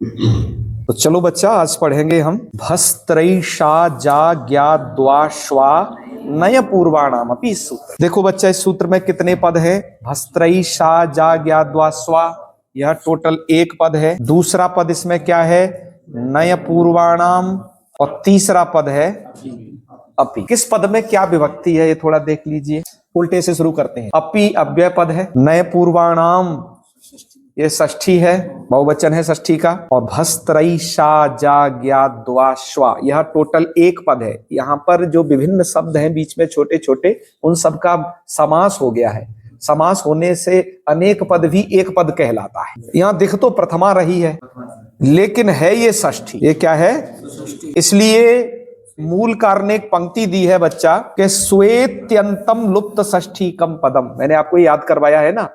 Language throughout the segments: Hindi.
तो चलो बच्चा, आज पढ़ेंगे हम भस्त्रैषा जा ज्ञा द्वा श्वा नय पूर्वाणाम अपि। इस सूत्र, देखो बच्चा, इस सूत्र में कितने पद है? भस्त्रैषा जा ज्ञा द्वा स्वा, यह टोटल एक पद है। दूसरा पद इसमें क्या है? नय पूर्वाणाम। और तीसरा पद है अपि। किस पद में क्या विभक्ति है ये थोड़ा देख लीजिए। उल्टे से शुरू करते हैं। अपि अव्यय पद है, नय पूर्वाणाम ये षष्ठी है, बहुवचन है षष्ठी का। और भस्त्रैषा जा ज्ञा द्वा श्वा, यह टोटल एक पद है। यहाँ पर जो विभिन्न शब्द हैं बीच में छोटे छोटे, उन सब का समास हो गया है। समास होने से अनेक पद भी एक पद कहलाता है। यहाँ दिख तो प्रथमा रही है, लेकिन है ये षष्ठी। ये क्या है? इसलिए मूल कारण ने एक पंक्ति दी है बच्चा कि स्वेत्यंतम लुप्त षष्ठीकम पदम। मैंने आपको याद करवाया है ना।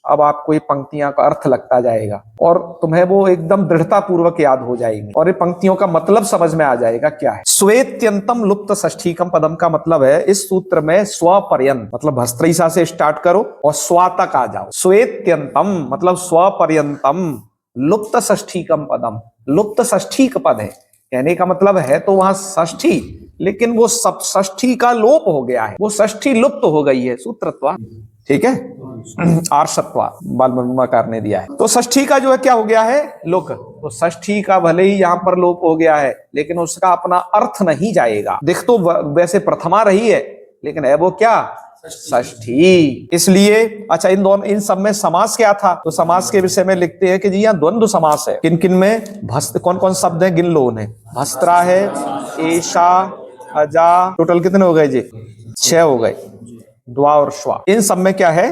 अब आपको ये पंक्तियां का अर्थ लगता जाएगा और तुम्हें वो एकदम दृढ़ता पूर्वक याद हो जाएंगी और ये पंक्तियों का मतलब समझ में आ जाएगा क्या है। स्वेत्यंतम लुप्त षष्ठीकम पदम का मतलब है, इस सूत्र में स्व पर्यंत मतलब भस्त्रैषा से स्टार्ट करो और स्वा तक आ जाओ। स्वेत्यंतम मतलब स्व पर्यंतम लुप्त षष्ठीकम पदम। लुप्त षष्ठीक पद है, कहने का मतलब है तो वहां षष्ठी, लेकिन वो सब षष्ठी का लोप हो गया है, वो षष्ठी लुप्त हो गई है। सूत्रत्वा, ठीक है, आर्षत्वा बाल मधुमाकार ने दिया है। तो षष्ठी का जो है क्या हो गया है? लोक। तो षष्ठी का भले ही यहाँ पर लोप हो गया है, लेकिन उसका अपना अर्थ नहीं जाएगा। देख तो वैसे प्रथमा रही है, लेकिन है वो क्या? षष्ठी। इसलिए अच्छा, इन सब में समास क्या था? तो समास के विषय में लिखते हैं कि जी यहाँ द्वंद्व समास है। किन किन में? कौन कौन शब्द है? गिन लो उन्हें। भस्त्रा है, एषा, अजा, टोटल कितने हो गए जी? 6 हो गए। द्वा और श्वा, इन सब में क्या है?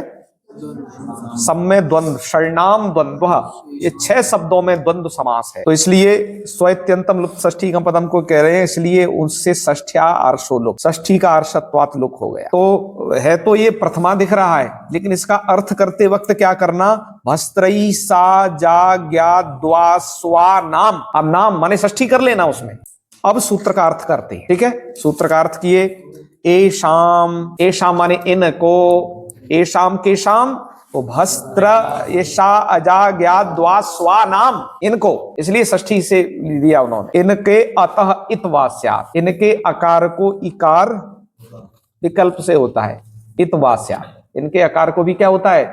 सब में द्वंद्व, षण्णाम द्वंद्व, ये 6 शब्दों में द्वंद्व समास है। तो इसलिए स्वत्यंतम लुप्त षष्ठीकम पदम को कह रहे हैं, इसलिए उनसे षष्ठ्या आर्षो लुक, षष्ठी का आर्षत्वात् लुक हो गया। तो है तो ये प्रथमा दिख रहा है, लेकिन इसका अर्थ करते वक्त क्या करना? भस्त्रैषा जा ज्ञा द्वा स्वा नाम। अब नाम माने षष्ठी कर लेना उसमें। अब सूत्र का अर्थ करते हैं, ठीक है। सूत्र का अर्थ किए, एशाम, एशाम माने इनको, एशाम के शाम, तो भस्त्र एषा अजा ज्ञा द्वा स्वा नाम, इनको, इसलिए षष्ठी से दिया उन्होंने। इनके अतः इतवास्यात्, इनके आकार को इकार विकल्प से होता है, इतवास्यात्। इनके आकार को भी क्या होता है?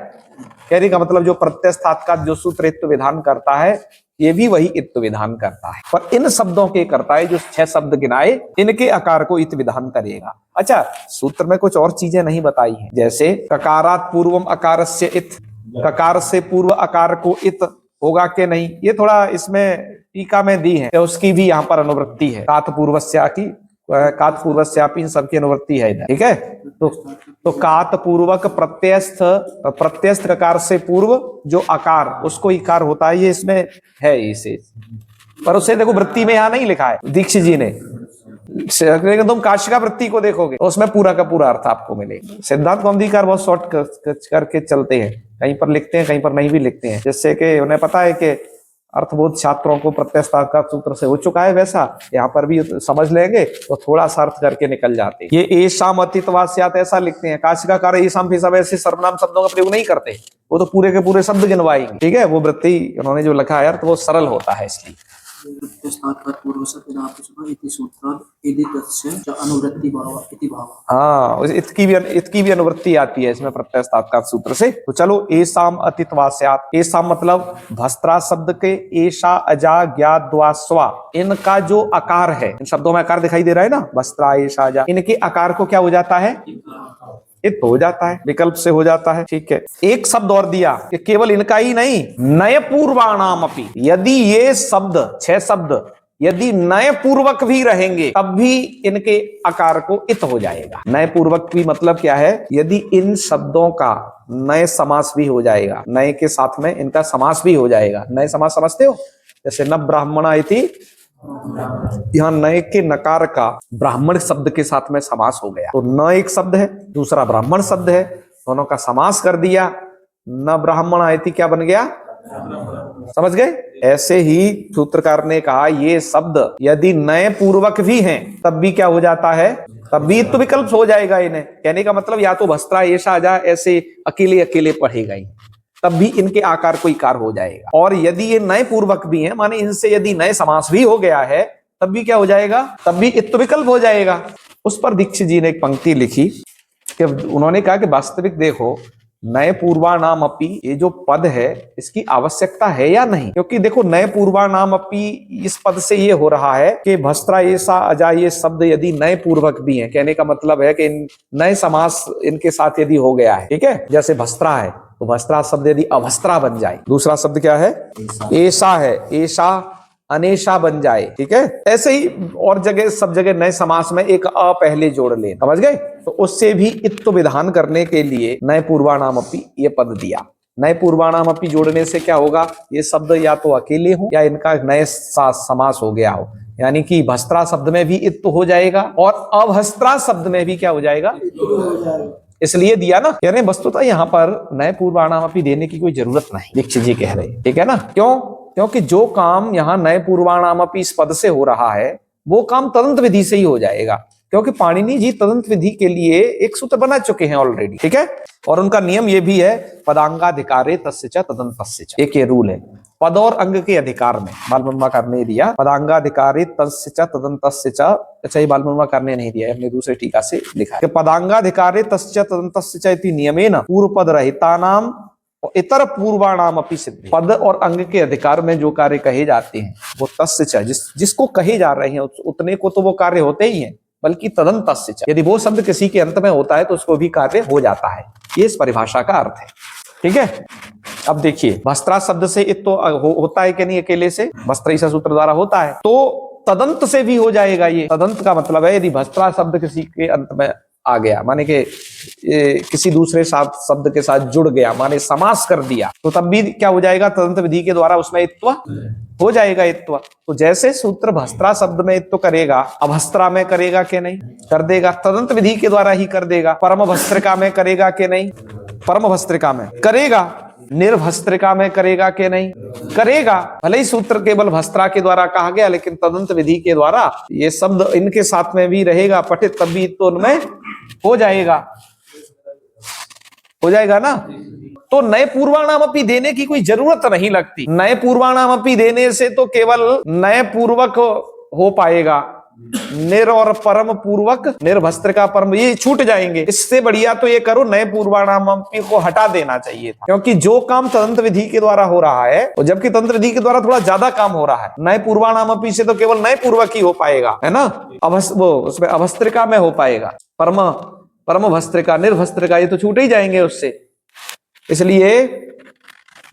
कहने का मतलब जो प्रत्ययस्थात् का जो सूत्र इत्व विधान करता है, ये भी वही इत्व विधान करता है। पर इन शब्दों के करता है जो 6 शब्द गिनाए, इनके आकार को इत्व विधान करेगा। अच्छा, सूत्र में कुछ और चीजें नहीं बताई हैं, जैसे ककारात् पूर्वम अकारस्य इत, ककार से पूर्व आकार को इत होगा कि नहीं, ये थोड़ा इसमें टीका में दी है, तो उसकी भी यहाँ पर अनुवृत्ति है। कात पूर्वस्या की, कात पूर्वस्यापि, इन सबकी अनुवृत्ति है इधर, ठीक है। तो कात पूर्वक प्रत्ययस्थ, प्रत्ययस्थ ककार से पूर्व जो आकार, उसको इकार होता है, ये इसमें है इसे। पर उसे देखो वृत्ति में यहाँ नहीं लिखा है दीक्षित जी ने, लेकिन तुम काशिका वृत्ति को देखोगे तो उसमें पूरा का पूरा अर्थ आपको मिलेगा। सिद्धांत कौमुदीकार बहुत शॉर्ट करके चलते हैं, कहीं पर लिखते हैं कहीं पर नहीं भी लिखते हैं, जिससे कि उन्हें पता है कि अर्थबोध छात्रों को प्रत्ययस्थात् का सूत्र से हो चुका है, वैसा यहाँ पर भी समझ लेंगे तो थोड़ा सा अर्थ करके निकल जाते हैं। ये एशाम अतित्वास्यात् ऐसा लिखते हैं, काशिकाकार एशाम भी सब ऐसे सर्वनाम शब्दों का प्रयोग नहीं करते, वो तो पूरे के पूरे शब्द गिनवाएंगे, ठीक है। वो वृत्ति उन्होंने जो लिखा है तो वो सरल होता है, इसलिए हाँ, इसकी भी अनुवृत्ति आती है इसमें प्रत्ययस्थात् का सूत्र से। तो चलो, एशाम अतित्वास्यात्, एशाम मतलब भस्त्रा शब्द के एषा अजा ज्ञा द्वा स्वा, इनका जो आकार है, इन शब्दों में आकार दिखाई दे रहा है ना, भस्त्रा एषा अजा, इनके आकार को क्या हो जाता है? इत हो जाता है, विकल्प से हो जाता है, ठीक है। एक शब्द और दिया कि केवल इनका ही नहीं, नय पूर्वाणाम अपि, यदि ये शब्द 6 शब्द यदि नय पूर्वक भी रहेंगे तब भी इनके आकार को इत हो जाएगा। नय पूर्वक भी मतलब क्या है? यदि इन शब्दों का नय समास भी हो जाएगा, नय के साथ में इनका समास भी हो जाएगा। नय समास समझते हो? जैसे न ब्राह्मणा इति, यहाँ नय के नकार का ब्राह्मण शब्द के साथ में समास हो गया। तो न एक शब्द है, दूसरा ब्राह्मण शब्द है, दोनों का समास कर दिया, न ब्राह्मण इति क्या बन गया? समझ गए? ऐसे ही सूत्रकार ने कहा ये शब्द यदि नए पूर्वक भी हैं तब भी क्या हो जाता है? तब भी तो विकल्प हो जाएगा इन्हें। कहने का मतलब या तो भस्त्रा एषा अजा ऐसे अकेले अकेले पढ़ेगा ही, तब भी इनके आकार को इकार हो जाएगा। और यदि ये नए पूर्वक भी हैं, माने इनसे यदि नए समास भी हो गया है, तब भी क्या हो जाएगा, तब भी इत्व विकल्प हो जाएगा। उस पर दीक्षित जी ने एक पंक्ति लिखी कि उन्होंने कहा कि वास्तविक देखो, नए पूर्वानाम अपि ये जो पद है इसकी आवश्यकता है या नहीं, क्योंकि देखो नए पूर्वानाम अपि इस पद से ये हो रहा है कि भस्त्रा ऐसा अजा ये शब्द यदि नए पूर्वक भी है, कहने का मतलब है कि नए समास इनके साथ यदि हो गया है, ठीक है, जैसे भस्त्रा है तो भस्त्रा शब्द यदि अभस्त्रा बन जाए, दूसरा शब्द क्या है ऐसा है, ऐसा अनेशा बन जाए, ठीक है, ऐसे ही और जगह सब जगह नए समास में एक अ पहले जोड़ ले, समझ गए, तो उससे भी इत्व विधान करने के लिए नए पूर्वानाम अपि ये पद दिया। नए पूर्वानाम अपि जोड़ने से क्या होगा, ये शब्द या तो अकेले हो या इनका नए समास हो गया हो, यानी कि भस्त्रा शब्द में भी इत्व हो जाएगा और अभस्त्रा शब्द में भी क्या हो जाएगा, इसलिए दिया ना। कह रहे वस्तुतः यहाँ पर नए पूर्वानाम अपि देने की कोई जरूरत नहीं, दीक्षित जी कह रहे, ठीक है ना। क्यों, क्योंकि जो काम यहाँ नए पूर्वानाम अपि इस पद से हो रहा है वो काम तदंत विधि से ही हो जाएगा, क्योंकि पाणिनि जी तदंत विधि के लिए एक सूत्र बना चुके हैं ऑलरेडी, ठीक है। और उनका नियम ये भी है, पदांगाधिकारे तस्य च तदंतस्य च, एक ये रूल है, पद और अंग के अधिकार में। बालब्रह्मकार ने दिया पदांगाधिकारे तस्य च तदंतस्य च, अच्छा ये बालब्रह्मकार ने नहीं दिया, हमने दूसरे टीका से लिखा है कि पदांगाधिकारे तस्य च तदंतस्य च इति नियमेन पूर्व पद रहितानाम इतर पूर्वाणाम अपि सिद्ध। पद और अंग के अधिकार में जो कार्य कहे जाते हैं वो तस्य च, जिसको कहे जा रहे हैं उतने को तो वो कार्य होते ही हैं, बल्कि तदंतस्य च, यदि वो शब्द किसी के अंत में होता है तो उसको भी कार्य हो जाता है। ये इस परिभाषा का अर्थ है, ठीक है। अब देखिए भस्त्रा शब्द से इत तो होता है कि नहीं, अकेले से भस्त्र सूत्र द्वारा होता है, तो तदंत से भी हो जाएगा। ये तदंत का मतलब है यदि भस्त्रा शब्द किसी के अंत में आ गया, माने कि किसी दूसरे शब्द के साथ जुड़ गया, माने समास कर दिया, तो तब भी क्या हो जाएगा, तदंत विधि के द्वारा उसमें इत्व हो जाएगा। इत्व तो जैसे सूत्र भस्त्रा शब्द में इत्व करेगा, अभस्त्रा में करेगा कि नहीं, कर देगा, तदंत विधि के द्वारा ही कर देगा। परम भस्त्रिका में करेगा कि नहीं, परम भस्त्रिका में करेगा। निर्भस्त्रिका में करेगा कि नहीं, करेगा। भले ही सूत्र केवल भस्त्रा के द्वारा कहा गया, लेकिन तदंत विधि के द्वारा ये शब्द इनके साथ में भी रहेगा पठित, तब भी तो उनमें हो जाएगा, हो जाएगा ना। तो नए पूर्वानाम अपि देने की कोई जरूरत नहीं लगती। नए पूर्वानाम अपि देने से तो केवल नए पूर्वक हो पाएगा, निर और परम पूर्वक, निर्भस्त्रिका परम ये छूट जाएंगे। इससे बढ़िया तो ये करो नए पूर्वानाम अपि को हटा देना चाहिए था, क्योंकि जो काम तदंत विधि के द्वारा हो रहा है, और जबकि तंत्र विधि के द्वारा थोड़ा ज्यादा काम हो रहा है, नए पूर्वानाम अपि से तो केवल नए पूर्वक ही हो पाएगा, है ना। वो उसमें अभस्त्रिका में हो पाएगा, परम भस्त्रिका, निर्भस्त्रिका ये तो छूट ही जाएंगे उससे। इसलिए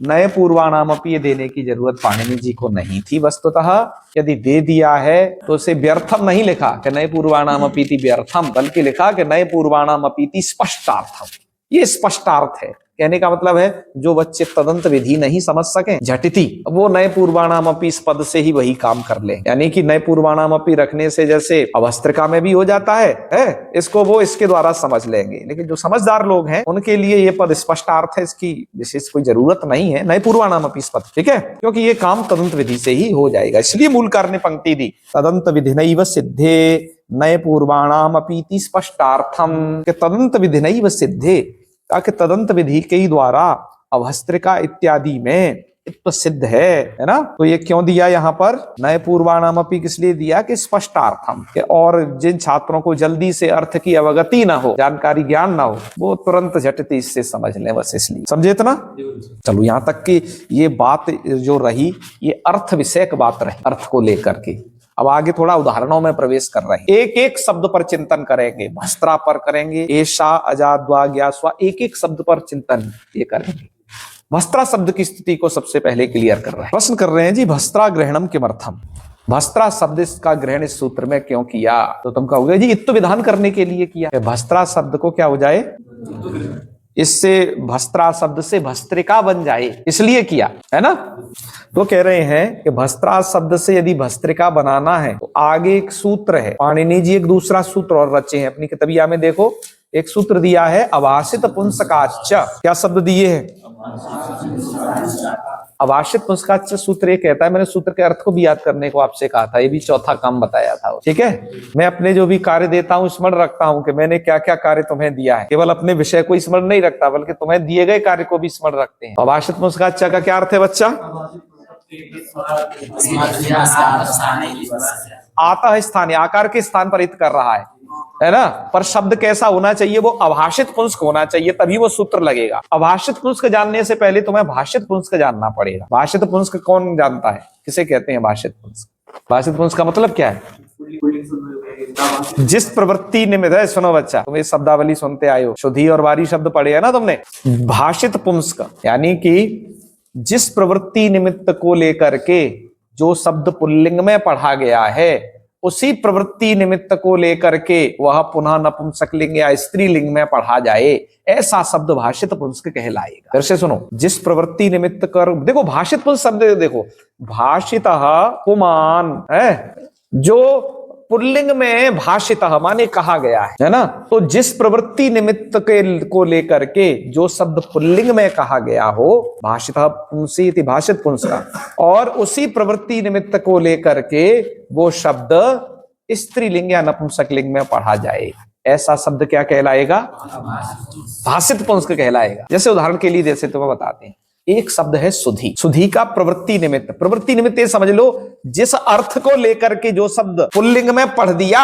नए पूर्वानाम अपि ये देने की जरूरत पाणिनि जी को नहीं थी। वस्तुतः यदि दे दिया है तो उसे व्यर्थम नहीं लिखा कि नए पूर्वानाम अपि व्यर्थम, बल्कि लिखा कि नए पूर्वानाम अपि स्पष्टार्थम। ये स्पष्टार्थ है, कहने का मतलब है जो बच्चे तदंत विधि नहीं समझ सके झटिति, वो नए पूर्वानाम अपि इस पद से ही वही काम कर ले। यानी कि नए पूर्वानाम अपि रखने से जैसे अभस्त्रिका में भी हो जाता है, इसको वो इसके द्वारा समझ लेंगे। लेकिन जो समझदार लोग हैं उनके लिए ये पद स्पष्टार्थ है, इसकी विशेष कोई जरूरत नहीं है नए पूर्वानाम अपि इस पद, ठीक है, क्योंकि ये काम तदंत विधि से ही हो जाएगा। इसलिए मूलकार ने पंक्ति दी तदंत विधिनैव सिद्धे नए पूर्वाणाम अपि स्पष्टार्थम, तदंत विधिनैव सिद्धे, ताकि तदंत विधि के ही द्वारा अभस्त्रिका इत्यादि में इत्व सिद्ध है ना। तो ये क्यों दिया यहाँ पर नए पूर्वानाम अपि, किस लिए दिया कि स्पष्टार्थम, और जिन छात्रों को जल्दी से अर्थ की अवगति ना हो, जानकारी ज्ञान ना हो, वो तुरंत झटती इससे समझ लें, बस इसलिए। समझे इतना? चलो यहाँ तक कि ये बात जो रही ये अर्थ विषयक बात रही, अर्थ को लेकर के। अब आगे थोड़ा उदाहरणों में प्रवेश कर रहे हैं, एक एक शब्द पर चिंतन करेंगे, भस्त्रा पर करेंगे, ऐशा अजा द्वा ज्ञा स्वा, एक एक शब्द पर चिंतन ये करेंगे। भस्त्रा शब्द की स्थिति को सबसे पहले क्लियर कर रहे हैं। प्रश्न कर रहे हैं जी भस्त्रा ग्रहणम किमर्थम, भस्त्रा शब्द का ग्रहण इस सूत्र में क्यों किया? तो तुम कहोगे जी इत्व विधान करने के लिए किया। भस्त्रा शब्द को क्या हो जाए, इससे भस्त्रा शब्द से भस्त्रिका बन जाए, इसलिए किया, है ना। तो कह रहे हैं कि भस्त्रा शब्द से यदि भस्त्रिका बनाना है तो आगे एक सूत्र है, पाणिनि जी एक दूसरा सूत्र और रचे हैं अपनी किताबिया में। देखो एक सूत्र दिया है अभाषित पुंसकाच्च, क्या शब्द दिए हैं? अभाषित पुंसकाच्य सूत्र ये कहता है, मैंने सूत्र के अर्थ को भी याद करने को आपसे कहा था, ये भी चौथा काम बताया था, ठीक है। मैं अपने जो भी कार्य देता हूं स्मरण रखता हूं कि मैंने क्या क्या कार्य तुम्हें दिया है, केवल अपने विषय को स्मरण नहीं रखता बल्कि तुम्हें दिए गए कार्य को भी स्मरण रखते हैं। अभाषित पुंसकाच्य का क्या अर्थ है बच्चा? आता है स्थानीय, आकार के स्थान पर इत कर रहा है ना। पर शब्द कैसा होना चाहिए? वो अभाषित पुंस्क होना चाहिए, तभी वो सूत्र लगेगा। अभाषित पुंस्क जानने से पहले तुम्हें भाषित पुंस्क जानना पड़ेगा। भाषित पुंस्क कौन जानता है? किसे कहते हैं भाषित पुंस्क? भाषित पुंस्क का मतलब क्या है? जिस प्रवृत्ति निमित्त है, सुनो बच्चा, तुम ये शब्दावली सुनते आए हो, शुद्धि और वारी शब्द पढ़े है ना तुमने। भाषित पुंस्क यानी कि जिस प्रवृत्ति निमित्त को लेकर के जो शब्द पुल्लिंग में पढ़ा गया है, उसी प्रवृत्ति निमित्त को लेकर के वह पुनः नपुंसकलिंग या स्त्रीलिंग में पढ़ा जाए, ऐसा शब्द भाषित पुंस्क कहलाएगा। फिर से सुनो, जिस प्रवृत्ति निमित्त कर, देखो भाषित पुंस्क शब्द देखो, भाषितः पुमान है, जो पुल्लिंग में भाषितः माने कहा गया है ना। तो जिस प्रवृत्ति निमित्त के को लेकर के जो शब्द पुल्लिंग में कहा गया हो, भाषितः पुंसी इति भाषित पुंस्का, और उसी प्रवृत्ति निमित्त को लेकर के वो शब्द स्त्रीलिंग या नपुंसकलिंग में पढ़ा जाए, ऐसा शब्द क्या कहलाएगा? भाषित पुंस्क कहलाएगा। जैसे उदाहरण के लिए जैसे तुम्हें बताते हैं, एक शब्द है सुधी। सुधी का प्रवृत्ति निमित्त, प्रवृत्ति निमित्त ये समझ लो, जिस अर्थ को लेकर के जो शब्द पुल्लिंग में पढ़ दिया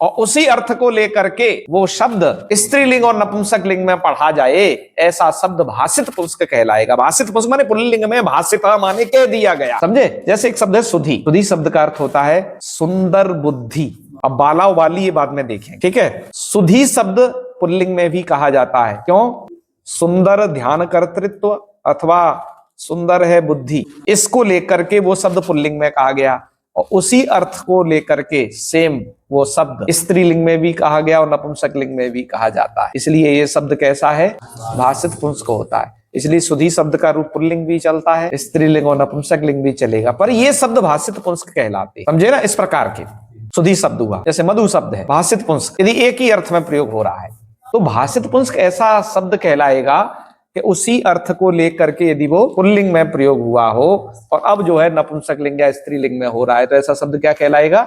और उसी अर्थ को लेकर के वो शब्द स्त्रीलिंग और नपुंसकलिंग में पढ़ा जाए, ऐसा शब्द भाषित पुंस्क कहलाएगा। भाषित पुंस्क माने पुल्लिंग में भाषित माने कह दिया गया, समझे। जैसे एक शब्द है सुधी। सुधी शब्द का अर्थ होता है सुंदर बुद्धि। अब बाला वाली ये बाद में देखें, ठीक है। सुधी शब्द पुल्लिंग में भी कहा जाता है, क्यों? सुंदर ध्यान कर्तृत्व अथवा सुंदर है बुद्धि, इसको लेकर के वो शब्द पुल्लिंग में कहा गया, और उसी अर्थ को लेकर के सेम वो शब्द स्त्रीलिंग में भी कहा गया और नपुंसकलिंग में भी कहा जाता है। इसलिए ये शब्द कैसा है? भाषित पुंस्क होता है। इसलिए सुधी शब्द का रूप पुल्लिंग भी चलता है, स्त्रीलिंग और नपुंसकलिंग भी चलेगा, पर ये शब्द भाषित पुंस्क कहलाते, समझे ना। इस प्रकार के सुधी शब्द हुआ, जैसे मधु शब्द है भाषित पुंस्क, यदि एक ही अर्थ में प्रयोग हो रहा है तो भाषित पुंस्क ऐसा शब्द कहलाएगा कि उसी अर्थ को लेकर के यदि वो पुल्लिंग में प्रयोग हुआ हो और अब जो है नपुंसकलिंग या स्त्रीलिंग में हो रहा है, तो ऐसा शब्द क्या कहलाएगा?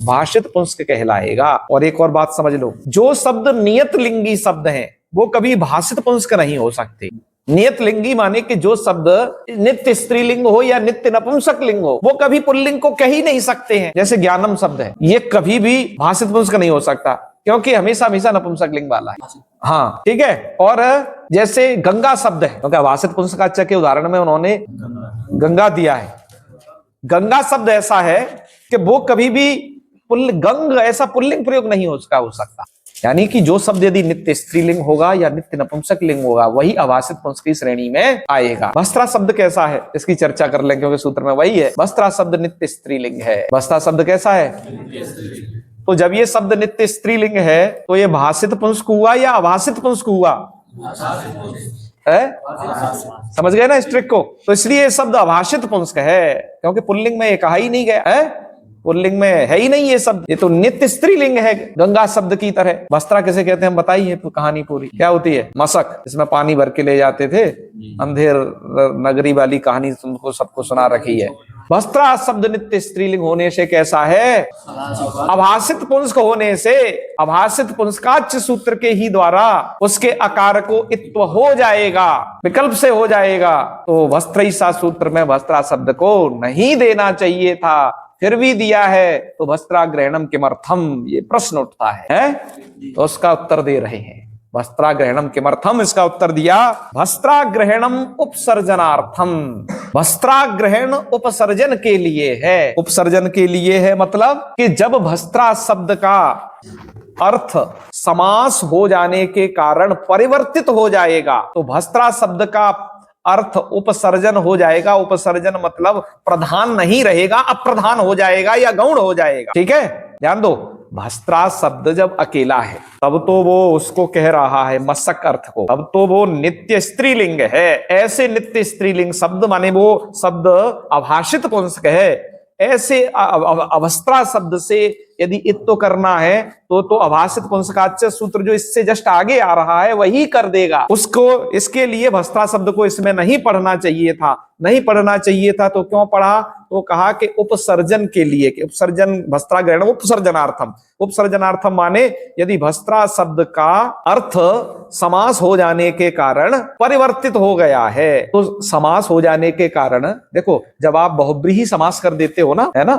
भाषित पुंस्क कहलाएगा। और एक और बात समझ लो, जो शब्द नियत लिंगी शब्द हैं वो कभी भाषित पुंस्क नहीं हो सकते। नियत लिंगी माने कि जो शब्द नित्य स्त्रीलिंग हो या नित्य नपुंसकलिंग हो, वो कभी पुल्लिंग को कह ही नहीं सकते हैं। जैसे ज्ञानम शब्द है, ये कभी भी भाषित पुंस्क नहीं हो सकता, क्योंकि हमेशा हमेशा नपुंसकलिंग वाला है। हाँ, ठीक है। और जैसे गंगा शब्द है, क्योंकि भाषित पुंस्काच्य के उदाहरण में उन्होंने गंगा दिया है। गंगा शब्द ऐसा है कि वो कभी भी गंग ऐसा पुल्लिंग प्रयोग नहीं हो सकता। यानी कि जो शब्द यदि नित्य स्त्रीलिंग होगा या नित्य नपुंसकलिंग होगा, वही अभाषित पुंस्क की श्रेणी में आएगा। वस्त्रा शब्द कैसा है, इसकी चर्चा कर लें, क्योंकि सूत्र में वही है। वस्त्रा शब्द नित्य स्त्रीलिंग है। वस्त्रा शब्द कैसा है? तो जब ये शब्द नित्य स्त्रीलिंग है तो ये भाषित पुंस्क हुआ या अभाषित पुंस्क हुआ? समझ गए ना इस ट्रिक को? तो इसलिए ये शब्द अभाषित पुंस्क है, क्योंकि पुल्लिंग में ये कहा ही नहीं गया है, पुल्लिंग में है ही नहीं ये शब्द, ये तो नित्य स्त्रीलिंग है गंगा शब्द की तरह। वस्त्रा किसे कहते हैं हम बताइए कहानी पूरी क्या होती है? मशक, इसमें पानी भर के ले जाते थे, अंधेर नगरी वाली कहानी तुमको सबको सुना रखी है। वस्त्रा शब्द नित्य स्त्रीलिंग होने से कैसा है? अभाषित पुंस्क होने से अभाषित पुंस्काच्य सूत्र के ही द्वारा उसके आकार को इत्व हो जाएगा, विकल्प से हो जाएगा। तो वस्त्रैषा सूत्र में वस्त्रा शब्द को नहीं देना चाहिए था, फिर भी दिया है, तो वस्त्राग्रहणम किमर्थम, ये प्रश्न उठता है? तो उसका उत्तर दे रहे हैं। वस्त्राग्रहणम किमर्थम, इसका उत्तर दिया वस्त्राग्रहणम उपसर्जनार्थम। वस्त्राग्रहण उपसर्जन के लिए है। उपसर्जन के लिए है मतलब कि जब वस्त्रा शब्द का अर्थ समास हो जाने के कारण परिवर्तित हो जाएगा, तो वस्त्रा शब्द का अर्थ उपसर्जन हो जाएगा। उपसर्जन मतलब प्रधान नहीं रहेगा, अप्रधान हो जाएगा या गौण हो जाएगा। ठीक है, ध्यान दो। वस्त्रा शब्द जब अकेला है तब तो वो उसको कह रहा है मशक अर्थ को, तब तो वो नित्य स्त्रीलिंग है। ऐसे नित्य स्त्रीलिंग शब्द माने वो शब्द अभाषित पुंस्क है। ऐसे अवस्त्रा शब्द से यदि इत्तो करना है तो अभाषित पुंसकाच्य सूत्र जो इससे जस्ट आगे आ रहा है वही कर देगा उसको। इसके लिए भस्त्रा शब्द को इसमें नहीं पढ़ना चाहिए था, नहीं पढ़ना चाहिए था तो क्यों पढ़ा? तो कहा कि उपसर्जन के लिए, कि उपसर्जन भस्त्रा ग्रहण उपसर्जनार्थम। उपसर्जनार्थम माने यदि भस्त्रा शब्द का अर्थ समास हो जाने के कारण परिवर्तित हो गया है, तो समास हो जाने के कारण देखो जब आप बहुब्रीहि समास कर देते हो ना, है ना,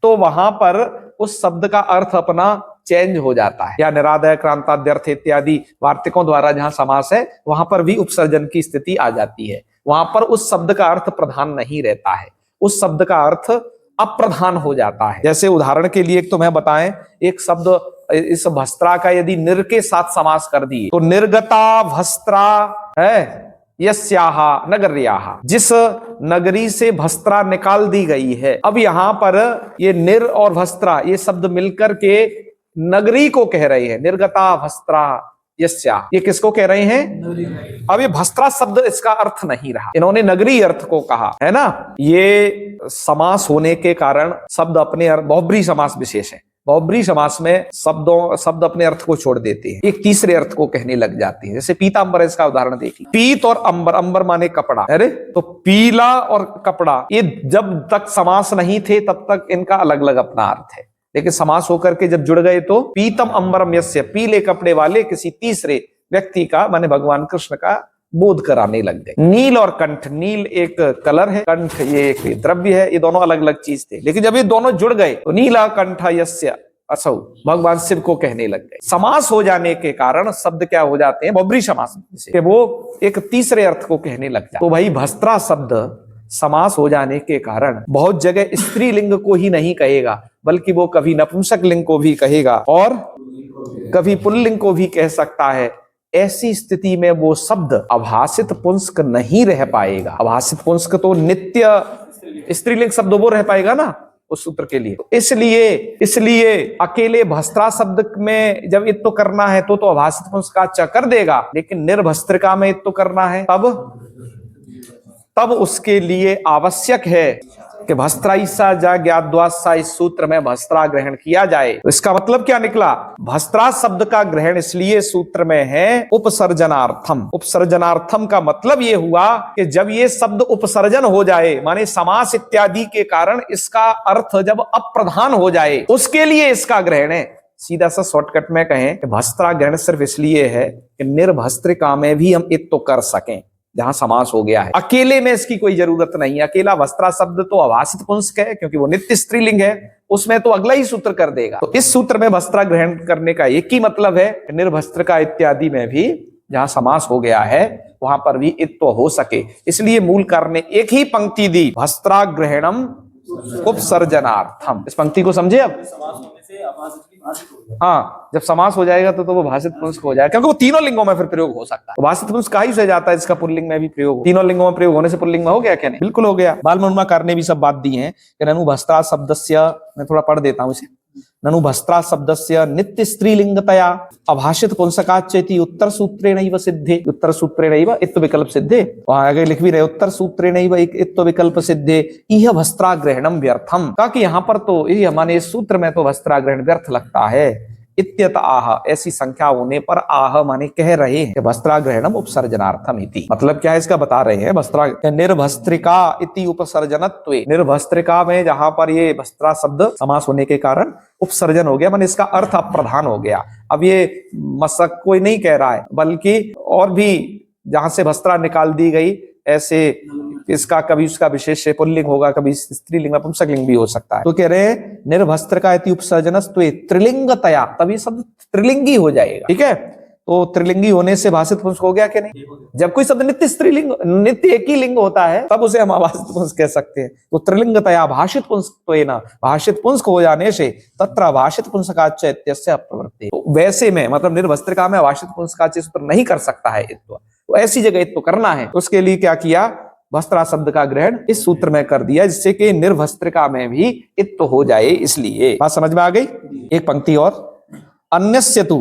तो वहां पर उस शब्द का अर्थ अपना चेंज हो जाता है। या निरादय क्रांताद्यर्थ इत्यादि वार्तिकों द्वारा जहां समास है वहां पर भी उपसर्जन की स्थिति आ जाती है। वहां पर उस शब्द का अर्थ प्रधान नहीं रहता है, उस शब्द का अर्थ अप्रधान हो जाता है। जैसे उदाहरण के लिए एक तो मैं बताएं, एक शब्द इस भस्त्रा का यदि निर के साथ समास कर दिए तो निर्गता भस्त्रा है यस्याहा नगर्याहा, जिस नगरी से भस्त्रा निकाल दी गई है। अब यहां पर ये निर और भस्त्रा ये शब्द मिलकर के नगरी को कह रहे हैं, निर्गता भस्त्रा यस्या, ये किसको कह रहे हैं? अब ये भस्त्रा शब्द इसका अर्थ नहीं रहा, इन्होंने नगरी अर्थ को कहा, है ना। ये समास होने के कारण शब्द अपने बहुब्रीहि समास विशेष है, बहुब्रीहि समास में शब्द अपने अर्थ को छोड़ देते हैं, एक तीसरे अर्थ को कहने लग जाते हैं। जैसे पीतांबर, इसका उदाहरण देखिए, पीत और अंबर, अंबर माने कपड़ा, अरे तो पीला और कपड़ा ये जब तक समास नहीं थे तब तक इनका अलग अलग अपना अर्थ है, लेकिन समास होकर के जब जुड़ गए तो पीतम अंबरम यस्य, पीले कपड़े वाले किसी तीसरे व्यक्ति का माने भगवान कृष्ण का बोध कराने लग गए। नील और कंठ, नील एक कलर है, कंठ ये एक द्रव्य है, ये दोनों अलग अलग चीज थे, लेकिन जब ये दोनों जुड़ गए तो नीला कंठ यस्य असौ, भगवान शिव को कहने लग गए। समास हो जाने के कारण शब्द क्या हो जाते हैं? बहुब्रीहि समास से वो एक तीसरे अर्थ को कहने लग जाते। तो भाई भस्त्रा शब्द समास हो जाने के कारण बहुत जगह स्त्रीलिंग को ही नहीं कहेगा, बल्कि वो कभी नपुंसक लिंग को भी कहेगा और कभी पुल्लिंग को भी कह सकता है। ऐसी स्थिति में वो शब्द अभाषित पुंस्क नहीं रह पाएगा। अभाषित पुंस्क तो नित्य स्त्रीलिंग शब्द वो रह पाएगा ना उस सूत्र के लिए। इसलिए अकेले भस्त्रा शब्द में जब इत्तो करना है तो अभाषित पुंस्काच्य कर देगा, लेकिन निर्भस्त्रिका में इत्तो करना है तब उसके लिए आवश्यक है कि भस्त्राईसा जा ज्ञाद्वासा, इस सूत्र में भस्त्रा ग्रहण किया जाए। तो इसका मतलब क्या निकला? भस्त्रा शब्द का ग्रहण इसलिए सूत्र में है उपसर्जनार्थम। उपसर्जनार्थम का मतलब ये हुआ कि जब ये शब्द उपसर्जन हो जाए, माने समास इत्यादि के कारण इसका अर्थ जब अप्रधान हो जाए, उसके लिए इसका ग्रहण है। सीधा सा शॉर्टकट में कहें कि भस्त्रा ग्रहण सिर्फ इसलिए है कि निर्भस्त्रिका में भी हम इत्तो कर सकें जहां समास हो गया है। अकेले में इसकी कोई जरूरत नहीं है। अकेला भस्त्रा शब्द तो अभाषित पुंस्क है क्योंकि वो नित्य स्त्रीलिंग है, उसमें तो अगला ही सूत्र कर देगा। तो इस सूत्र में भस्त्रा ग्रहण करने का एक ही मतलब है, निर्भस्त्रिका इत्यादि में भी जहां समास हो गया है वहां पर भी इत्तो हो सके। इसलिए मूलकार ने एक ही पंक्ति दी, भस्त्रा ग्रहणम उपसर्जनार्थम। इस पंक्ति को समझे अब? हाँ, जब समास हो जाएगा तो वो भाषित पुंस्क हो जाएगा, क्योंकि वो तीनों लिंगों में फिर प्रयोग हो सकता है। भाषित पुंस्क का ही से जाता है, इसका पुल्लिंग में भी प्रयोग, तीनों लिंगों में प्रयोग होने से पुल्लिंग में हो गया क्या? नहीं, बिल्कुल हो गया। बाल मनुमाकार ने भी सब बात दी है कि ननु भस्त्रा शब्दस्य, मैं थोड़ा पढ़ देता हूं इसे, ननु भस्त्रा शब्दस्य नित्य स्त्रीलिंगतया अभाषित पुंसकाच्येति उत्तर सूत्रेणैव सिद्धे, उत्तर सूत्रेणैव इत्तो विकल्प सिद्धे, वहां आगे लिख भी रहे उत्तर सूत्रेणैव इत्तो विकल्प सिद्धे इह भस्त्रा ग्रहणम व्यर्थम। कहा कि यहाँ पर तो ये हमारे इस सूत्र में तो भस्त्रा ग्रहण व्यर्थ लगता है। इत्यत आह, ऐसी संख्या होने पर आह माने कह रहे हैं भस्त्रा ग्रहणम उपसर्जनार्थम इति। मतलब क्या है इसका बता रहे हैं, भस्त्रा निर्भस्त्रिका इति उपसर्जनत्वे, निर्भस्त्रिका में जहां पर ये भस्त्रा शब्द समास होने के कारण उपसर्जन हो गया, माने इसका अर्थ अप्रधान हो गया। अब ये मशक कोई नहीं कह रहा है, बल्कि और भी जहां से भस्त्रा निकाल दी गई ऐसे इसका कभी उसका विशेष पुल्लिंग होगा, कभी स्त्रीलिंग नपुंसक लिंग भी हो सकता है। तो कह रहे हैं निर्भस्त्रिका इति उपसर्जनस्त्वे त्रिलिंगतया, तभी शब्द त्रिलिंगी हो जाएगा। ठीक है, तो त्रिलिंगी होने से भाषित पुंस्क हो गया कि नहीं? जब कोई शब्द नित्य स्त्रीलिंग, नित्य एक ही लिंग होता है तब उसे हम अभाषित पुंस्क कह सकते हैं। तो त्रिलिंगतया भाषित पुंस्क, भाषित पुंस्क हो जाने से तत्र भाषित पुंस्काच्य इत्यस्य अप्रवृत्ति। तो वैसे में मतलब निर्भस्त्रिका में भाषित पुंस्काच्य सूत्र नहीं कर सकता है इत्तो, तो ऐसी जगह इत्तो करना है, उसके लिए क्या किया? भस्त्रा शब्द का ग्रहण इस सूत्र में कर दिया, जिससे कि निर्भस्त्रिका में भी इत्तो हो जाए। इसलिए बात समझ में आ गई? एक पंक्ति और, अन्यस्य तु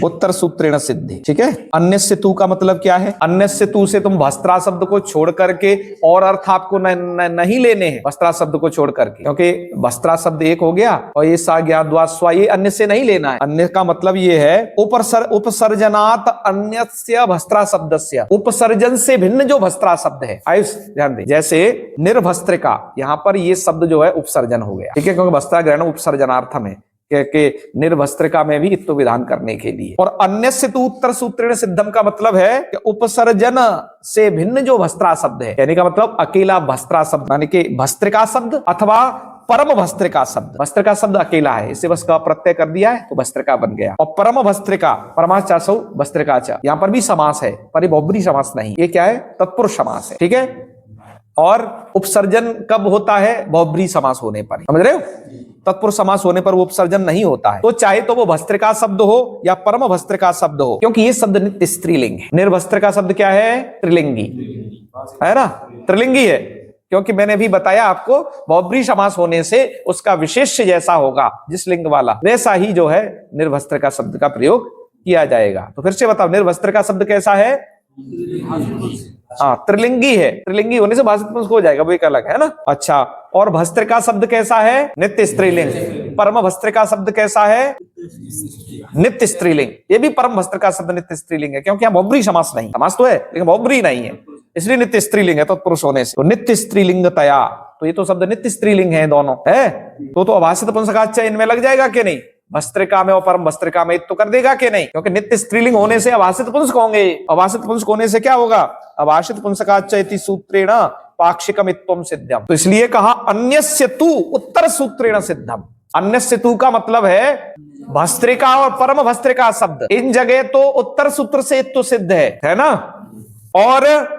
उत्तर सूत्रेण सिद्धि। ठीक है, अन्यस्य तु का मतलब क्या है? अन्यस्य तु से तुम भस्त्रा शब्द को छोड़ करके और अर्थ आपको नहीं लेने हैं, भस्त्रा शब्द को छोड़ करके, क्योंकि भस्त्रा शब्द एक हो गया और ये सा ज्ञा द्वा स्वा, ये अन्य से नहीं लेना है। अन्य का मतलब ये है उपसर्जनात् अन्यस्य भस्त्रा शब्दस्य, उपसर्जन से भिन्न जो भस्त्रा शब्द है। आयुष ध्यान दे, जैसे निर्भस्त्रिका, यहाँ पर ये शब्द जो है उपसर्जन हो गया। ठीक है, क्योंकि भस्त्रा ग्रहण उपसर्जनार्थम है कि निर्भस्त्रिका में भी इत्तो विधान करने के लिए। और अन्य से तो उत्तर सूत्रेण सिद्धम का मतलब है कि उपसर्जन से भिन्न जो भस्त्रा शब्द है, यानी का मतलब अकेला भस्त्रा शब्द, यानी कि भस्त्रिका शब्द अथवा परम भस्त्रिका शब्द। भस्त्रिका शब्द अकेला है, इसे बस का प्रत्यय कर दिया है तो भस्त्रिका बन गया। और परम भस्त्रिका, परमास चासौ भस्त्रिका च, यहाँ पर भी समास है पर ये बहुब्री समास नहीं, ये क्या है? तत्पुरुष समास है। ठीक है, और उपसर्जन कब होता है? बहुब्री समास होने पर, समझ रहे हो? तत्पुरुष समास होने पर वो उपसर्जन नहीं होता है। तो चाहे तो वो भस्त्रिका शब्द हो या परम भस्त्रिका शब्द हो, क्योंकि ये शब्द नित्य स्त्रीलिंग है। निर्भस्त्रिका शब्द क्या है? त्रिलिंगी है ना, त्रिलिंगी है, क्योंकि मैंने भी बताया आपको बहुब्री समास होने से उसका विशेष्य जैसा होगा जिस लिंग वाला, वैसा ही जो है निर्भस्त्रिका शब्द का प्रयोग किया जाएगा। तो फिर से बताओ, निर्भस्त्रिका शब्द कैसा है? हाँ, त्रिलिंगी है, त्रिलिंगी होने से भाषित पुंसक हो जाएगा, वो एक अलग है ना। अच्छा, और भस्त्रिका शब्द कैसा है? नित्य स्त्रीलिंग। परम भस्त्रिका शब्द कैसा है? नित्य स्त्रीलिंग। ये भी परम भस्त्रिका शब्द नित्य स्त्रीलिंग है, क्योंकि यहाँ बहुब्री समास नहीं, समास तो है लेकिन बहुब्री नहीं है, इसलिए नित्य स्त्रीलिंग है तत्पुरुष होने से। तो नित्य स्त्रीलिंगतया, तो ये तो शब्द नित्य स्त्रीलिंग है दोनों, है तो अभाषित पुंसकाच्य इनमें लग जाएगा कि नहीं? भस्त्रिका में और परम भस्त्रिका में तो कर देगा कि नहीं? क्योंकि नित्य स्त्रीलिंग होने से अभाषित पुंसक होंगे। अभाषित पुंसक होने से क्या होगा? अभाषित पुंसकाच्य इति सूत्रेण पाक्षिकमित्वम सिद्धम। तो इसलिए कहा अन्यस्य तु उत्तर सूत्रेण सिद्धम। अन्यस्य तु का मतलब है भस्त्रिका और परम भस्त्रिका शब्द, इन जगह तो उत्तर सूत्र से इत्व सिद्ध है ना। और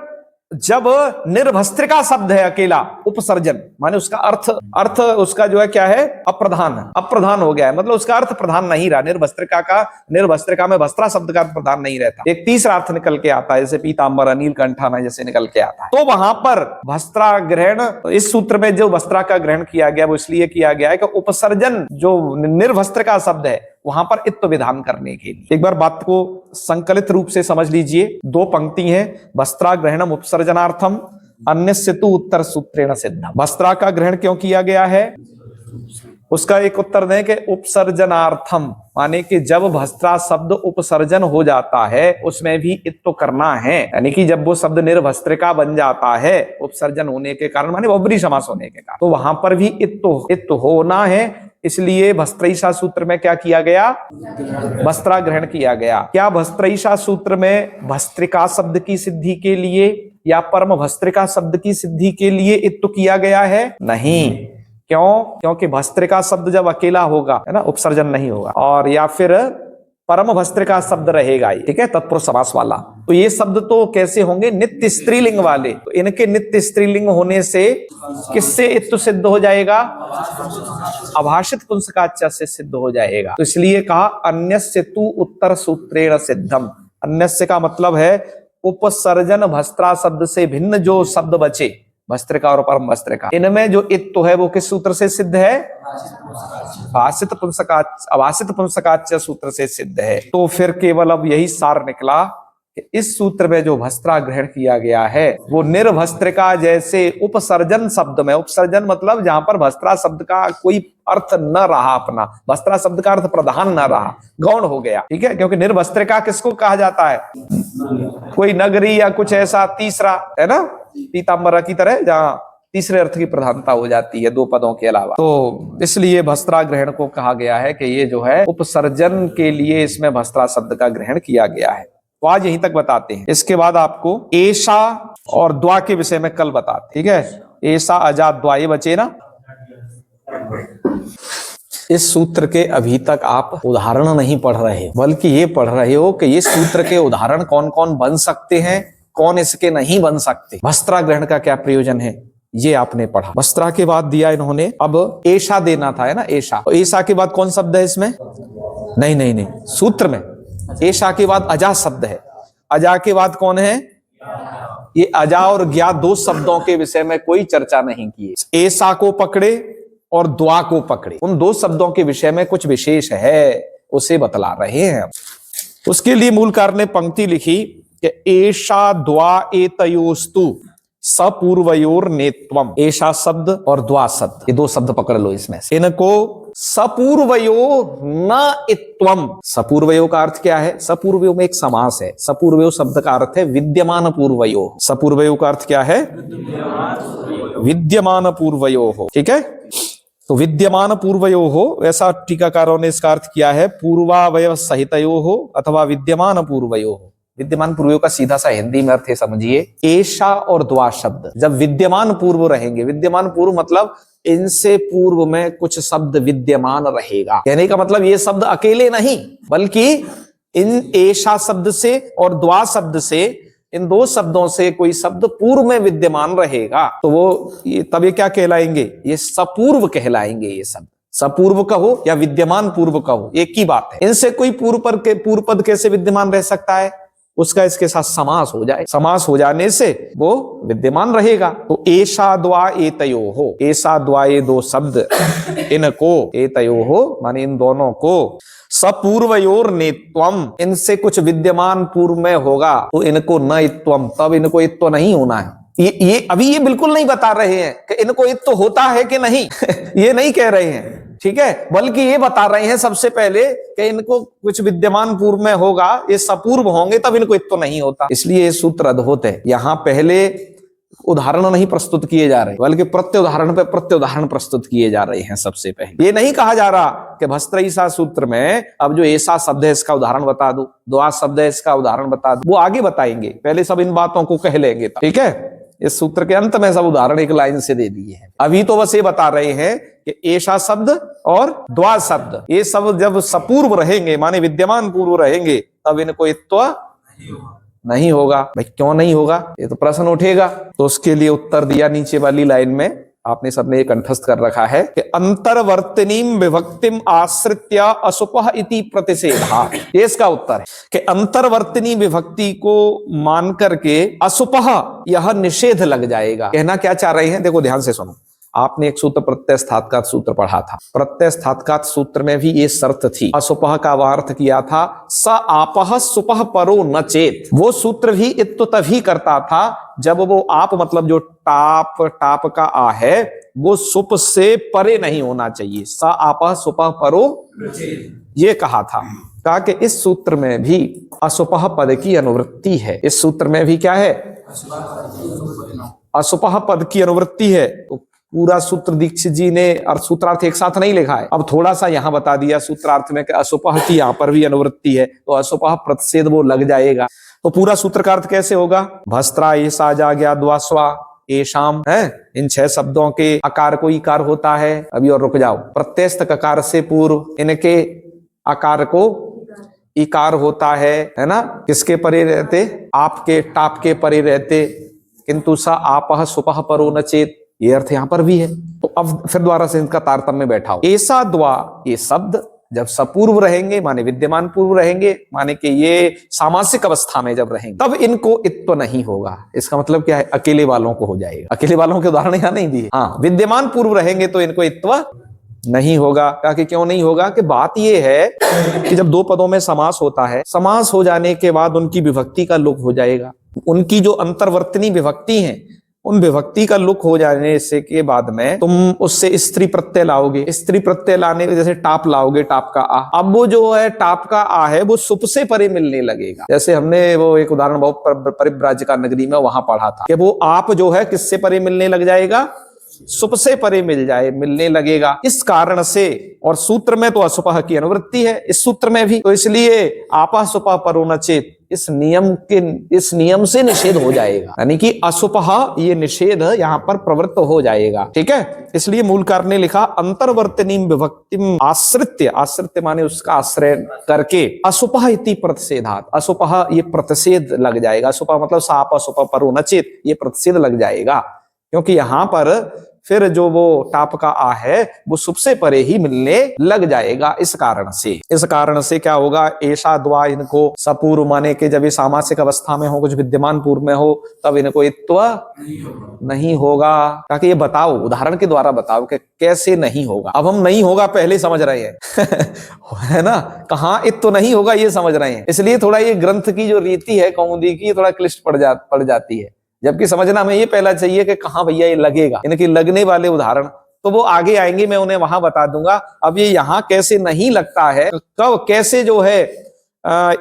जब निर्भस्त्रिका शब्द है अकेला, उपसर्जन माने उसका अर्थ उसका जो है क्या है? अप्रधान हो गया है, मतलब उसका अर्थ प्रधान नहीं रहा। निर्भस्त्रिका में भस्त्रा शब्द का अर्थ प्रधान नहीं रहता, एक तीसरा अर्थ निकल के आता है, जैसे पीतांबर अनिल कंठाना जैसे निकल के आता है। तो वहां पर भस्त्रा ग्रहण, इस सूत्र में जो भस्त्रा का ग्रहण किया गया वो इसलिए किया गया है कि उपसर्जन जो निर्भस्त्रिका शब्द है वहां पर इत्व विधान करने के लिए। एक बार बात को संकलित रूप से समझ लीजिए, दो पंक्ति है, भस्त्रा ग्रहणम उपसर्जनार्थम अन्यस्य तु उत्तर सूत्रेण सिद्धम। भस्त्रा का ग्रहण क्यों किया गया है? उसका एक उत्तर दें कि उपसर्जनार्थम, माने कि जब भस्त्रा शब्द उपसर्जन हो जाता है उसमें भी इत्व करना है, यानी कि जब वो शब्द निर्भस्त्रिका बन जाता है उपसर्जन होने के कारण, माने बहुब्री समास होने के कारण, तो वहां पर भी इत्व होना है। इसलिए भस्त्रईशा सूत्र में क्या किया गया? भस्त्रा ग्रहण किया गया। क्या भस्त्रईशा सूत्र में भस्त्रिका शब्द की सिद्धि के लिए या परम भस्त्रिका शब्द की सिद्धि के लिए इत्व किया गया है? नहीं। क्यों? क्योंकि भस्त्रिका शब्द जब अकेला होगा, है ना, उपसर्जन नहीं होगा, और या फिर परम भस्त्रिका शब्द रहेगा ही, ठीक है, तत्पुरुष समास वाला, तो ये शब्द तो कैसे होंगे? नित्य स्त्रीलिंग वाले। तो इनके नित्य स्त्रीलिंग होने से किससे इत्व सिद्ध हो जाएगा? अभाषित पुंसकाच्य से सिद्ध हो जाएगा। तो इसलिए कहा अन्यस्य तु उत्तर सूत्रेण सिद्धम। अन्यस्य का मतलब है उपसर्जन भस्त्रा शब्द से भिन्न जो शब्द बचे, भस्त्रिका और परम भस्त्रिका, इनमें जो इत्व है वो किस सूत्र से सिद्ध है? अभाषित पुंसकाच्य सूत्र से सिद्ध है। तो फिर केवल अब यही सार निकला कि इस सूत्र में जो भस्त्रा ग्रहण किया गया है वो निर्भस्त्रिका जैसे उपसर्जन शब्द में, उपसर्जन मतलब जहां पर भस्त्रा शब्द का कोई अर्थ न रहा, अपना भस्त्रा शब्द का अर्थ प्रधान न रहा, गौण हो गया, ठीक है, क्योंकि निर्भस्त्रिका किसको कहा जाता है? कोई नगरी या कुछ ऐसा तीसरा, है ना, पीतांबरा की तरह, जहां तीसरे अर्थ की प्रधानता हो जाती है दो पदों के अलावा। तो इसलिए भस्त्रा ग्रहण को कहा गया है कि ये जो है उपसर्जन के लिए इसमें भस्त्रा शब्द का ग्रहण किया गया है। तो आज यहीं तक बताते हैं, इसके बाद आपको एषा और द्वा के विषय में कल बताते, ठीक है। एषा अजा द्वा, ये बचे ना। इस सूत्र के अभी तक आप उदाहरण नहीं पढ़ रहे हो, बल्कि ये पढ़ रहे हो कि ये सूत्र के उदाहरण कौन कौन बन सकते हैं, कौन इसके नहीं बन सकते, भस्त्रा ग्रहण का क्या प्रयोजन है, ये आपने पढ़ा। भस्त्रा के बाद दिया इन्होंने, अब एषा देना था, है ना, एषा। तो एषा के बाद कौन शब्द है इसमें? नहीं, सूत्र में एषा के बाद अजा शब्द है। अजा के बाद कौन है? ये अजा और ज्ञा दो शब्दों के विषय में कोई चर्चा नहीं की। एषा को पकड़े और द्वा को पकड़े, उन दो शब्दों के विषय में कुछ विशेष है, उसे बतला रहे हैं। उसके लिए मूलकार ने पंक्ति लिखी कि एषा द्वा एतयोस्तु सपूर्वयोर नेत्वम। एषा शब्द और द्वा शब्द, ये दो शब्द पकड़ लो इसमें से। इनको सपूर्वयो न इत्वम। सपूर्वयो का अर्थ क्या है? सपूर्वयो में एक समास है। सपूर्वयो शब्द का अर्थ है विद्यमान पूर्वयो। सपूर्वयो का अर्थ क्या है? विद्यमान पूर्वयो हो। ठीक है, तो विद्यमान पूर्वयो हो, ऐसा टीकाकारों ने इसका अर्थ किया है पूर्वावयव सहितयो हो अथवा विद्यमान पूर्वयो हो। विद्यमान पूर्वयों का सीधा सा हिंदी में अर्थ है, समझिए, एषा और द्वा शब्द जब विद्यमान पूर्व रहेंगे, विद्यमान पूर्व मतलब इनसे पूर्व में कुछ शब्द विद्यमान रहेगा। कहने का मतलब ये शब्द अकेले नहीं, बल्कि इन एषा शब्द से और द्वा शब्द से, इन दो शब्दों से कोई शब्द पूर्व में विद्यमान रहेगा, तो वो तब ये क्या कहलाएंगे? ये सपूर्व कहलाएंगे। ये शब्द सपूर्व कहो या विद्यमान पूर्व कहो, एक ही बात है। इनसे कोई पूर्व पद कैसे विद्यमान रह सकता है? उसका इसके साथ समास हो जाए, समास हो जाने से वो विद्यमान रहेगा। तो एषा द्वा एतयो हो, एषा द्वा, ये दो शब्द, इनको, एतयो हो माने इन दोनों को, सपूर्वयोर नेत्वम, इनसे कुछ विद्यमान पूर्व में होगा, तो इनको न इत्वम, तब इनको इत्व नहीं होना है। ये अभी ये बिल्कुल नहीं बता रहे हैं कि इनको इत्व होता है कि नहीं ये नहीं कह रहे हैं, ठीक है, बल्कि ये बता रहे हैं सबसे पहले कि इनको कुछ विद्यमान पूर्व में होगा, ये सपूर्व होंगे तब इनको इत्व नहीं होता। इसलिए ये सूत्र अद्भुत है। यहां पहले उदाहरण नहीं प्रस्तुत किए जा रहे, बल्कि प्रत्युदाहरण पे प्रत्युदाहरण प्रस्तुत किए जा रहे हैं। सबसे पहले ये नहीं कहा जा रहा कि भस्त्रईसा सूत्र में अब जो ऐसा शब्द है इसका उदाहरण बता दो, द्वा शब्द है इसका उदाहरण बता दो, वो आगे बताएंगे, पहले सब इन बातों को कह लेंगे, ठीक है। इस सूत्र के अंत में सब उदाहरण एक लाइन से दे दिए हैं। अभी तो बस ये बता रहे हैं कि ऐसा शब्द और द्वा शब्द, ये सब जब सपूर्व रहेंगे माने विद्यमान पूर्व रहेंगे, तब इनको इत्व नहीं होगा। भाई क्यों नहीं होगा, ये तो प्रश्न उठेगा। तो उसके लिए उत्तर दिया नीचे वाली लाइन में, आपने सबने ये कंठस्थ कर रखा है कि अंतर्वर्तनीम विभक्तिम आश्रित्य अशुपः इति प्रतिषेधा। ये इसका उत्तर है कि अंतर्वर्तनी विभक्ति को मान करके अशुपः यह निषेध लग जाएगा। कहना क्या चाह रहे हैं, देखो ध्यान से सुनो। आपने एक सूत्र प्रत्ययस्थात्कात सूत्र पढ़ा था, प्रत्ययस्थात्कात सूत्र में भी ये शर्त थी, अशुपः का अर्थ किया था स आपः सुपः परो न चेत। वो सूत्र भी इत्व तभी करता था जब वो आप मतलब जो टाप का आ है वो सुप से परे नहीं होना चाहिए, स आपः सुपः परो ये कहा था। कहा कि इस सूत्र में भी अशुपः पद की अनुवृत्ति है। इस सूत्र में भी क्या है, अशुपः पद की अनुवृत्ति है। तो पूरा सूत्र दीक्षित जी ने और सूत्रार्थ एक साथ नहीं लिखा है, अब थोड़ा सा यहां बता दिया सूत्रार्थ में कि अशुपः की यहां पर भी अनुवृत्ति है, तो अशुपः प्रतिषेध वो लग जाएगा। तो पूरा सूत्र का अर्थ कैसे होगा, भस्त्रा एषा जाग्या द्वास्वा एषाम है, इन 6 शब्दों के आकार को इकार होता है। अभी और रुक जाओ, प्रत्ययस्थ ककार से पूर्व इनके आकार को इकार होता है ना, किसके परे रहते, आपके टाप के परे रहते, किंतु स आपः सुपः परो न चेत, ये अर्थ यहां पर भी है। तो अब फिर द्वारा से इनका तारतम्य बैठाओ। ऐसा द्वा, ये शब्द जब सपूर्व रहेंगे माने विद्यमान पूर्व रहेंगे, माने कि ये सामासिक अवस्था में जब रहेंगे, तब इनको इत्व नहीं होगा। इसका मतलब क्या है, अकेले वालों को हो जाएगा। अकेले वालों के उदाहरण यहां नहीं दिए। हाँ, विद्यमान पूर्व रहेंगे तो इनको इत्व नहीं होगा। कि क्यों नहीं होगा, कि बात यह है कि जब दो पदों में समास होता है, समास हो जाने के बाद उनकी विभक्ति का लुक हो जाएगा। उनकी जो अंतर्वर्तनी विभक्ति है, उन विभक्ति का लुक हो जाने से के बाद में तुम उससे स्त्री प्रत्यय लाओगे। स्त्री प्रत्यय लाने में जैसे टाप लाओगे, टाप का आ, अब वो जो है टाप का आ है वो सुप से परे मिलने लगेगा। जैसे हमने वो एक उदाहरण बहुत परिव्राजका नगरी में वहां पढ़ा था कि वो आप जो है किससे परे मिलने लग जाएगा, सुप से परे मिलने लगेगा। इस कारण से, और सूत्र में तो अशुपः की अनुवृत्ति है, इस सूत्र में भी, तो इसलिए आपः सुपः परो न चेत, इस नियम से निषेध हो जाएगा, यानी कि अशुपः ये निषेध यहां पर प्रवृत्त हो जाएगा। ठीक है, इसलिए मूलकार ने लिखा अंतर्वर्तनी विभक्तिम आश्रित्य माने उसका आश्रय करके अशुपः इति प्रतिषेधात्, अशुपः ये प्रतिषेध लग जाएगा। अशुपः मतलब स आपः सुपः परो न चेत, ये प्रतिषेध लग जाएगा, क्योंकि यहां पर फिर जो वो टाप का आ है वो सुप से परे ही मिलने लग जाएगा। इस कारण से क्या होगा, ऐसा द्वा इनको सपूर्व माने के जब ये सामासिक अवस्था में हो, कुछ विद्यमान पूर्व में हो, तब इनको इत्व नहीं होगा। ताकि ये बताओ, उदाहरण के द्वारा बताओ कि कैसे नहीं होगा। अब हम नहीं होगा पहले समझ रहे हैं है ना, कहाँ इत्व नहीं होगा ये समझ रहे हैं। इसलिए थोड़ा ये ग्रंथ की जो रीति है कौमुदी की, थोड़ा क्लिष्ट पड़ जाती है। जबकि समझना हमें ये पहला चाहिए कि कहाँ भैया ये लगेगा, इनके लगने वाले उदाहरण तो वो आगे आएंगे, मैं उन्हें वहां बता दूंगा। अब ये यहाँ कैसे नहीं लगता है, कब कैसे जो है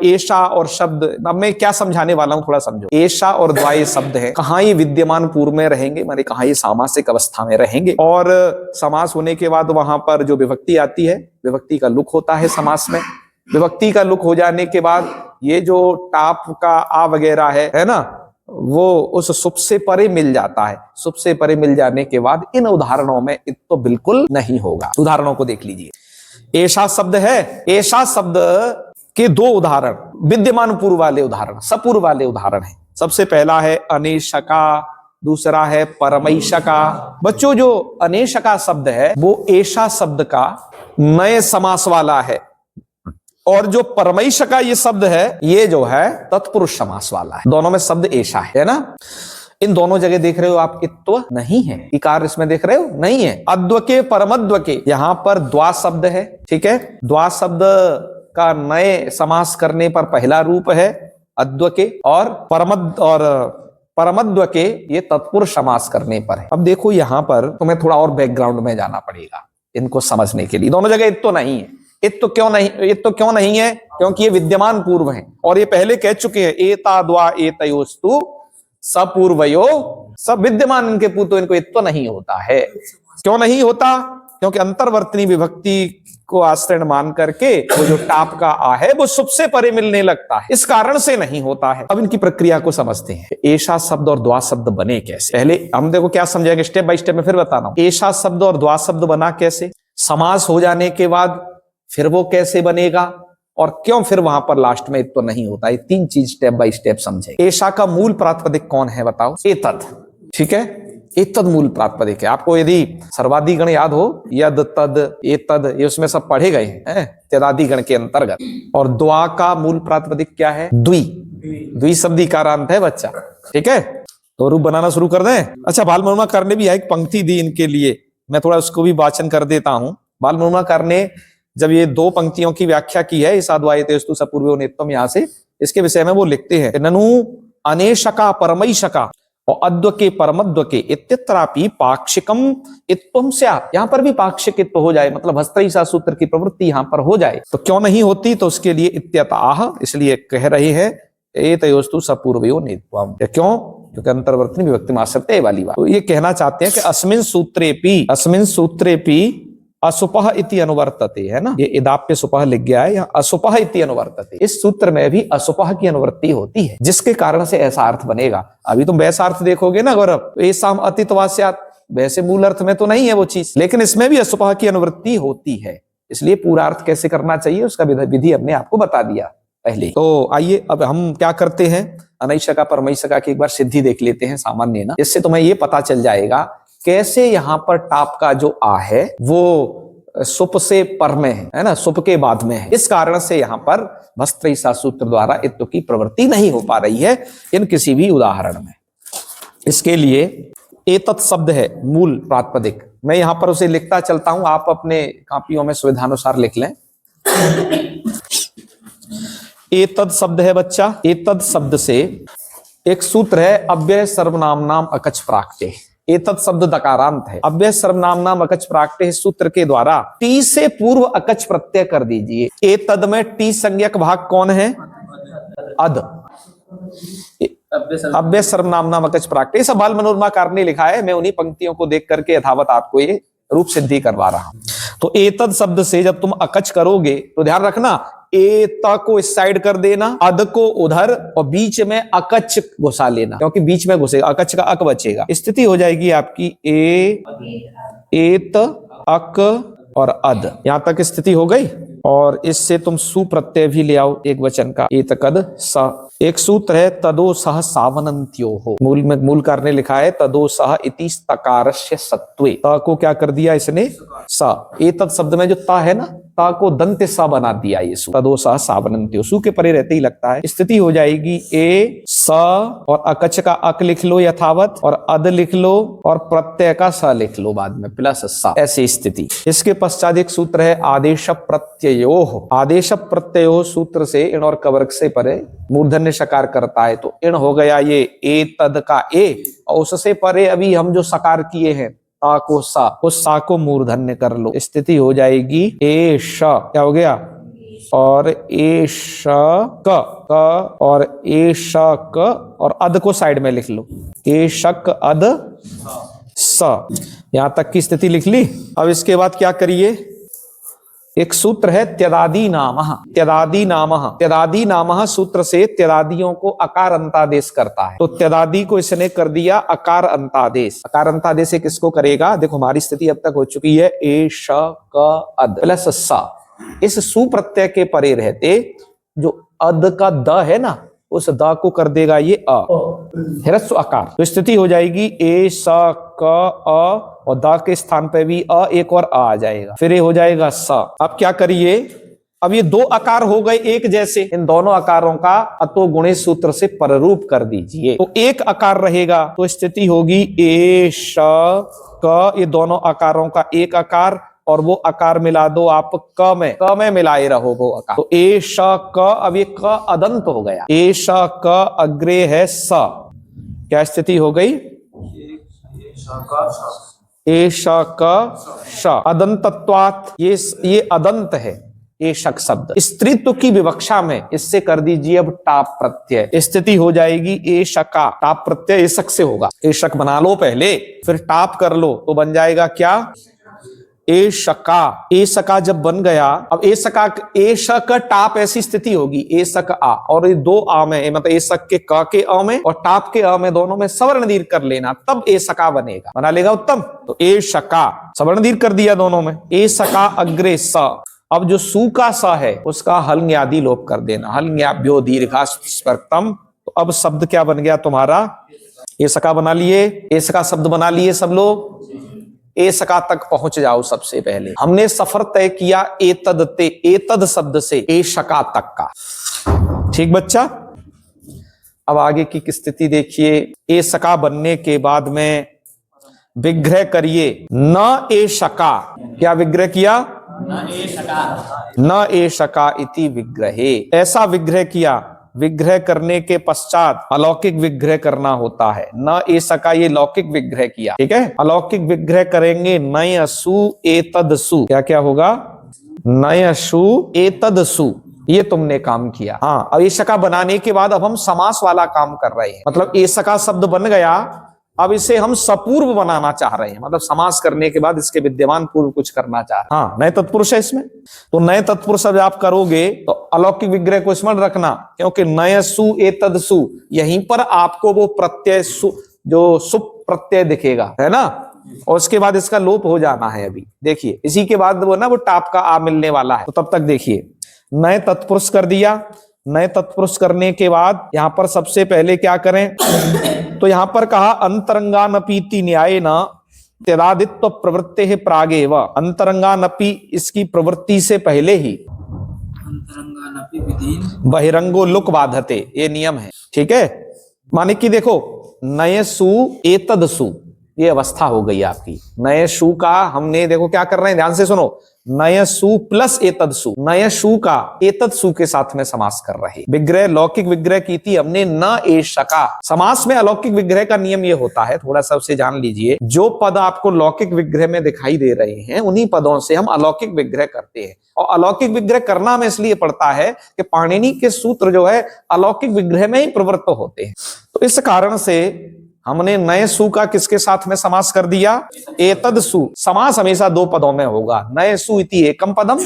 ऐशा और शब्द, अब मैं क्या समझाने वाला हूं थोड़ा समझो। ऐशा और द्वा ये शब्द है, कहाँ ये विद्यमान पूर्व में रहेंगे, माने कहाँ ये सामासिक अवस्था में रहेंगे। और समास होने के बाद वहां पर जो विभक्ति आती है, विभक्ति का लुक होता है समास में। विभक्ति का लुक हो जाने के बाद ये जो टाप का आ वगैरह है ना, वो उस सुप से परे मिल जाता है। सुप से परे मिल जाने के बाद इन उदाहरणों में इत तो बिल्कुल नहीं होगा। उदाहरणों को देख लीजिए। ऐशा शब्द है, ऐशा शब्द के दो उदाहरण विद्यमान पूर्व वाले उदाहरण, सपूर्व वाले उदाहरण है। सबसे पहला है अनेशका, दूसरा है परमैशका। बच्चों जो अनेशका शब्द है वो ऐशा शब्द का नए समास वाला है, और जो परमैशका ये शब्द है ये जो है तत्पुरुष समास वाला है। दोनों में शब्द ऐशा है ना। इन दोनों जगह देख रहे हो आप इत्व नहीं है, इकार इसमें देख रहे हो नहीं है। अद्व के परमद्व के यहां पर द्वा शब्द है, ठीक है। द्वा शब्द का नए समास करने पर पहला रूप है अद्व के, और परमद्व के ये तत्पुरुष समास करने पर है। अब देखो यहां पर तुम्हें थोड़ा और बैकग्राउंड में जाना पड़ेगा इनको समझने के लिए। दोनों जगह इत्व नहीं है। इत्व क्यों नहीं है? क्योंकि ये विद्यमान पूर्व है, और ये पहले कह चुके हैं एता द्वा एतयोस्तु सपूर्वयो, सब विद्यमान इनके पूर्व, तो इनको इत्व नहीं होता है। क्यों नहीं होता? क्योंकि अंतर्वर्तनी विभक्ति को आश्रय मान करके वो जो टाप का आ है वो सुप से परे मिलने लगता है, इस कारण से नहीं होता है। अब इनकी प्रक्रिया को समझते हैं। ऐशा शब्द और द्वा शब्द बने कैसे, पहले हम देखो क्या समझेंगे, स्टेप बाय स्टेप में फिर बता रहा हूं। ऐशा शब्द और द्वा शब्द बना कैसे, समास हो जाने के बाद फिर वो कैसे बनेगा, और क्यों फिर वहां पर लास्ट में तो नहीं होता। ये तीन चीज स्टेप बाय स्टेप समझे। ऐशा का मूल प्रातिपदिक कौन है बताओ? एतद, ठीक है। एतद मूल प्रातिपदिक है। आपको यदि सर्वाधिगण याद हो, यद तद एतद, ये उसमें सब पढ़े गए हैं त्यदादिगण के अंतर्गत। और द्वा का मूल प्रातिपदिक क्या है? द्वि। द्वि शब्दी कारांत है बच्चा, ठीक है। तो रूप बनाना शुरू कर दें। अच्छा, बाल मुर्मा करने भी एक पंक्ति दी इनके लिए, मैं थोड़ा उसको भी वाचन कर देता हूं। बाल मुर्मा करने जब ये दो पंक्तियों की व्याख्या की है, ईसाद्वायतेस्तु सपूर्वयो नेत्वम, यहां से इसके विषय में वो लिखते हैं, ननु अनेशका परमैशका और अद्व के परमद्व के इत्यत्रापि पाक्षिकम इत्वम स्यात्। यहां पर भी पाक्षिक इत्व हो जाए, मतलब हस्तैषा सूत्र की प्रवृत्ति यहां पर हो जाए, तो क्यों नहीं होती? तो उसके लिए इत्यतः, इसलिए कह रहे हैं एतयोस्तु सपूर्वयो नेत्वम। क्यों? क्योंकि अंतर्वर्तनी विभक्ति माश्रित्य वाली बात। तो ये कहना चाहते हैं कि अस्मिन् सूत्रेपि असुपह इति अनुवर्तते, है ना। ये इदाप्य सुपह लिख गया है, यहाँ असुपह इति अनुवर्तते। इस सूत्र में भी असुपह की अनुवृत्ति होती है, जिसके कारण से ऐसा अर्थ बनेगा। अभी तुम वैसा अर्थ देखोगे ना गौरव, तो ऐसा अतित्वा स्यात्, वैसे मूल अर्थ में तो नहीं है वो चीज, लेकिन इसमें भी असुपह की अनुवृत्ति होती है। इसलिए पूरा अर्थ कैसे करना चाहिए उसका विधि हमने आपको बता दिया पहले। तो आइए अब हम क्या करते हैं, अनैशका परमैशका की एक बार सिद्धि देख लेते हैं सामान्य ना। इससे तुम्हें ये पता चल जाएगा कैसे यहाँ पर टाप का जो आ है वो सुप से पर में है ना, सुप के बाद में है। इस कारण से यहाँ पर भस्त्रैषा सूत्र द्वारा इत्व की प्रवृत्ति नहीं हो पा रही है इन किसी भी उदाहरण में। इसके लिए एतत् शब्द है मूल प्रातिपदिक, मैं यहाँ पर उसे लिखता चलता हूं, आप अपने कापियों में सुविधानुसार लिख लें। एतद शब्द है बच्चा, एतद शब्द से एक सूत्र है अव्यय सर्वनाम नाम अकच प्राक्टे। एतद शब्द दकारांत है, अव्यय सर्वनाम नाम अकच प्राक्टे। इस सूत्र के द्वारा टी से पूर्व अकच प्रत्यय कर दीजिए। एतद में टी संज्ञक भाग कौन है? अद। अव्यय सर्वनाम नाम अकच प्राक्टे, सब बाल मनोरमाकार ने लिखा है, मैं उन्हीं पंक्तियों को देख करके यथावत आपको ये रूप सिद्धि करवा रहा हूं। तो एतद शब्द से जब तुम अकच करोगे तो ध्यान रखना, एता को इस साइड कर देना, अद को उधर, और बीच में अकच घुसा लेना, क्योंकि बीच में घुसेगा, अकच का अक बचेगा। स्थिति हो जाएगी आपकी ए, एत, अक और अद। यहां तक स्थिति हो गई। और इससे तुम सु प्रत्यय भी ले आओ एक वचन का, एतकद स। एक सूत्र है तदो सह सावनंत्यो हो, मूल में मूल कार ने लिखा है तदो सह इति तकारस्य सत्वे, त को क्या कर दिया इसने स, एतद शब्द में जो ता है ना, ता को दंत सा बना दिया ये सु, तदो सह सावनंत्यो, सु के परे रहते ही लगता है। स्थिति हो जाएगी ए स और अकच का अक लिख लो यथावत, और अद लिख लो, और प्रत्यय का स लिख लो बाद में प्लस सा, ऐसी स्थिति। इसके पश्चात एक सूत्र है आदेश प्रत्ययो। आदेश प्रत्ययो सूत्र से इण और कवर्ग से परे मूर्धन्य सकार करता है, तो इण हो गया ये ए तद का ए, और उससे परे अभी हम जो सकार किए हैं ता को सा, उस सा को मूर्धन्य कर लो, स्थिति हो जाएगी ए श, क्या हो गया, और ए श क और ए श क, और अद को साइड में लिख लो, ए शक अद स। यहां तक की स्थिति लिख ली। अब इसके बाद क्या करिए, एक सूत्र है त्यदादि नामः। त्यदादि नामः, त्यदादि नामः सूत्र से त्यदादियों को अकार अंतादेश करता है, तो त्यदादि को इसने कर दिया अकार अंतादेश। अकार अंतादेश किसको करेगा, देखो हमारी स्थिति अब तक हो चुकी है ए श क अद प्लस सा, इस सु प्रत्यय के परे रहते जो अद का द है ना, उस द को कर देगा ये अ, ह्रस्व आकार, तो स्थिति हो जाएगी ए स क अ, और द के स्थान पे भी अ, एक और आ जाएगा, फिर ये हो जाएगा स। अब क्या करिए, अब ये दो आकार हो गए एक जैसे, इन दोनों आकारों का अतो गुणे सूत्र से पररूप कर दीजिए, तो एक आकार रहेगा, तो स्थिति होगी ए श क, ये दोनों आकारों का एक आकार, और वो आकार मिला दो आप क में मिलाए रहो वो आकार, तो ए श क, अब ये क अदंत हो गया, ए श क अग्रे है स, क्या स्थिति हो गई, ए श क श अदंतत्वात्, ये अदंत है ए शक शब्द, स्त्रीत्व की विवक्षा में इससे कर दीजिए अब टाप प्रत्यय, स्थिति हो जाएगी ए शका, टाप प्रत्यय ए शक से होगा, ए शक बना लो पहले फिर टाप कर लो, तो बन जाएगा क्या ए शका। ए शका जब बन गया, अब ए शका ए शक टाप ऐसी स्थिति होगी ए शक आ, और ये दो आ में मतलब ए शक के क के अ में और टाप के अ में दोनों में सवर्ण दीर्घ कर लेना, तब ए शका बनेगा, बना लेगा उत्तम। तो ए शका सवर्ण दीर्घ कर दिया दोनों में, ए शका अग्रे स, अब जो सु का स है उसका हल आदि लोप कर देना, हल न्याभ्यो दीर्घा स्पर्तम, तो अब शब्द क्या बन गया तुम्हारा, ए शका बना लिए, ए शका शब्द बना लिए सब लोग, ए शका तक पहुंच जाओ। सबसे पहले हमने सफर तय किया एतद शब्द से ए शका तक का, ठीक बच्चा। अब आगे की स्थिति देखिए, ए शका बनने के बाद में विग्रह करिए, न ए शका, क्या विग्रह किया, न ए शका इति विग्रहे, ऐसा विग्रह किया, विग्रह करने के पश्चात अलौकिक विग्रह करना होता है, न ए सका ये लौकिक विग्रह किया, ठीक है, अलौकिक विग्रह करेंगे नय सु एतद सु, क्या क्या होगा, नय सु एतद सु, ये तुमने काम किया। हाँ, अब ए सका बनाने के बाद अब हम समास वाला काम कर रहे हैं, मतलब ए सका शब्द बन गया, अब इसे हम सपूर्व बनाना चाह रहे हैं, मतलब समास करने के बाद इसके विद्यमान पूर्व कुछ करना चाह रहे हैं। हाँ, नए तत्पुरुष है इसमें, तो नए तत्पुरुष जब आप करोगे तो अलौकिक विग्रह को स्मरण रखना, क्योंकि नय सु एतद सु, यहीं पर आपको वो प्रत्यय जो सुप प्रत्यय दिखेगा, है ना, और उसके बाद इसका लोप हो जाना है। अभी देखिए इसी के बाद वो ना वो टाप का आ मिलने वाला है, तो तब तक देखिए नए तत्पुरुष कर दिया। नए तत्पुरुष करने के बाद यहां पर सबसे पहले क्या करें, तो यहां पर कहा अंतरंगानपीति न्याय न त्यदादित्व प्रवृत्ति है प्रागेव, अंतरंगानपि इसकी प्रवृत्ति से पहले ही बहिरंगो लुक बाधते, ये नियम है, ठीक है। माने कि देखो नय सु एतद सु, ये अवस्था हो गई आपकी, नय सु का हमने देखो क्या कर रहे हैं, ध्यान से सुनो, नय सु प्लस एतद सु, नय सु का एतद सु के साथ में समास कर रहे, विग्रह लौकिक विग्रह की थी हमने न ए शका। समास में अलौकिक विग्रह का नियम ये होता है, थोड़ा सा उसे जान लीजिए, जो पद आपको लौकिक विग्रह में दिखाई दे रहे हैं उन्हीं पदों से हम अलौकिक विग्रह करते हैं, और अलौकिक विग्रह करना हमें इसलिए पड़ता है कि पाणिनि के सूत्र जो है अलौकिक विग्रह में ही प्रवृत्त होते हैं, तो इस कारण से हमने नए सु का किसके साथ में समास कर दिया, एतद सु। समास हमेशा दो पदों में होगा, नए सु इति एकम पदम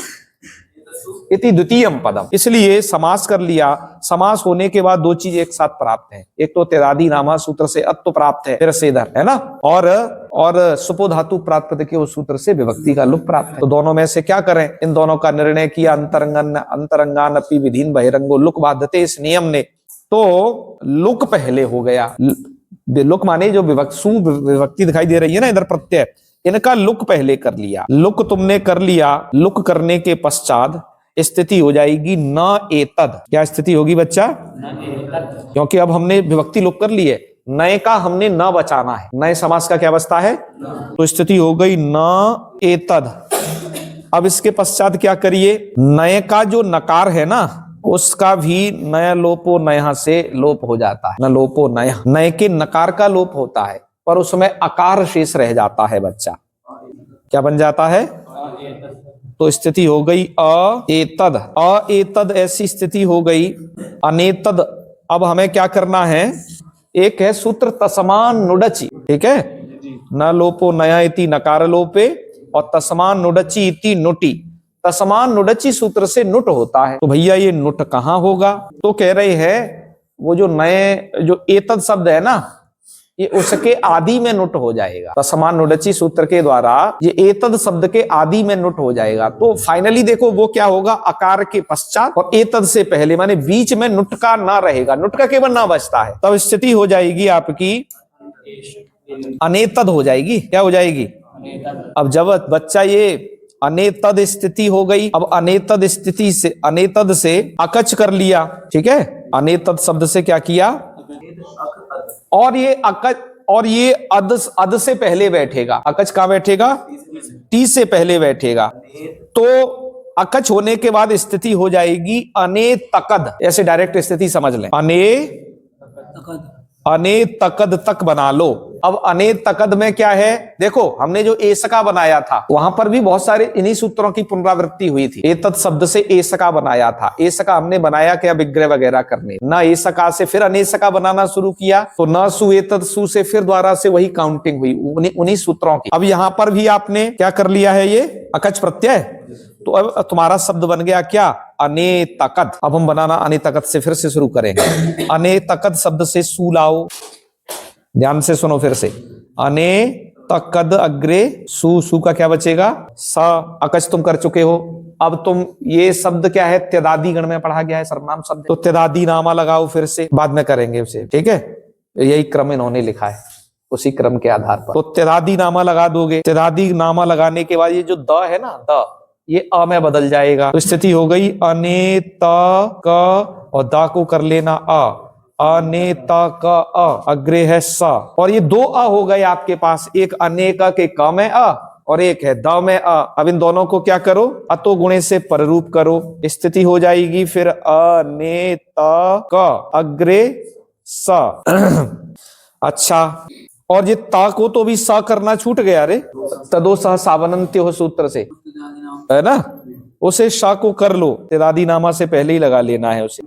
इति द्वितीयम पदम। इसलिए समास कर लिया। समास होने के बाद दो चीज एक साथ प्राप्त है, एक तो तेरादी नामा सूत्र से अत्व प्राप्त है, फिर सेधर है ना, और सुपो धातु प्राप्त के उस सूत्र से विभक्ति का लुक प्राप्त है। तो दोनों में से क्या करें? इन दोनों का निर्णय किया अंतरंगान अपि विधीन बहिरंगो लुक बाध्यते, इस नियम ने। तो लुक पहले हो गया। लुक माने जो विभक्ति दिखाई दे रही है ना इधर प्रत्यय, इनका लुक पहले कर लिया। लुक तुमने कर लिया। लुक करने के पश्चात स्थिति हो जाएगी न एतद। क्या स्थिति होगी बच्चा? क्योंकि अब हमने विभक्ति लुक कर ली है, नए का हमने न बचाना है। नए समास का क्या अवस्था है? तो स्थिति हो गई न एतद। अब इसके पश्चात क्या करिए? नए का जो नकार है ना, उसका भी नया लोपो नया से लोप हो जाता है। न लोपो नया, नए के नकार का लोप होता है, पर उसमें अकार शेष रह जाता है बच्चा। क्या बन जाता है? तो स्थिति हो गई अएतद। अएतद ऐसी स्थिति हो गई। अनेतद। अब हमें क्या करना है? एक है सूत्र तस्मान नुडची, ठीक है, न लोपो नया इति नकार लोपे, और तस्मान नुडची इति नुटी। तस्मान नुडची सूत्र से नुट होता है। तो भैया ये नुट कहां होगा? तो कह रहे हैं वो जो नए जो एतद शब्द है ना, ये उसके आदि में नुट हो जाएगा। तस्मान नुडची सूत्र के द्वारा ये एतद शब्द के आदि में नुट हो जाएगा। तो फाइनली देखो वो क्या होगा? अकार के पश्चात और एतद से पहले, माने बीच में नुट का ना रहेगा, नुट का केवल ना बचता है। तब स्थिति हो जाएगी आपकी अनेतद हो जाएगी। क्या हो जाएगी? अब जब बच्चा ये अनेतद स्थिति हो गई, अब अनेतद स्थिति से, अनेतद से अकच कर लिया, ठीक है, अनेतद शब्द से क्या किया? और ये अकच, और ये अद से पहले बैठेगा। अकच कहां बैठेगा? टी से पहले बैठेगा। तो अकच होने के बाद स्थिति हो जाएगी अने तकद। ऐसे डायरेक्ट स्थिति समझ लें, अने तकद तक बना लो। अब अने तकद में क्या है? देखो हमने जो एसका बनाया था वहां पर भी बहुत सारे इन्हीं सूत्रों की पुनरावृत्ति हुई थी। एतद शब्द से एसका बनाया था। एसका हमने बनाया क्या? विग्रह वगैरह करने। न एसका से फिर अनेसका बनाना शुरू किया, तो न सु एतद सु से फिर द्वारा से वही काउंटिंग हुई उन्हीं सूत्रों की। अब यहां पर भी आपने क्या कर लिया है? ये अकच प्रत्यय। तो अब तुम्हारा शब्द बन गया क्या? अने तकद। अब हम बनाना अने तकद से फिर से शुरू करेंगे। अने तकद शब्द से सू लाओ, ध्यान से सुनो फिर से। अने तकद अग्रे सू, सू का क्या बचेगा? स। अकच तुम कर चुके हो। अब तुम ये शब्द क्या है? त्यदादि गण में पढ़ा गया है, सर्वनाम शब्द। तो त्यदादि नामा लगाओ फिर से, बाद में करेंगे उसे, ठीक है। यही क्रम इन्होंने लिखा है, उसी क्रम के आधार पर। तो त्यदादि नामा लगा दोगे। त्यदादि नामा लगाने के बाद ये जो द है ना, द, ये अ में बदल जाएगा। तो स्थिति हो गई अने त क, और दा को कर लेना अ। अने त क अ, अग्रे है स। और ये दो अ हो गए आपके पास, एक अनेक के क में अ और एक है द में अ। अब इन दोनों को क्या करो? अतो गुणे से पररूप करो। स्थिति हो जाएगी फिर अने त क अग्रे स। अच्छा, और ये ता को तो भी सा करना छूट गया रे, तदो सह सावनंत्य हो सूत्र से, है ना, उसे शा को कर लो। तेदादी नामा से पहले ही लगा लेना है उसे,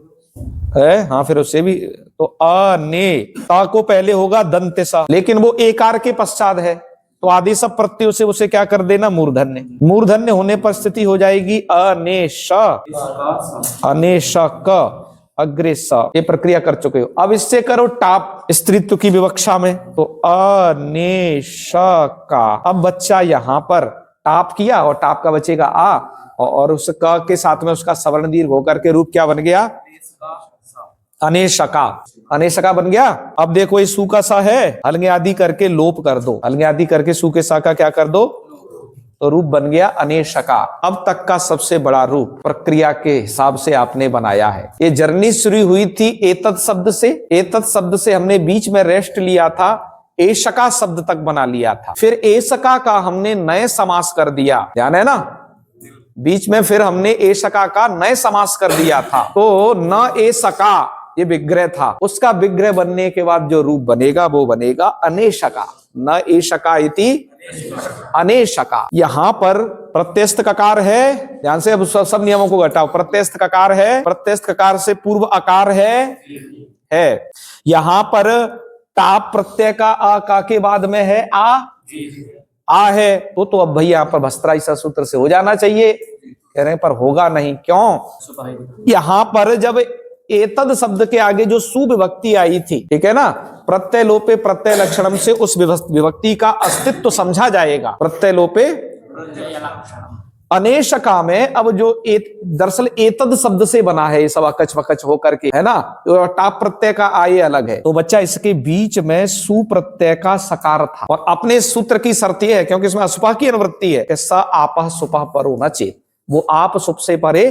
है, हाँ, फिर उससे भी। तो अने ता को पहले होगा दंत सा, लेकिन वो एकार के पश्चात है, तो आदि सब प्रत्यय से उसे क्या कर देना? मूर्धन्य। मूर्धन्य होने पर स्थिति हो जाएगी अनेश, अनेश क अग्रे स। ये प्रक्रिया कर चुके हो। अब इससे करो टाप स्त्रीत्व की विवक्षा में, तो अनेश का। अब बच्चा यहां पर टाप किया और टाप का बचेगा आ, और उस क के साथ में उसका सवर्ण दीर्घ होकर के रूप क्या बन गया? अनेशका। अनेशका बन गया। अब देखो ये सु का सा है, हलंगे आदि करके लोप कर दो, हलंगे आदि करके सु के सा का क्या कर दो? तो रूप बन गया अनेशका। अब तक का सबसे बड़ा रूप प्रक्रिया के हिसाब से आपने बनाया है। ये जर्नी शुरू हुई थी एतद शब्द से। एतद शब्द से हमने बीच में रेस्ट लिया था, एशका शब्द तक बना लिया था। फिर एशका का हमने नए समास कर दिया, ध्यान है ना, बीच में फिर हमने एशका का नए समास कर दिया था। तो न एशका ये विग्रह था, उसका विग्रह बनने के बाद जो रूप बनेगा वो बनेगा अनेशका। न एशका इति अनेशका। यहां पर प्रत्यस्त ककार है, ध्यान से, अब सब नियमों को घटाओ। प्रत्यस्त ककार है, प्रत्यस्त ककार से पूर्व आकार है। यहां पर टाप प्रत्यय का आ का के बाद में है आ है, तो अब भैया यहां पर भस्त्रा ईसा सूत्र से हो जाना चाहिए, कह रहे हैं पर होगा नहीं, क्यों? यहां पर जब एतद शब्द के आगे जो सुविभक्ति आई थी, ठीक है ना, प्रत्यय लोपे प्रत्यय लक्षणम से उस विभक्ति का अस्तित्व समझा जाएगा। प्रत्यय लोपे अनेशका में अब जो दरअसल एतद शब्द से बना है ये सब अकच वकच होकर के, है ना, तो टाप प्रत्यय का आये अलग है। तो बच्चा इसके बीच में सु प्रत्यय का सकार था, और अपने सूत्र की शर्त है, क्योंकि इसमें असुपा की अनुवृत्ति है कि स आपः सुपः परो न चेत, वो आप सुप से परे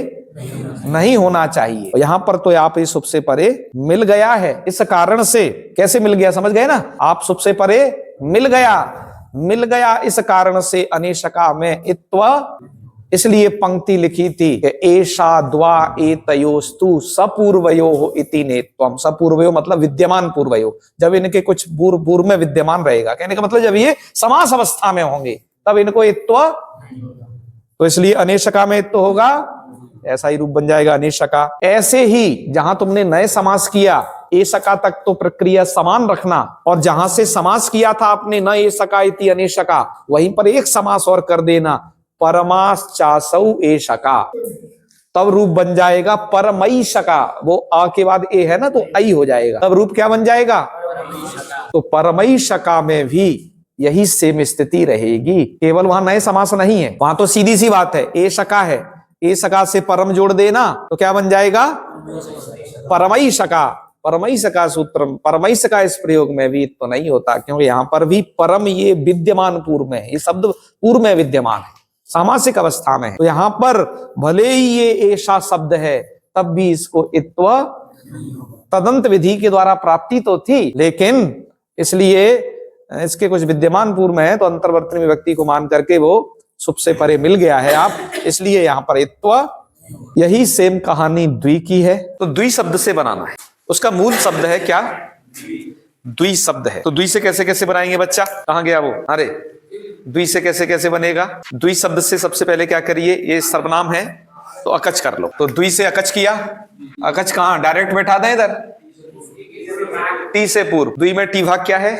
नहीं होना चाहिए। यहां पर तो आप इस सुप से परे मिल गया है। इस कारण से कैसे मिल गया, समझ गए ना, आप सुप से परे मिल गया इस कारण से अनेशका में इत्व, इसलिए पंक्ति लिखी थी कि एषा द्वा एतयोस्तु सपूर्वयो इति नेत्वम। सपूर्वयो मतलब विद्यमान पूर्वयो, जब इनके कुछ पूर्व में विद्यमान रहेगा, कहने का मतलब जब ये समास अवस्था में होंगे तब इनको इत्व, तो इसलिए अनेशका में इत्व होगा, ऐसा ही रूप बन जाएगा अनेशका। ऐसे ही जहां तुमने नए समास किया, एशका तक तो प्रक्रिया समान रखना, और जहां से समास किया था आपने न एशका इति अनेशका, वहीं पर एक समास और कर देना, परमाश्चासौ एशका, तब रूप बन जाएगा परमैशका। वो अ के बाद ए है ना, तो आई हो जाएगा, तब रूप क्या बन जाएगा? तो परमैशका में भी यही सेम स्थिति रहेगी, केवल वहां नए समास नहीं है, वहां तो सीधी सी बात है, एशका है, एशका से परम जोड़ देना तो क्या बन जाएगा? परमैशका। परमैशका सूत्र, परमैशका इस प्रयोग में भी तो नहीं होता, क्योंकि यहां पर भी परम ये विद्यमान पूर्व में है, ये शब्द पूर्व में विद्यमान है, सामासिक अवस्था में है। तो यहां पर भले ही ये ऐसा शब्द है, तब भी इसको इत्व तदंत विधि के द्वारा प्राप्ति तो थी, लेकिन इसलिए इसके कुछ विद्यमान पूर्व में है, तो अंतर्वर्तनी विभक्ति को मान करके वो सुप से परे मिल गया है आप, इसलिए यहां पर इत्व। यही सेम कहानी द्वि की है। तो द्वि शब्द से बनाना है, उसका मूल शब्द है क्या? द्वि शब्द है। तो द्वि से कैसे कैसे बनाएंगे बच्चा? कहां गया वो? अरे द्वि से कैसे कैसे बनेगा? द्वि शब्द से सबसे पहले क्या करिए, ये सर्वनाम है तो अकच कर लो। तो द्वि से अकच किया, अकच कहां? डायरेक्ट बैठा दें इधर, टी से पूर्व। द्वि में टी भाग क्या है?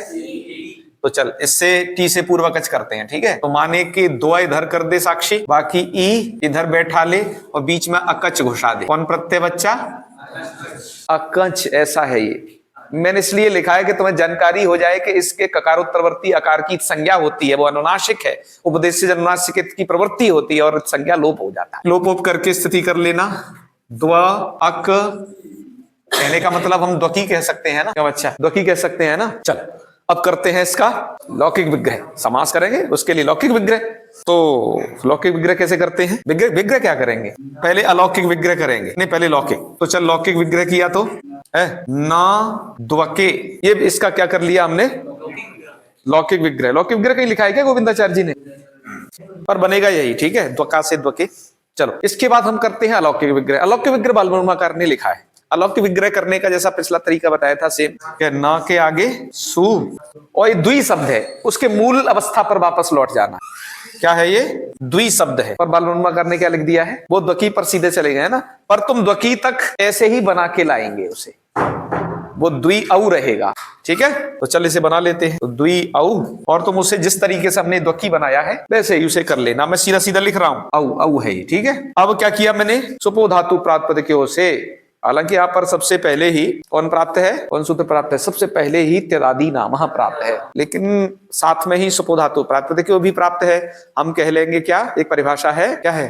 तो चल इससे टी से पूर्व अकच करते हैं, ठीक है। तो माने कि दो इधर कर दे साक्षी, बाकी ई इधर बैठा ले और बीच में अकच घुसा दे। कौन प्रत्यय बच्चा? अकच। ऐसा है ये, मैंने इसलिए लिखा है कि तुम्हें जानकारी हो जाए कि इसके ककारोत्तरवर्ती आकार की संज्ञा होती है, वो अनुनासिक है, उपदेश से अनुनासिक की प्रवृत्ति होती है और संज्ञा लोप हो जाता है। लोप करके स्थिति कर लेना, द्व अक, कहने का मतलब हम द्वकी कह सकते हैं ना, क्या बच्चा? द्वकी कह सकते हैं ना। चल अब करते हैं इसका लौकिक विग्रह, समास करेंगे उसके लिए लौकिक विग्रह। तो लौकिक विग्रह कैसे करते हैं? विग्रह क्या करेंगे? पहले अलौकिक विग्रह करेंगे, नहीं पहले लौकिक। तो चल लौकिक विग्रह किया तो ना द्वके, ये इसका क्या कर लिया हमने? लौकिक विग्रह। लौकिक विग्रह कहीं लिखा है क्या गोविंदाचार्य जी ने? पर बनेगा यही, ठीक है, द्वका से द्वके। चलो इसके बाद हम करते हैं अलौकिक विग्रह। अलौकिक विग्रह बालब्रह्माकार ने लिखा है। अलौकिक विग्रह करने का जैसा पिछला तरीका बताया था सेम, कि न के आगे सु, और ये द्वि शब्द है, उसके मूल अवस्था पर वापस लौट जाना। क्या है ये? द्वि शब्द है। पर बालब्रह्माकार ने क्या लिख दिया है? वो द्वकी पर सीधे चले गए ना, पर तुम द्वकी तक ऐसे ही बना के लाएंगे उसे, वो द्वि औ रहेगा, ठीक है। तो चल इसे बना लेते हैं। तो द्वि औ, और तुम उसे जिस तरीके से हमने द्वकी बनाया है वैसे ही उसे कर लेना। मैं सीधा सीधा लिख रहा हूं, औ है ये, ठीक है। अब क्या किया मैंने? सुपो धातु प्रातिपदिकों से, हालांकि यहाँ पर सबसे पहले ही कौन प्राप्त है, कौन सूत्र प्राप्त है? सबसे पहले ही त्यदादि नाम प्राप्त है, लेकिन साथ में ही सुपो धातु प्रातिपदिकों भी प्राप्त है। हम कह लेंगे क्या? एक परिभाषा है, क्या है?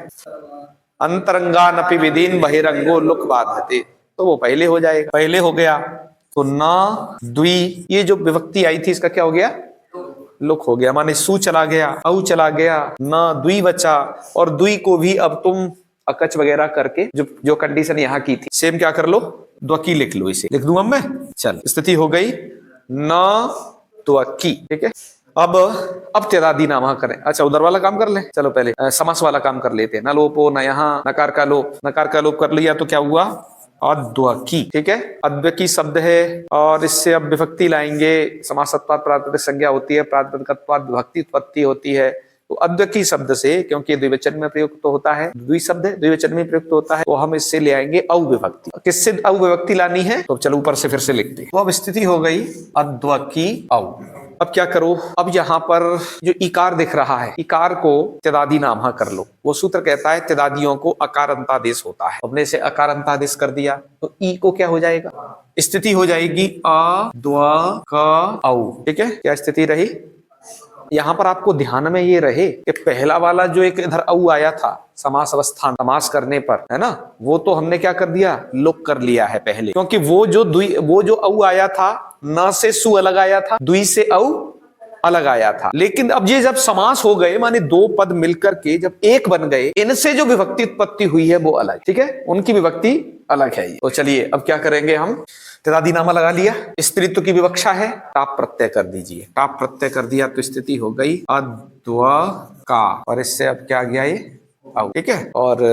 अंतरंगानपि विदीन बहिरंगो लुक बाधते, तो वो पहले हो जाएगा, पहले हो गया। तो न द्वि, ये जो विभक्ति आई थी इसका क्या हो गया? लुक हो गया, माने सु चला गया, औ चला गया, न द्वि बचा। और द्वि को भी अब तुम अकच वगैरह करके जो कंडीशन यहाँ की थी सेम क्या कर लो? द्वकी लिख लो, इसे लिख दूं अब मैं। चल स्थिति हो गई न द्वकी, ठीक है। अब त्यदादि नाम करें। अच्छा उधर वाला काम कर ले, चलो पहले समास वाला काम कर लेते हैं। न लोपो न यहाँ, नकार का लोप, नकार का लोप कर लिया तो क्या हुआ? अद्वकी, ठीक है। अद्वकी शब्द है, और इससे अब विभक्ति लाएंगे। समासत्वात् प्रातिपदिक संज्ञा होती है, प्रातिपदिकत्वात् विभक्ति उत्पत्ति होती है। तो अद्वकी शब्द से, क्योंकि द्विवचन में प्रयुक्त तो होता है, द्वि शब्द है द्विवचन में प्रयुक्त होता है, तो हम इससे ले आएंगे अविभक्ति। किससे अविभक्ति लानी है? तो चलो ऊपर से फिर से लिखते हैं। तो अब स्थिति हो गई अद्वकी औ, अब क्या करो, अब यहाँ पर जो इकार दिख रहा है, इकार को त्यदादि नाम कर लो। वो सूत्र कहता है त्यदादियों को अकारंतादेश होता है। हमने इसे अकारंतादेश कर दिया तो ई को क्या हो जाएगा, स्थिति हो जाएगी अ द्वा क औ। ठीक है, क्या स्थिति रही। यहां पर आपको ध्यान में ये रहे कि पहला वाला जो एक इधर औ आया था समास अवस्था समास करने पर, है ना, वो तो हमने क्या कर दिया, लुक कर लिया है पहले, क्योंकि वो जो औ आया था न से सु अलग आया था, द्वि से औ अलग आया था। लेकिन अब ये जब समास हो गए, माने दो पद मिलकर के जब एक बन गए, इनसे जो विभक्ति उत्पत्ति हुई है वो अलग, ठीक है, उनकी विभक्ति अलग है। तो चलिए अब क्या करेंगे हम, त्यदादि नामा लगा लिया, स्त्रीत्व की विवक्षा है, टाप प्रत्यय कर दीजिए, टाप प्रत्यय कर दिया तो स्थिति हो गई अद्व का, और इससे अब क्या गया ये औ। ठीक है, और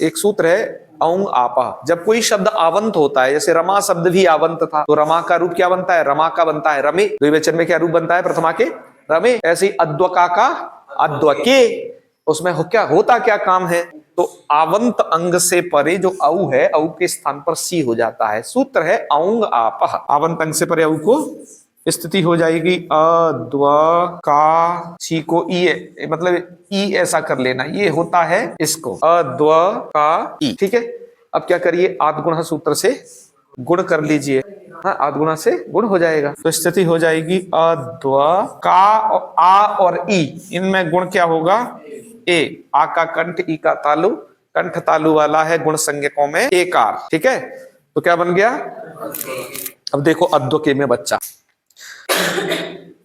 एक सूत्र है औंग आपा। जब कोई शब्द आवंत होता है, जैसे रमा शब्द भी आवंत था, तो रमा का रूप क्या बनता है, रमा का बनता है रमे, द्विवचन में क्या रूप बनता है, प्रथमा के रमे। ऐसे ही अद्वका का अद्वके, उसमें क्या होता, क्या काम है, तो आवंत अंग से परे जो औ है, औ के स्थान पर सी हो जाता है। सूत्र है औंग आपह, आवंत अंग से परे औ को स्थिति हो जाएगी अद्व का, सी को ई, मतलब ई ऐसा कर लेना, ये होता है इसको अद्व का ई। ठीक है, अब क्या करिए, आद्गुण सूत्र से गुण कर लीजिए, हाँ आद्गुणा से गुण हो जाएगा, तो स्थिति हो जाएगी अद्व का, आ और ई, इनमें गुण क्या होगा, ए, आ का कंठ, ई का तालु, कंठ तालु वाला है गुण संज्ञकों में एकार। ठीक है, तो क्या बन गया, अब देखो अद्व के में बच्चा,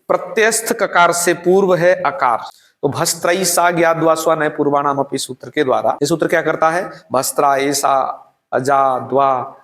प्रत्यस्थ ककार से पूर्व है अकार, तो भस्त्रई सा ज्ञाद्वा स्व नए पूर्वाणाम अपि सूत्र के द्वारा, ये सूत्र क्या करता है, भस्त्रा ऐसा अजा द्वा,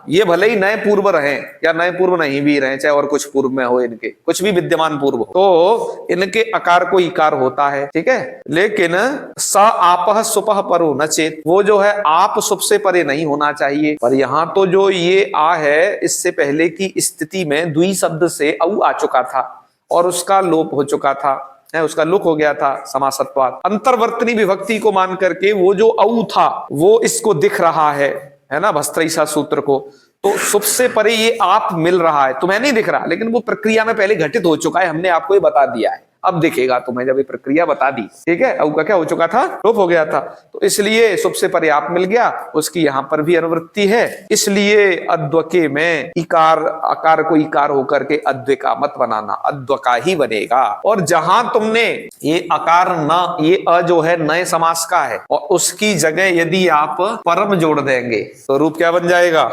ये भले ही नए पूर्व रहे या नए पूर्व नहीं भी रहे, चाहे और कुछ पूर्व में हो, इनके कुछ भी विद्यमान पूर्व हो, तो इनके आकार को इकार होता है। ठीक है, लेकिन स आपह सुपह परो न चेत, वो जो है आप सुप से परे नहीं होना चाहिए। पर यहाँ तो जो ये आ है, इससे पहले की स्थिति में द्वि शब्द से औ आ चुका था और उसका लोप हो चुका था, है, उसका लुक हो गया था समासत्वात्। अंतर्वर्तनी विभक्ति को मान करके वो जो औ था वो इसको दिख रहा है ना, भस्त्रईसा सूत्र को, तो सुप से परे ये आप मिल रहा है, तुम्हें नहीं दिख रहा, लेकिन वो प्रक्रिया में पहले घटित हो चुका है, हमने आपको ये बता दिया है, अब दिखेगा तुम्हें जब ये प्रक्रिया बता दी। ठीक है, औ का क्या हो चुका था, लोप हो गया था, तो इसलिए सुप से परे आप मिल गया, उसकी यहां पर भी अनुवृत्ति है, इसलिए अद्वके में इकार आकार को इकार होकर के अद्विका मत बनाना, अद्वका ही बनेगा। और जहां तुमने ये आकार न, ये अ जो है नए समास का है, और उसकी जगह यदि आप परम जोड़ देंगे तो रूप क्या बन जाएगा,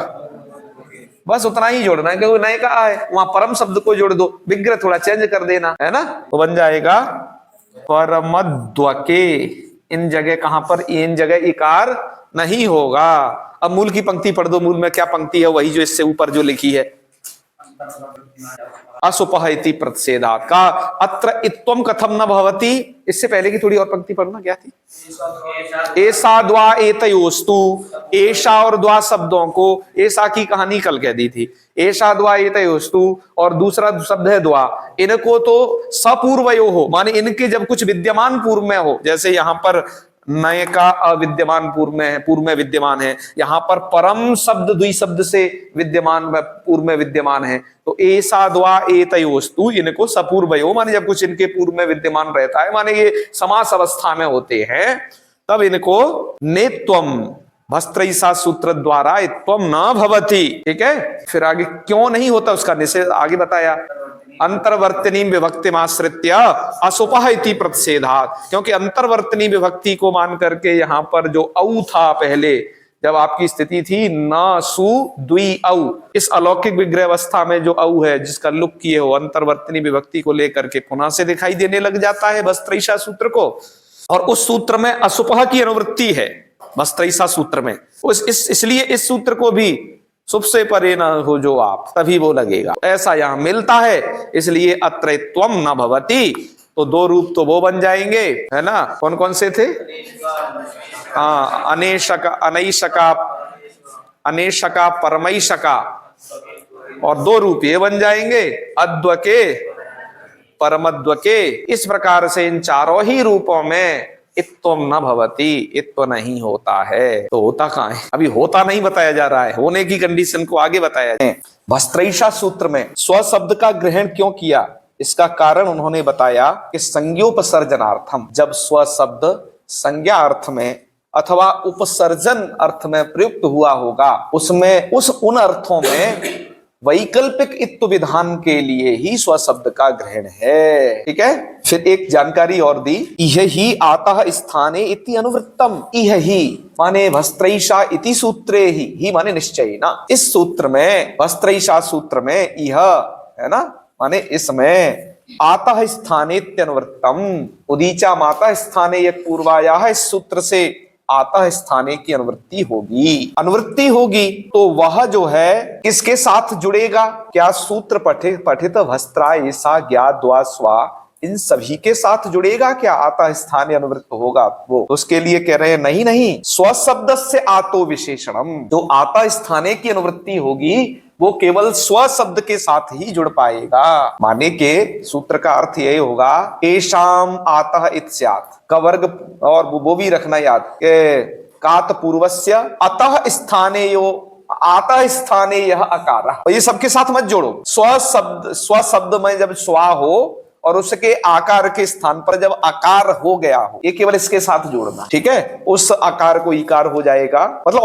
बस उतना ही जोड़ना है, क्योंकि नए का है, वहां परम शब्द को जोड़ दो, विग्रह थोड़ा चेंज कर देना, है ना, तो बन जाएगा परमद्वके। इन जगह कहां पर, इन जगह इकार नहीं होगा। अब मूल की पंक्ति पढ़ दो, मूल में क्या पंक्ति है, वही जो इससे ऊपर जो लिखी है, असुपह इति प्रतिषेधात् का अत्र इत्वम कथम न भवति, इससे पहले की थोड़ी और पंक्ति पढ़ना, क्या थी, ऐसा द्वा एतयोस्तु, ऐसा और द्वा शब्दों को, ऐसा की कहानी कल कह दी थी, ऐसा द्वा एतयोस्तु और दूसरा शब्द है द्वा, इनको तो सपूर्वयो हो, माने इनके जब कुछ विद्यमान पूर्व में हो, जैसे यहां पर नए का अविद्यमान पूर्व में है, पूर्व में विद्यमान है, यहां पर परम शब्द द्वि शब्द से विद्यमान पूर्व में विद्यमान है, तो ऐसा द्वा एतयोस्तु, इनको सपूर्वयो, माने जब कुछ इनके पूर्व में विद्यमान रहता है, माने ये समास अवस्था में होते हैं, तब इनको नेत्वम भस्त्रईसा सूत्र द्वारा इत्वम न भवति। ठीक है, फिर आगे क्यों नहीं होता उसका निषेध आगे बताया, अंतर्वर्तनी विभक्ति आश्रित्य असुपह इति प्रतिषेधात्, क्योंकि अंतर्वर्तनी विभक्ति को मान करके यहां पर जो औ था पहले, जब आपकी स्थिति थी न सु द्वि औ, इस अलौकिक विग्रह अवस्था में जो औ है जिसका लुक किए हो, अंतर्वर्तनी विभक्ति को लेकर के पुनः से दिखाई देने लग जाता है भस्त्रईसा सूत्र को, और उस सूत्र में असुपह की अनुवृत्ति है भस्त्रईसा सूत्र में, इसलिए इस सूत्र को भी सुप से परे न हो जो आप, तभी वो लगेगा, ऐसा यहां मिलता है, इसलिए अत्रत्वम न भवति, तो दो रूप तो वो बन जाएंगे, है ना, कौन कौन से थे, हाँ, अनेशका, अनैशका, अनेशका परमैशका, और दो रूप ये बन जाएंगे अद्वके परमद्वके। इस प्रकार से इन चारों ही रूपों में इत्वम न भवति, इत्व नहीं होता है, तो होता कहां है, अभी होता नहीं बताया जा रहा है, होने की कंडीशन को आगे बताया जाए। भस्त्रईसा सूत्र में स्व शब्द का ग्रहण क्यों किया, इसका कारण उन्होंने बताया कि संज्ञोपसर्जनार्थम, जब स्व शब्द संज्ञा अर्थ में अथवा उपसर्जन अर्थ में प्रयुक्त हुआ होगा, उसमें उन अर्थों में वैकल्पिक इत्व विधान के लिए ही स्व शब्द का ग्रहण है। ठीक है, फिर एक जानकारी और दी, इह ही आतः स्थाने इति अनुवृत्तम। इह ही माने भस्त्रैषा इति सूत्रे ही माने निश्चय ना, इस सूत्र में भस्त्रैषा सूत्र में यह है ना, माने इसमें आतः स्थानेत्यनुवृत्तम, उदीचा माता स्थाने यत् पूर्वायाः, इस सूत्र से आतः स्थाने की अनुवृत्ति होगी। अनुवृत्ति होगी तो वह जो है किसके साथ जुड़ेगा? क्या सूत्र पठित भस्त्रा ऐसा ज्ञा द्वा स्वा, इन सभी के साथ जुड़ेगा क्या? आतः स्थाने अनुवृत्त होगा वो, उसके लिए कह रहे हैं नहीं नहीं, स्व शब्द से आतो विशेषणम, जो आतः स्थाने की अनुवृत्ति होगी वो केवल स्व शब्द के साथ ही जुड़ पाएगा। माने के सूत्र का अर्थ यही होगा, एषाम आतः इत स्यात्, का वर्ग और वो भी रखना याद के कात पूर्वस्य अतः स्थाने यो, आतः स्थाने यह अकार, ये सबके साथ मत जोड़ो। स्व शब्द में जब स्वा हो और उसके आकार के स्थान पर जब आकार हो गया हो, ये केवल इसके साथ जोड़ना। ठीक है, उस आकार को इकार हो जाएगा। मतलब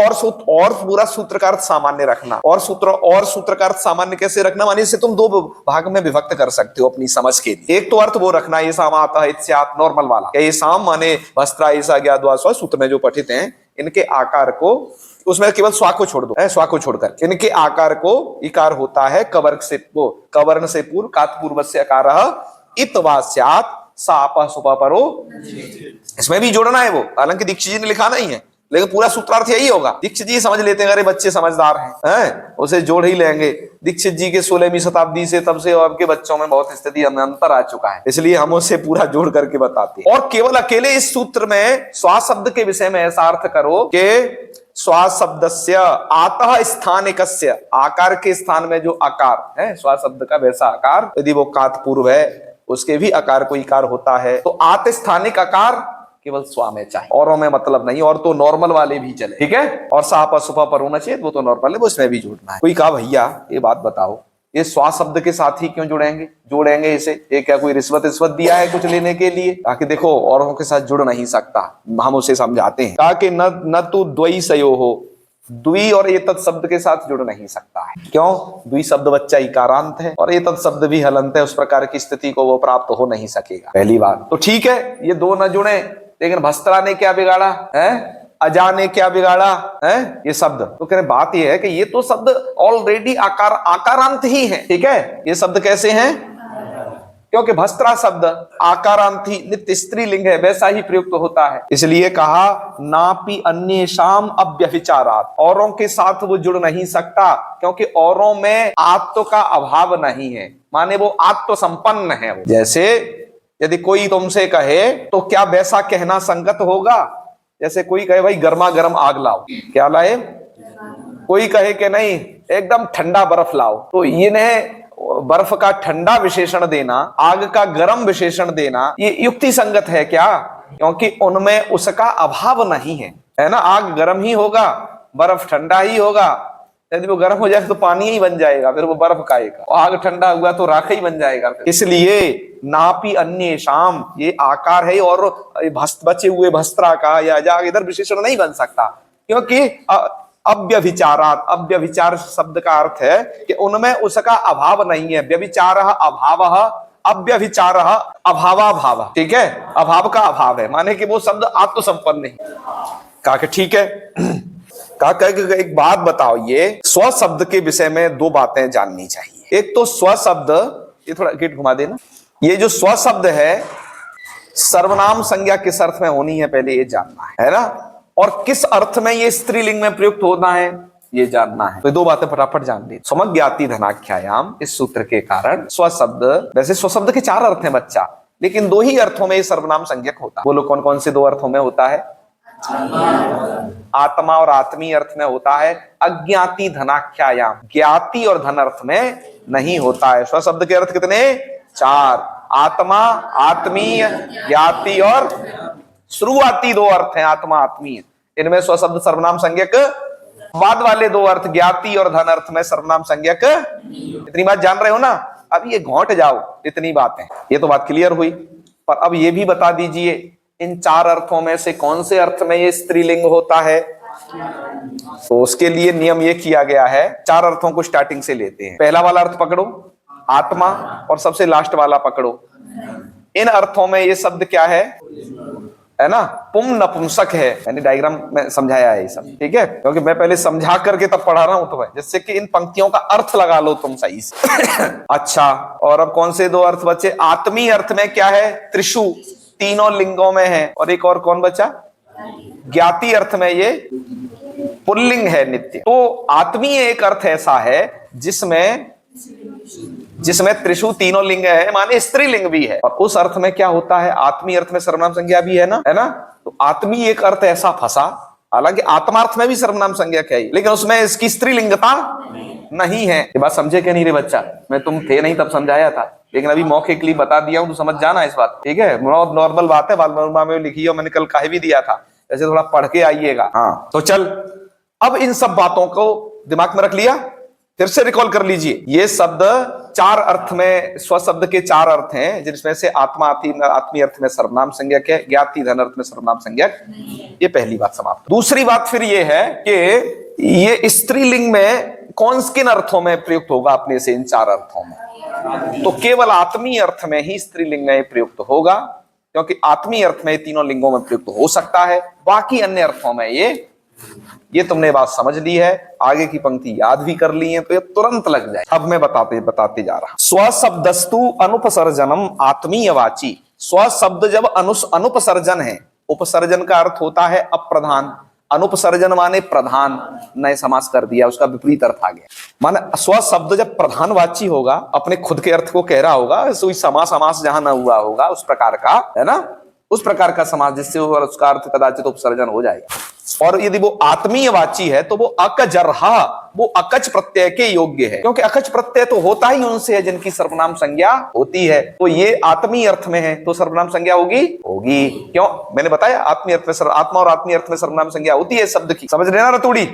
और पूरा सूत्र का अर्थ सामान्य रखना। और सूत्र का अर्थ सामान्य कैसे रखना? माने इसे तुम दो भाग में विभक्त कर सकते हो अपनी समझ के लिए। एक तो अर्थ वो रखना, ये साम आता है नॉर्मल वाला, ये साम माने वस्त्रा ऐसा ज्ञा द्वा स्वा, सूत्र में जो पठित हैं इनके आकार को, उसमें केवल स्वा को छोड़ दो, स्वा को छोड़कर इनके आकार को इकार होता है कवर्ग से, वो कवर्ण से पूर्व, कात पूर्व से अकारः इत्वा स्यात् सापः सुपः परो, इसमें भी जोड़ना है वो। हालांकि दीक्षित जी ने लिखा नहीं है, लेकिन पूरा सूत्रार्थ यही होगा। दीक्षित जी समझ लेते हैं, अरे बच्चे समझदार हैं, उसे जोड़ ही लेंगे। दीक्षित जी के 16वीं शताब्दी से तब से आपके बच्चों में बहुत स्थिति में अंतर आ चुका है, इसलिए हम उसे पूरा जोड़ करके बताते हैं। और केवल अकेले इस सूत्र में स्वा शब्द के विषय में ऐसा अर्थ करो कि स्वा शब्दस्य आतः स्थानिकस्य, आकार के स्थान में जो आकार है स्वा शब्द का, वैसा आकार यदि वो कात पूर्व है उसके भी आकार को इकार होता है, तो आत स्थानिक आकार केवल स्वा में चाहिए, औरों में मतलब नहीं। और तो नॉर्मल वाले भी चले, ठीक है। और सापा सुपा पर होना चाहिए, वो तो नॉर्मल है, वो इसमें भी जोड़ना है। कोई कहा भैया ये बात बताओ, ये स्वा शब्द के साथ ही क्यों जोड़ेंगे इसे? ये क्या कोई रिश्वत दिया है कुछ लेने के लिए? ताकि देखो औरों के साथ जुड़ नहीं सकता, हम उसे समझाते हैं। कहा कि न तो द्वई सयो हो, द्वि और एतत् शब्द के साथ जुड़ नहीं सकता है। क्यों? द्वि शब्द बच्चा इकारांत है और एतत् शब्द भी हलंत है, उस प्रकार की स्थिति को वो प्राप्त हो नहीं सकेगा। पहली बात तो ठीक है, ये दो न जुड़े, लेकिन भस्त्रा ने क्या बिगाड़ा है, अजा ने क्या बिगाड़ा है, ये शब्द। तो कह रहे बात ये है कि ये तो शब्द ऑलरेडी आकारांत ही है, ठीक है। ये शब्द कैसे हैं? क्योंकि भस्त्रा शब्द आकारांती नित्य स्त्रीलिंग है, वैसा ही प्रयुक्त होता है। इसलिए कहा नापि अन्येषाम अव्यभिचारात्, औरों के साथ वो जुड़ नहीं सकता, क्योंकि औरों में आत्व का अभाव नहीं है, माने वो आत्व संपन्न है। जैसे यदि कोई तुमसे कहे तो क्या वैसा कहना संगत होगा? जैसे कोई कहे भाई गर्मा गर्म आग लाओ, क्या लाए? कोई कहे कि नहीं एकदम ठंडा बर्फ लाओ, तो ये नहीं बर्फ का ठंडा विशेषण देना, आग का गर्म विशेषण देना, ये युक्ति संगत है क्या? क्योंकि उनमें उसका अभाव नहीं है, है ना। आग गर्म ही होगा, बर्फ ठंडा ही होगा। यदि वो गर्म हो जाए तो पानी ही बन जाएगा, फिर वो बर्फ खाएगा। आग ठंडा हुआ तो राख ही बन जाएगा। इसलिए नापि अन्येषाम, ये आकार है और बचे हुए भस्त्रा का या जाग इधर विशेषण नहीं बन सकता, क्योंकि अव्यभिचारात्, अव्यभिचार शब्द का अर्थ है कि उनमें उसका अभाव नहीं है। व्यभिचार अभावः, अव्यभिचार अभावाभाव, ठीक है, अभाव का अभाव है, माने कि वो शब्द आत्मसंपन्न नहीं। कहा कि ठीक है। कहा एक बात बताओ, ये स्व शब्द के विषय में दो बातें जाननी चाहिए। एक तो स्व शब्द, ये थोड़ा गेट घुमा देना, ये जो स्व शब्द है सर्वनाम संज्ञा किस अर्थ में होनी है पहले ये जानना है ना, और किस अर्थ में ये स्त्रीलिंग में प्रयुक्त होना है ये जानना है। तो दो बातें फटाफट जान ली। समज्ञाति धनाख्यायाम, इस सूत्र के कारण स्व शब्द, वैसे स्व शब्द के 4 अर्थ हैं बच्चा, लेकिन 2 ही अर्थों में ये सर्वनाम संज्ञक होता है। बोलो कौन कौन से 2 अर्थों में होता है? आत्मा और आत्मीय अर्थ में होता है। अज्ञाति धनाख्यायाम, ज्ञाति और धन अर्थ में नहीं होता है। स्व शब्द के अर्थ कितने? 4, आत्मा, आत्मीय, ज्ञाति और शुरुआती 2 अर्थ हैं आत्मा आत्मीय। इनमें स्व शब्द सर्वनाम संज्ञक बाद वाले दो अर्थ ज्ञाति और धन अर्थ में सर्वनाम संज्ञक। इतनी बात जान रहे हो ना? अब ये घोंट जाओ, इतनी बातें, ये तो बात क्लियर हुई। पर अब ये भी बता दीजिए इन चार अर्थों में से कौन से अर्थ में ये स्त्रीलिंग होता है? तो उसके लिए नियम ये किया गया है, चार अर्थों को स्टार्टिंग से लेते हैं। पहला वाला अर्थ पकड़ो आत्मा, और सबसे लास्ट वाला पकड़ो। इन अर्थों में ये शब्द क्या है ना? पुम नपुंसक है। मैंने डायग्राम में समझाया है ये सब, ठीक है? क्योंकि मैं पहले समझा करके तब पढ़ा रहा हूं तुम्हें, जिससे कि इन पंक्तियों का अर्थ लगा लो तुम सही से। अच्छा, और अब कौन से दो अर्थ बचे? आत्मीय अर्थ में क्या है? त्रिशु, तीनों लिंगों में है। और एक और कौन बचा? ज्ञाति अर्थ में ये पुल्लिंग है, नित्य। तो आत्मीय एक अर्थ ऐसा है जिसमें त्रिशु तीनों लिंग है, माने स्त्रीलिंग भी है। और उस अर्थ में क्या होता है? आत्मीय अर्थ में सर्वनाम संज्ञा भी है ना, है ना? तो आत्मीय एक अर्थ ऐसा फंसा, हालांकि आत्मार्थ में भी सर्वनाम संज्ञा है, लेकिन उसमें इसकी स्त्रीलिंगता नहीं है। ये बात समझे क्या नहीं रे बच्चा? मैं तुम थे नहीं तब समझाया था, लेकिन अभी मौके के लिए बता दिया हूं तो समझ जाना इस बात, ठीक है? बहुत नॉर्मल बात है, बाल में लिखी है, मैंने कल कह भी दिया था, ऐसे थोड़ा पढ़ के आइएगा। हाँ तो चल, अब इन सब बातों को दिमाग में रख लिया, फिर से रिकॉल कर लीजिए। ये शब्द चार अर्थ में, स्व शब्द के चार अर्थ हैं, जिसमें से आत्मा आत्मीय अर्थ में सर्वनाम संज्ञक है, ज्ञाति धन अर्थ में सर्वनाम संज्ञक। ये पहली बात समाप्त। दूसरी बात फिर ये है कि ये स्त्रीलिंग में कौन किन अर्थों में प्रयुक्त होगा अपने से? इन चार अर्थों में तो केवल आत्मीय अर्थ में ही स्त्रीलिंग में प्रयुक्त होगा, क्योंकि आत्मीय अर्थ में तीनों लिंगों में प्रयुक्त हो सकता है, बाकी अन्य अर्थों में ये तुमने बात समझ ली है, आगे की पंक्ति याद भी कर ली है, तो ये तुरंत लग जाए। अब मैं बताते जा रहा। स्व शब्दस्तु अनुपसर्जनम आत्मीयवाची। स्व शब्द जब अनुपसर्जन है, उपसर्जन का अर्थ होता है अप्रधान, अनुपसर्जन माने प्रधान, नए समास कर दिया, उसका विपरीत अर्थ आ गया। माने स्व शब्द जब प्रधानवाची होगा, अपने खुद के अर्थ को कह रहा होगा, कोई समास जहां ना हुआ होगा उस प्रकार का, है ना, उस प्रकार का समास जिससे उसका अर्थ कदाचित उपसर्जन हो जाएगा। और यदि वो आत्मीयवाची है तो वो अकजरहा, वो अकच प्रत्यय के योग्य है, क्योंकि अकच प्रत्यय तो होता ही उनसे है जिनकी सर्वनाम संज्ञा होती है। तो ये आत्मीय अर्थ में है तो सर्वनाम संज्ञा होगी। क्यों? मैंने बताया आत्मीय अर्थ में, आत्मा और आत्मीय अर्थ में सर्वनाम संज्ञा होती है शब्द की, समझ लेना रतुड़ी।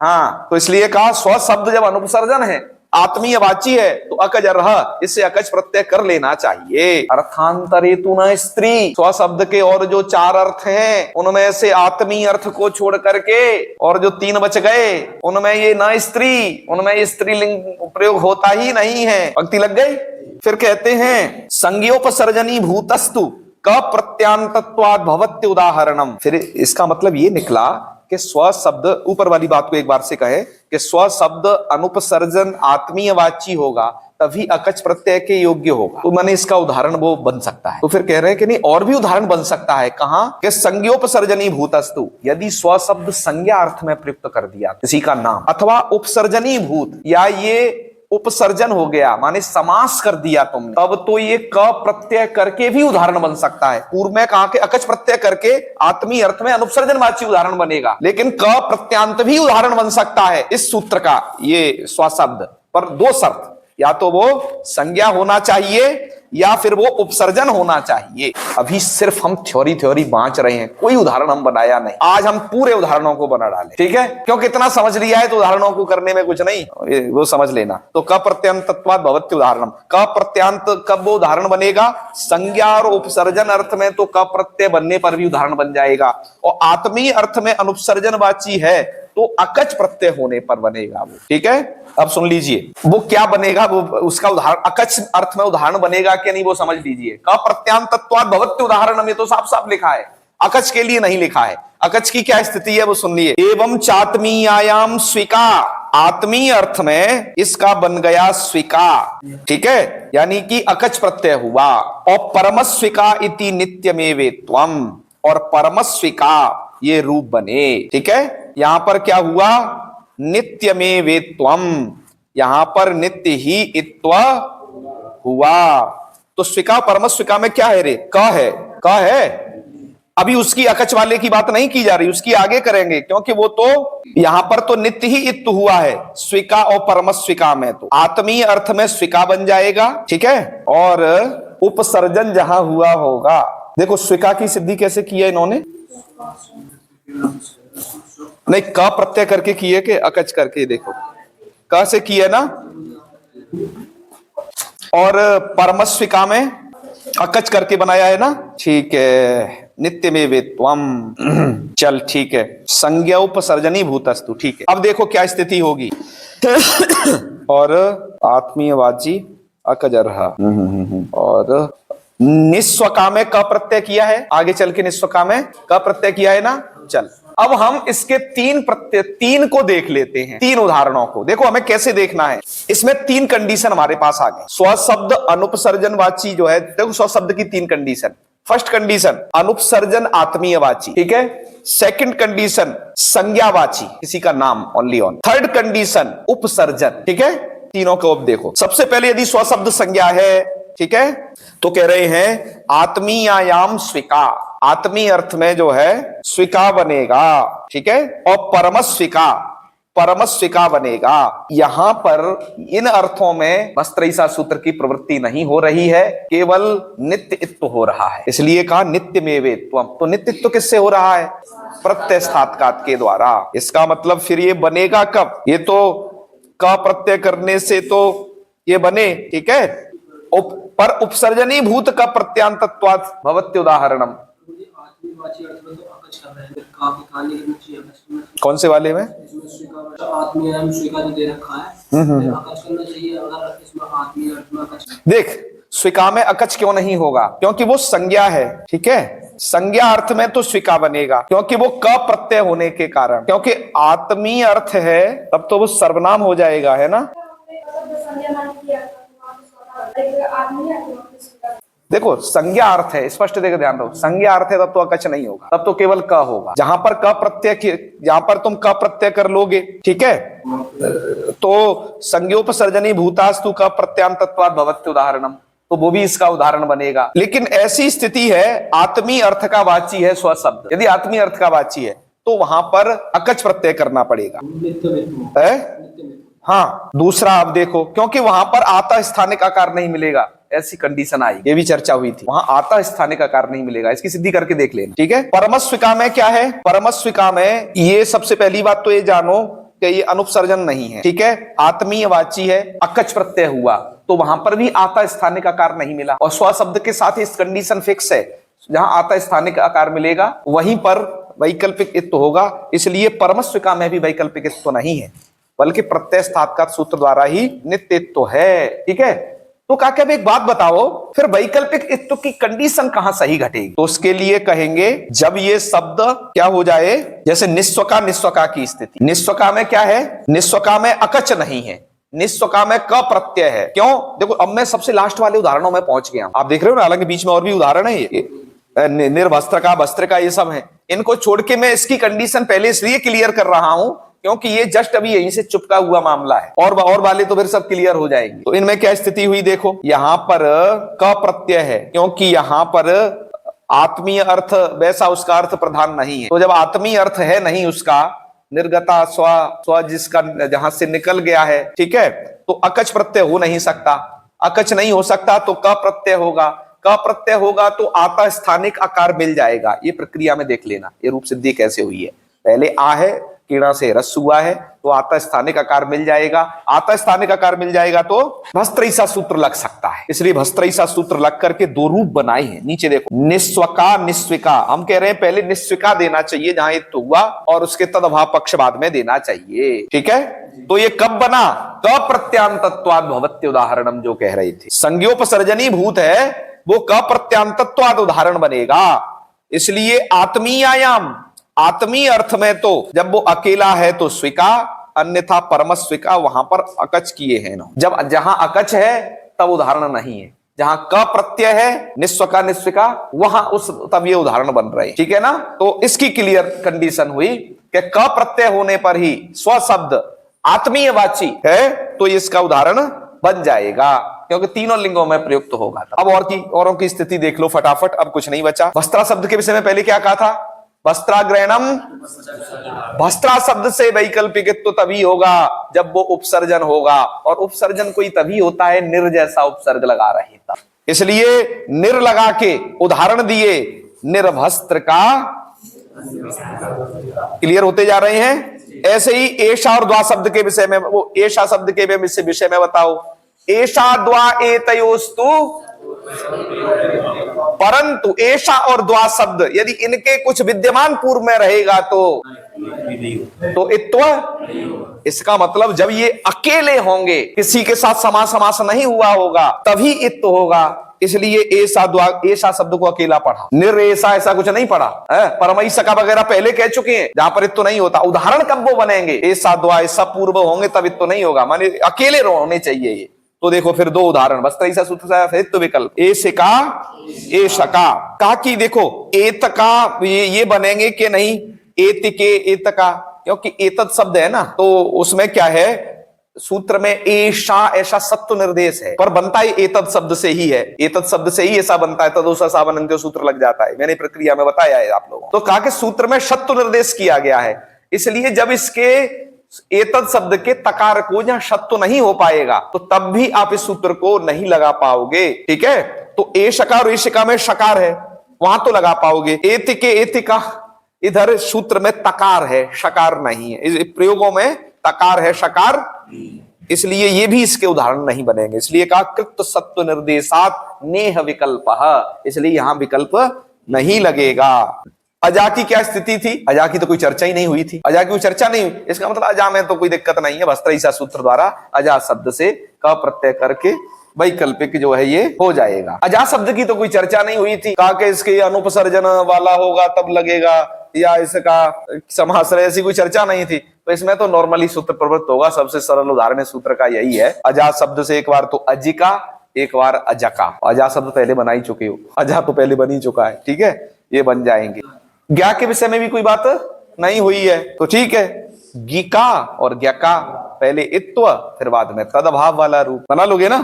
हाँ, तो इसलिए कहा स्व शब्द जब अनुपसर्जन है, आत्मीयवाची है, तो अकजरह, इससे अकच प्रत्यय कर लेना चाहिए। अर्थांतरे तु न स्त्री, स्व शब्द के और जो चार अर्थ हैं उनमें से आत्मीय अर्थ को छोड़ करके और जो तीन बच गए उनमें ये न स्त्री, उनमें ये स्त्रीलिंग प्रयोग होता ही नहीं है। पंक्ति लग गई। फिर कहते हैं संज्ञोपसर्जनी भूतस्तु क प्रत्यांतत्वाद भवत्य उदाहरणम। फिर इसका मतलब ये निकला कि स्व शब्द, ऊपर वाली बात को एक बार से कहे कि स्व शब्द अनुपसर्जन आत्मीयवाची होगा तभी अकच प्रत्यय के योग्य होगा। तो मैंने इसका उदाहरण वो बन सकता है। तो फिर कह रहे हैं कि नहीं, और भी उदाहरण बन सकता है। कहां? कि संज्ञोपसर्जनी भूतस्तु, यदि स्व शब्द संज्ञा अर्थ में प्रयुक्त कर दिया किसी का नाम, अथवा उपसर्जनी भूत, या ये उपसर्जन हो गया माने समास कर दिया तुमने, तब तो ये क प्रत्यय करके भी उदाहरण बन सकता है। पूर्व में कहा कि अकच प्रत्यय करके आत्मीय अर्थ में अनुपसर्जनवाची उदाहरण बनेगा, लेकिन क प्रत्यांत भी उदाहरण बन सकता है इस सूत्र का। ये स्व शब्द पर दो शर्त, या तो वो संज्ञा होना चाहिए या फिर वो उपसर्जन होना चाहिए। अभी सिर्फ हम थ्योरी बांच रहे हैं, कोई उदाहरण हम बनाया नहीं। आज हम पूरे उदाहरणों को बना डाले, ठीक है? क्योंकि इतना समझ लिया है तो उदाहरणों को करने में कुछ नहीं, वो समझ लेना। तो क प्रत्यांतत्वाद भवत्य उदाहरणम, क प्रत्यांत कब वो उदाहरण बनेगा? संज्ञा और उपसर्जन अर्थ में तो क प्रत्यय बनने पर भी उदाहरण बन जाएगा, और आत्मीय अर्थ में अनुपसर्जनवाची है तो अकच प्रत्यय होने पर बनेगा वो, ठीक है? अब सुन लीजिए वो क्या बनेगा, वो उसका उदाहरण अकच अर्थ में उदाहरण बनेगा कि नहीं वो समझ लीजिए। क प्रत्यांतत्वाद भवत्य उदाहरणम, ये तो साफ साफ लिखा है, अकच के लिए नहीं लिखा है। अकच की क्या स्थिति है वो सुनिए। एवं चात्मीयायाम स्विका, आत्मीय अर्थ में इसका बन गया स्विका, ठीक है, यानी कि अकच प्रत्यय हुआ। और परमस्विका इति नित्यमेवेत्वम, और परमस्विका ये रूप बने, ठीक है? यहां पर क्या हुआ? नित्यमेवेत्वम, यहां पर नित्य ही इत्व हुआ। तो स्विका परमस्विका में क्या है रे? क है। अभी उसकी अकच वाले की बात नहीं की जा रही, उसकी आगे करेंगे, क्योंकि वो तो यहां पर तो नित्य ही इत्व हुआ है स्विका और परमस्विका में। तो आत्मीय अर्थ में स्विका बन जाएगा, ठीक है? और उपसर्जन जहां हुआ होगा, देखो स्विका की सिद्धि कैसे की है इन्होंने, नहीं, क प्रत्यय करके किए के अकच करके, देखो क से किए ना, और परमस्विका में अकच करके बनाया है ना, ठीक है। नित्य में वेत्वम, चल ठीक है। संज्ञा उपसर्जनी भूतस्तु, ठीक है। अब देखो क्या स्थिति होगी। और आत्मीयवाची अकजरहा, और निस्वका में क प्रत्यय किया है, आगे चल के निस्वका में क प्रत्यय किया है ना। चल अब हम इसके तीन प्रत्यय, तीन को देख लेते हैं, तीन उदाहरणों को। देखो हमें कैसे देखना है, इसमें तीन कंडीशन हमारे पास आ गए। स्वशब्द अनुपसर्जनवाची जो है, देखो स्वशब्द की तीन कंडीशन। फर्स्ट कंडीशन अनुपसर्जन आत्मीयवाची, ठीक है। सेकंड कंडीशन संज्ञावाची, किसी का नाम, ओनली ऑन। थर्ड कंडीशन उपसर्जन, ठीक है। तीनों को अब देखो। सबसे पहले यदि स्वशब्द संज्ञा है, ठीक है, तो कह रहे हैं आत्मीयायाम स्विका, आत्मी अर्थ में जो है स्विका बनेगा, ठीक है। और परमस्विका, परमस्विका बनेगा। यहां पर इन अर्थों में वस्त्रईसा सूत्र की प्रवृत्ति नहीं हो रही है, केवल नित्यत्व हो रहा है, इसलिए कहा नित्य में वेत्वम। तो नित्यत्व किससे हो रहा है? प्रत्यय स्थात्कात के द्वारा। इसका मतलब फिर ये बनेगा कब? ये तो का प्रत्यय करने से तो ये बने, ठीक है। पर उपसर्जनी भूत का प्रत्यांतत्वात् भवत्य उदाहरणम। कौन से वाले में? देख, स्विका में अकच क्यों नहीं होगा? क्योंकि वो संज्ञा है, ठीक है। संज्ञा अर्थ में तो स्विका बनेगा, क्योंकि वो क प्रत्यय होने के कारण। क्योंकि आत्मीय अर्थ है तब तो वो सर्वनाम हो जाएगा, है ना। देखो संज्ञा अर्थ है, स्पष्ट देखो, ध्यान दो, संज्ञा अर्थ है तब तो अकच नहीं होगा, तब तो केवल क होगा। जहां पर क प्रत्यय, जहां पर तुम क प्रत्यय कर लोगे, ठीक है, तो संज्ञोपसर्जनी भूतास्तु का प्रत्यांतत्वात् भवत्य उदाहरणम, तो वो भी इसका उदाहरण बनेगा। लेकिन ऐसी स्थिति है आत्मी अर्थ का वाची है स्वशब्द, यदि आत्मी अर्थ का वाची है तो वहां पर अकच प्रत्यय करना पड़ेगा, है? हाँ, दूसरा आप देखो, क्योंकि वहां पर आता स्थानिक आकार नहीं मिलेगा, ऐसी कंडीशन आई, ये भी चर्चा हुई थी। वहां आता स्थानिक आकार नहीं मिलेगा, इसकी सिद्धि करके देख लेना, ठीक है। परमस्विका में क्या है? परमस्विका में ये सबसे पहली बात तो ये जानो कि ये अनुपसर्जन नहीं है, ठीक है। आत्मीयवाची है, अकच प्रत्यय हुआ तो वहां पर भी आता स्थानिक आकार नहीं मिला। और स्वशब्द के साथ इस कंडीशन फिक्स है, जहां आता स्थानिक आकार मिलेगा वहीं पर वैकल्पिक इत्व होगा। इसलिए परमस्विका में भी वैकल्पिक इत्व नहीं है, बल्कि प्रत्यय स्थात्कात सूत्र द्वारा ही नित्यत्व है, ठीक है। तो काका अब एक बात बताओ, फिर वैकल्पिक इत्व की कंडीशन कहां सही घटेगी? तो उसके लिए कहेंगे जब ये शब्द क्या हो जाए, जैसे निस्वका, निस्वका की स्थिति। निस्वका में क्या है? निस्वका में अकच नहीं है, निस्वका में क प्रत्यय है। क्यों? देखो अब मैं सबसे लास्ट वाले उदाहरणों में पहुंच गया, आप देख रहे हो ना, हालांकि बीच में और भी उदाहरण है, ये निर्वस्त्र का, वस्त्र का, ये सब है। इनको छोड़ के मैं इसकी कंडीशन पहले इसलिए क्लियर कर रहा हूं क्योंकि ये जस्ट अभी यहीं से चुपका हुआ मामला है, और वाले तो फिर सब क्लियर हो जाएंगे। तो इनमें क्या स्थिति हुई देखो, यहां पर क प्रत्यय है, क्योंकि यहां पर आत्मीय अर्थ वैसा उसका अर्थ प्रधान नहीं है। तो जब आत्मीय अर्थ है नहीं उसका, निर्गता स्व, स्व जिसका जहां से निकल गया है, ठीक है, तो अकच प्रत्यय हो नहीं सकता। अकच नहीं हो सकता तो क प्रत्यय होगा, क प्रत्यय होगा तो आता स्थानिक आकार मिल जाएगा। ये प्रक्रिया में देख लेना, ये रूप सिद्धि कैसे हुई है। पहले आ है, कीड़ा से रस हुआ है, तो आता स्थानिक आकार मिल जाएगा। आता स्थानिक आकार मिल जाएगा तो भस्त्रईसा सूत्र लग सकता है, इसलिए भस्त्रईसा सूत्र लग करके दो रूप बनाए हैं। नीचे देखो, निस्वका, निस्विका। हम कह रहे हैं पहले निस्विका देना चाहिए जहां इत्व हुआ, और उसके तदभाव पक्ष बाद में देना चाहिए, ठीक है। तो ये कब बना? क प्रत्यांतत्वात् भवत्य उदाहरणम, जो कह रहे थे संज्ञोपसर्जनी भूत है, वो क प्रत्यांतत्वात् उदाहरण बनेगा। इसलिए आत्मीयायाम, आत्मीय अर्थ में तो जब वो अकेला है तो स्विका, अन्यथा परमस्विका, वहां पर अकच किए हैं ना। जब जहां अकच है तब उदाहरण नहीं है, जहां क प्रत्यय है, निस्वका, निस्विका, वहां उस तब ये उदाहरण बन रहे हैं, ठीक है ना। तो इसकी क्लियर कंडीशन हुई कि क प्रत्यय होने पर ही स्वशब्द आत्मीयवाची है तो इसका उदाहरण बन जाएगा, क्योंकि तीनों लिंगों में प्रयुक्त होगा। अब औरों की स्थिति देख लो फटाफट, अब कुछ नहीं बचा। वस्त्रा शब्द के विषय में पहले क्या कहा था? वस्त्राग्रहणम, वस्त्रा शब्द से वैकल्पिक तो तभी होगा जब वो उपसर्जन होगा, और उपसर्जन कोई तभी होता है निर जैसा उपसर्ग लगा रहे तब। इसलिए निर लगा के उदाहरण दिए, निर्वस्त्र का क्लियर होते जा रहे हैं। ऐसे ही एषा और द्वा शब्द के विषय में, वो एषा शब्द के विषय में बताओ। एषा द्वा एतयोस्तु, परंतु एषा और द्वा शब्द यदि इनके कुछ विद्यमान पूर्व में रहेगा तो इत्व, इसका मतलब जब ये अकेले होंगे, किसी के साथ समास नहीं हुआ होगा, तभी इत्व होगा। इसलिए ऐसा शब्द को अकेला पढ़ा, निरेशा ऐसा कुछ नहीं पढ़ा है। परमई सका वगैरह पहले कह चुके हैं, जहां पर इत्व नहीं होता। उदाहरण कब वो बनेंगे, ऐसा द्वा ऐसा पूर्व होंगे तब इत्व नहीं होगा, माने अकेले होने चाहिए ये। तो देखो फिर दो उदाहरण, वस्त्रैसा सूत्र विकल्प, एशिका एशका का की देखो एतका ये बनेंगे कि नहीं, एतिके एतका, क्योंकि एतत् शब्द है ना, तो उसमें क्या है, सूत्र में एषा ऐसा सत्व निर्देश है, पर बनता है एतत् शब्द से ही है, एतत् शब्द से ही ऐसा बनता है, तदोसा सावनंत्यो सूत्र लग जाता है। मैंने प्रक्रिया में बताया है आप लोगों को। तो कहा कि सूत्र में सत्व निर्देश किया गया है, इसलिए जब इसके एतत् शब्द के तकार को जहां सत्व नहीं हो पाएगा तो तब भी आप इस सूत्र को नहीं लगा पाओगे। ठीक है, तो ए शकार और एशिका में शकार है, वहां तो लगा पाओगे। एतिके एतिका, इधर सूत्र में तकार है, शकार नहीं है। इस प्रयोगों में तकार है, शकार, इसलिए ये भी इसके उदाहरण नहीं बनेंगे। इसलिए कहा कृत सत्व निर्देशात नेह विकल्प, इसलिए यहां विकल्प नहीं लगेगा। अजा की क्या स्थिति थी, अजा की तो कोई चर्चा ही नहीं हुई थी, अजा की कोई चर्चा नहीं हुई, इसका मतलब अजा में तो कोई दिक्कत नहीं है। वस्त्रैसा सूत्र द्वारा अजा शब्द से क प्रत्यय करके वैकल्पिक जो है ये हो जाएगा। अजा शब्द की तो कोई चर्चा नहीं हुई थी, कहा कि इसके अनुपसर्जन वाला होगा तब लगेगा, या इसका समाश्रय, ऐसी कोई चर्चा नहीं थी। तो इसमें तो नॉर्मली सूत्र प्रवृत्त होगा। सबसे सरल उदाहरण सूत्र का यही है। अजा शब्द से एक बार तो अजिका, एक बार अजका। अजा शब्द पहले बना ही चुके हो, अजा तो पहले बन ही चुका है, ठीक है, ये बन जाएंगे। ज्ञा के विषय में भी कोई बात नहीं हुई है, तो ठीक है, गीका और ज्ञका, पहले इत्व फिर बाद में तदभाव वाला रूप बना लोगे ना।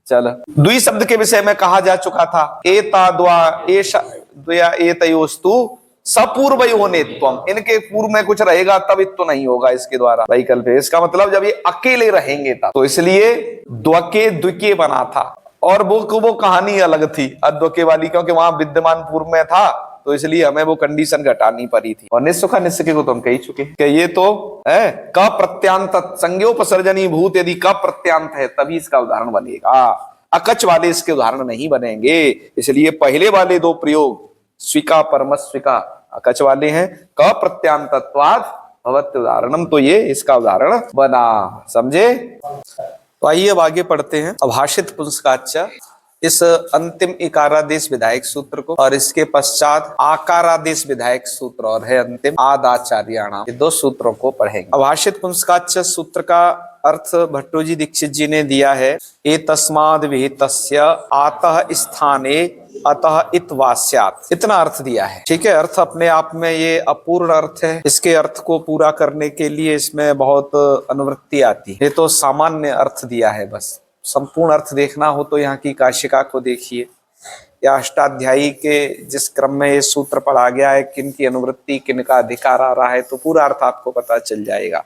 चल, द्वि शब्द के विषय में कहा जा चुका था, एता द्वा एषा द्वया एतयोस्तु सपूर्वयो नेत्वम, इनके पूर्व में कुछ रहेगा तब इत्व नहीं होगा इसके द्वारा वैकल्प है। इसका मतलब जब ये अकेले रहेंगे तब, तो इसलिए द्वके द्विके बना था। और वो कहानी अलग थी अद्वके वाली, क्योंकि वहां विद्यमान पूर्व में था, तो इसलिए हमें वो कंडीशन घटानी पड़ी थी। और निस्सुखा निस्सके को तो हम कह चुके कि ये तो है क प्रत्यांत, संज्ञोपसर्जनी भूत, यदि क प्रत्यांत है तभी इसका उदाहरण बनेगा, अकच वाले इसके उदाहरण नहीं बनेंगे। इसलिए पहले वाले दो प्रयोग स्विका परमस्विका अकच वाले हैं, क प्रत्यांतत्वाद भवत्य उदाहरणम, तो ये इसका उदाहरण बना, समझे। तो आइए अब आगे पढ़ते हैं अभाषित पुंस्काच्च, इस अंतिम इकारादेश विधायक सूत्र को, और इसके पश्चात आकारादेश विधायक सूत्र और है अंतिम आदाचार्याणाम, ये दो सूत्रों को पढ़ेंगे। अभाषित पुंस्काच्च सूत्र का अर्थ भट्टोजी दीक्षित जी ने दिया है, ए तस्माद् विहितस्य आतः स्थाने अतः इत्वास्यात्, इतना अर्थ दिया है। ठीक है, अर्थ अपने आप में ये अपूर्ण अर्थ है, इसके अर्थ को पूरा करने के लिए इसमें बहुत अनुवृत्ति आती है। ये तो सामान्य अर्थ दिया है, बस संपूर्ण अर्थ देखना हो तो यहाँ की काशिका को देखिए, या अष्टाध्यायी के जिस क्रम में ये सूत्र पढ़ा गया है, किन की अनुवृत्ति किन का अधिकार आ रहा है, तो पूरा अर्थ आपको पता चल जाएगा।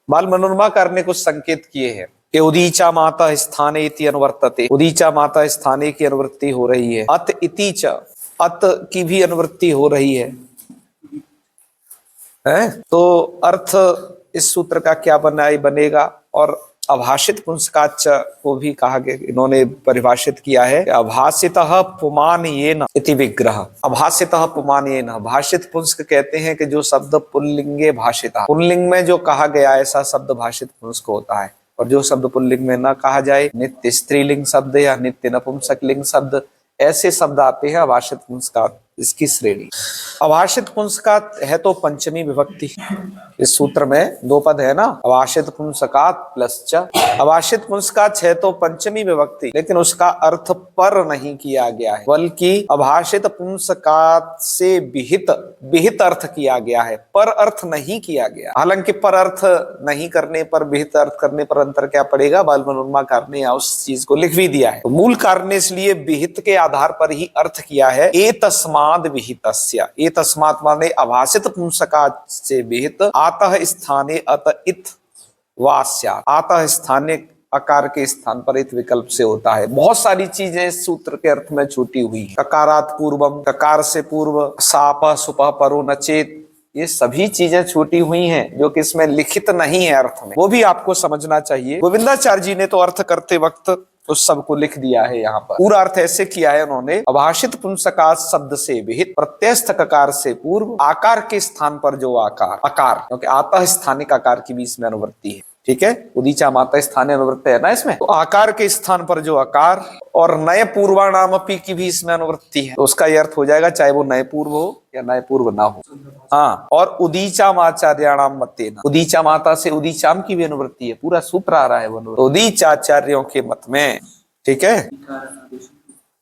बाल मनोरमाकार ने कुछ संकेत किए हैं कि उदीचा माता स्थाने इति अनुवर्तते, उदीचा माता स्थाने की अनुवृत्ति हो रही है। अत इति च, अत की भी अनुवृत्ति हो रही है। तो अर्थ इस सूत्र का क्या बनेगा। और अभाषित पुंस्काच्च को भी कहा गया, इन्होंने परिभाषित किया है, अभाषितः पुमानयेन इति विग्रह। अभाषितः पुमानयेन, भाषित पुंस्क कहते हैं कि जो शब्द पुल्लिंगे भाषिता, पुल्लिंग में जो कहा गया ऐसा शब्द भाषित पुंस्क होता है। और जो शब्द पुल्लिंग में न कहा जाए, नित्य स्त्रीलिंग शब्द या नित्य नपुंसकलिंग शब्द, ऐसे शब्द आते हैं अभाषित पुंस्कात, इसकी श्रेणी। अभाषित पुंस्कात है तो पंचमी विभक्ति, इस सूत्र में दो पद है ना, अभाषित पुंस्कात प्लस च। अभाषित पुंस्कात है तो पंचमी विभक्ति, लेकिन उसका अर्थ पर नहीं किया गया है, बल्कि अभाषित पुंस्कात से विहित अर्थ किया गया है, पर अर्थ नहीं किया गया। हालांकि पर अर्थ नहीं करने पर विहित अर्थ करने पर अंतर क्या पड़ेगा, बाल मनोरमाकार ने उस चीज को लिख भी दिया है। तो मूल कारण ने इसलिए विहित के आधार पर ही अर्थ किया है, ए तस्माद् विहितस्य, ए तस्मात् माने अभाषित पुंस्कात से विहित, आतः स्थाने अत इत वास्या, आतः स्थाने अकार के स्थान पर इत विकल्प से होता है। बहुत सारी चीजें इस सूत्र के अर्थ में छूटी हुई है। ककारात पूर्वम, ककार से पूर्व, साप सुपह परो नचेत, ये सभी चीजें छूटी हुई हैं जो कि इसमें लिखित नहीं है अर्थ में, वो भी आपको समझना चाहिए। गोविंदाचार्य जी ने तो अर्थ करते वक्त उस सब को लिख दिया है। यहाँ पर पूरा अर्थ ऐसे किया है उन्होंने, अभाषित पुंसकात शब्द से विहित प्रत्यस्थ ककार से पूर्व आकार के स्थान पर जो आकार, अकार क्योंकि आता स्थानिक आकार की भी इसमें अनुवृत्ति है, ठीक है, उदीचा माता स्थानीय अनुवृत्ति है ना इसमें, तो आकार के स्थान पर जो आकार, और नए पूर्वाणामपि की भी इसमें अनुवृत्ति है, तो उसका यह अर्थ हो जाएगा चाहे वो नए पूर्व हो या नए पूर्व ना हो। हाँ, और उदीचा माचार्याणाम मतेन, उदीचा माता से उदीचाम की भी अनुवृत्ति है, पूरा सूत्र आ रहा है वो, उदीचाचार्यों के मत में, ठीक है।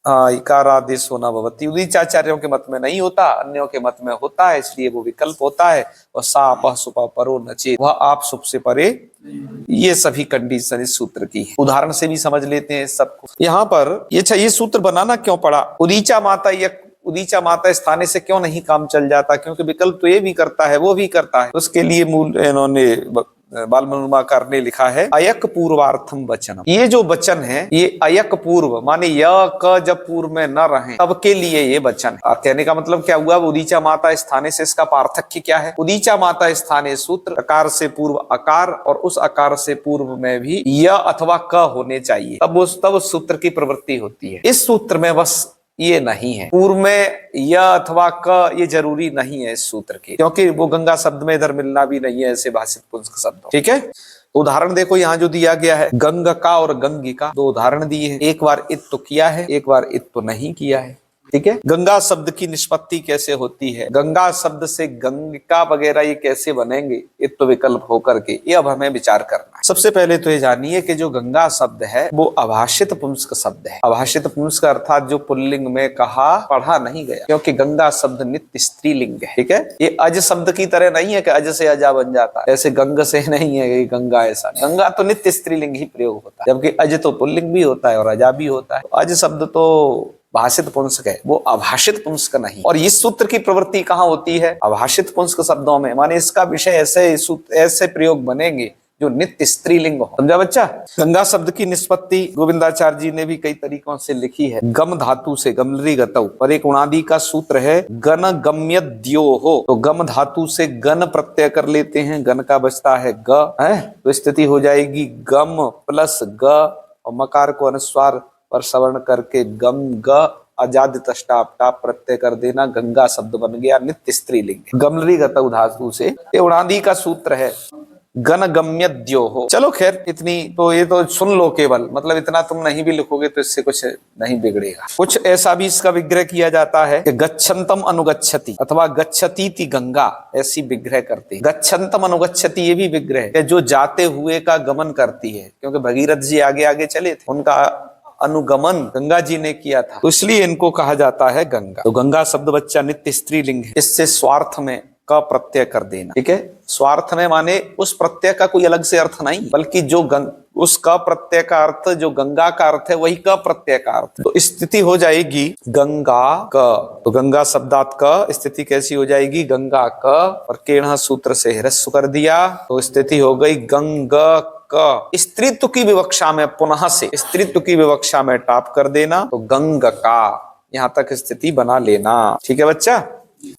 हाँ, इकारादेश होना भवती, उदीचाचार्यों के मत में नहीं होता, अन्यों के मत में होता है, इसलिए वो विकल्प होता है। और सा अपह सुपह परो नचेत, वह आप सुप से परे, ये सभी कंडीशन इस सूत्र की है। उदाहरण से भी समझ लेते हैं सबको। यहाँ पर ये सूत्र बनाना क्यों पड़ा, उदीचा माता या उदीचा माता स्थाने से क्यों नहीं काम चल जाता, क्योंकि विकल्प तो ये भी करता है वो भी करता है। उसके लिए मूल इन्होंने बालमनुमाकार ने लिखा है अयक पूर्वार्थम वचनम, ये जो वचन है ये अयक पूर्व माने य क जब पूर्व में न रहे तब के लिए ये वचन है। कहने का मतलब क्या हुआ, उदीचा माता स्थाने से इसका पार्थक्य क्या है, उदीचा माता स्थाने सूत्र अकार से पूर्व अकार और उस अकार से पूर्व में भी य अथवा क होने चाहिए, तब उस सूत्र की प्रवृत्ति होती है। इस सूत्र में बस ये नहीं है, पूर्व में य अथवा क ये जरूरी नहीं है इस सूत्र के, क्योंकि वो गंगा शब्द में इधर मिलना भी नहीं है ऐसे भाषित पुंस्क शब्द, ठीक है। तो उदाहरण देखो यहाँ जो दिया गया है, गंगका और गंगिका, दो उदाहरण दिए हैं, एक बार इत तो किया है, एक बार इत तो नहीं किया है, ठीक है। गंगा शब्द की निष्पत्ति कैसे होती है, गंगा शब्द से गंगिका वगैरह ये कैसे बनेंगे, इत तो विकल्प होकर के, ये अब हमें विचार करना है। सबसे पहले तो ये जानिए कि जो गंगा शब्द है वो अभाषित पुंस्क शब्द है। अभाषित पुंस्क अर्थात जो पुल्लिंग में कहा पढ़ा नहीं गया, क्योंकि गंगा शब्द नित्य स्त्रीलिंग है, ठीक है। ये अज शब्द की तरह नहीं है कि अज से अजा बन जाता है, ऐसे गंग से नहीं है कि गंगा, ऐसा गंगा तो नित्य स्त्रीलिंग ही प्रयोग होता है, जबकि अज तो पुल्लिंग भी होता है और अजा भी होता है। अज शब्द तो भाषित पुंस्क है, वो अभाषित पुंस्क नहीं। और इस सूत्र की प्रवृत्ति कहाँ होती है, अभाषित पुंस्क शब्दों में, माने इसका विषय ऐसे प्रयोग बनेंगे जो नित्य स्त्रीलिंग हो, समझा बच्चा। गंगा शब्द की निष्पत्ति गोविंदाचार्य जी ने भी कई तरीकों से लिखी है। गम धातु से गमलरी गतौ, पर एक उणादि का सूत्र है गन गम्यद्यो हो, तो गम धातु से गन प्रत्यय कर लेते हैं, गन का बचता है ग, है तो स्थिति हो जाएगी गम प्लस ग, और मकार को अनुस्वार पर सवर्ण करके गम ग अजाद तष्टाप टाप प्रत्यय कर देना, गंगा शब्द बन गया नित्य स्त्रीलिंग। गमलरी गतौ धातु से ये उणादि का सूत्र है गन गम्यद्यो हो। चलो खैर इतनी तो ये तो सुन लो केवल, मतलब इतना तुम नहीं भी लिखोगे तो इससे कुछ नहीं बिगड़ेगा। कुछ ऐसा भी इसका विग्रह किया जाता है कि गच्छन्तम अनुगच्छति अथवा गच्छतीति गंगा, ऐसी विग्रह करते हैं। गच्छन्तम अनुगच्छति ये भी विग्रह है जो जाते हुए का गमन करती है, क्योंकि भगीरथ जी आगे आगे चले थे, उनका अनुगमन गंगा जी ने किया था, तो इसलिए इनको कहा जाता है गंगा। तो गंगा शब्द बच्चा नित्य स्त्रीलिंग है, इससे स्वार्थ में का प्रत्यय कर देना, ठीक है। स्वार्थ में माने उस प्रत्यय का कोई अलग से अर्थ नहीं, बल्कि जो उस का प्रत्यय का अर्थ जो गंगा का अर्थ है वही का प्रत्यय का अर्थ है। तो स्थिति हो जाएगी गंगा क, तो गंगा शब्दात का स्थिति कैसी हो जाएगी, गंगा क, और केढ़ा सूत्र से ह्रस्व कर दिया तो स्थिति हो गई गंग क। स्त्रीत्व की विवक्षा में पुनः से स्त्रीत्व की विवक्षा में टाप कर देना, तो गंग का, यहां तक स्थिति बना लेना, ठीक है बच्चा।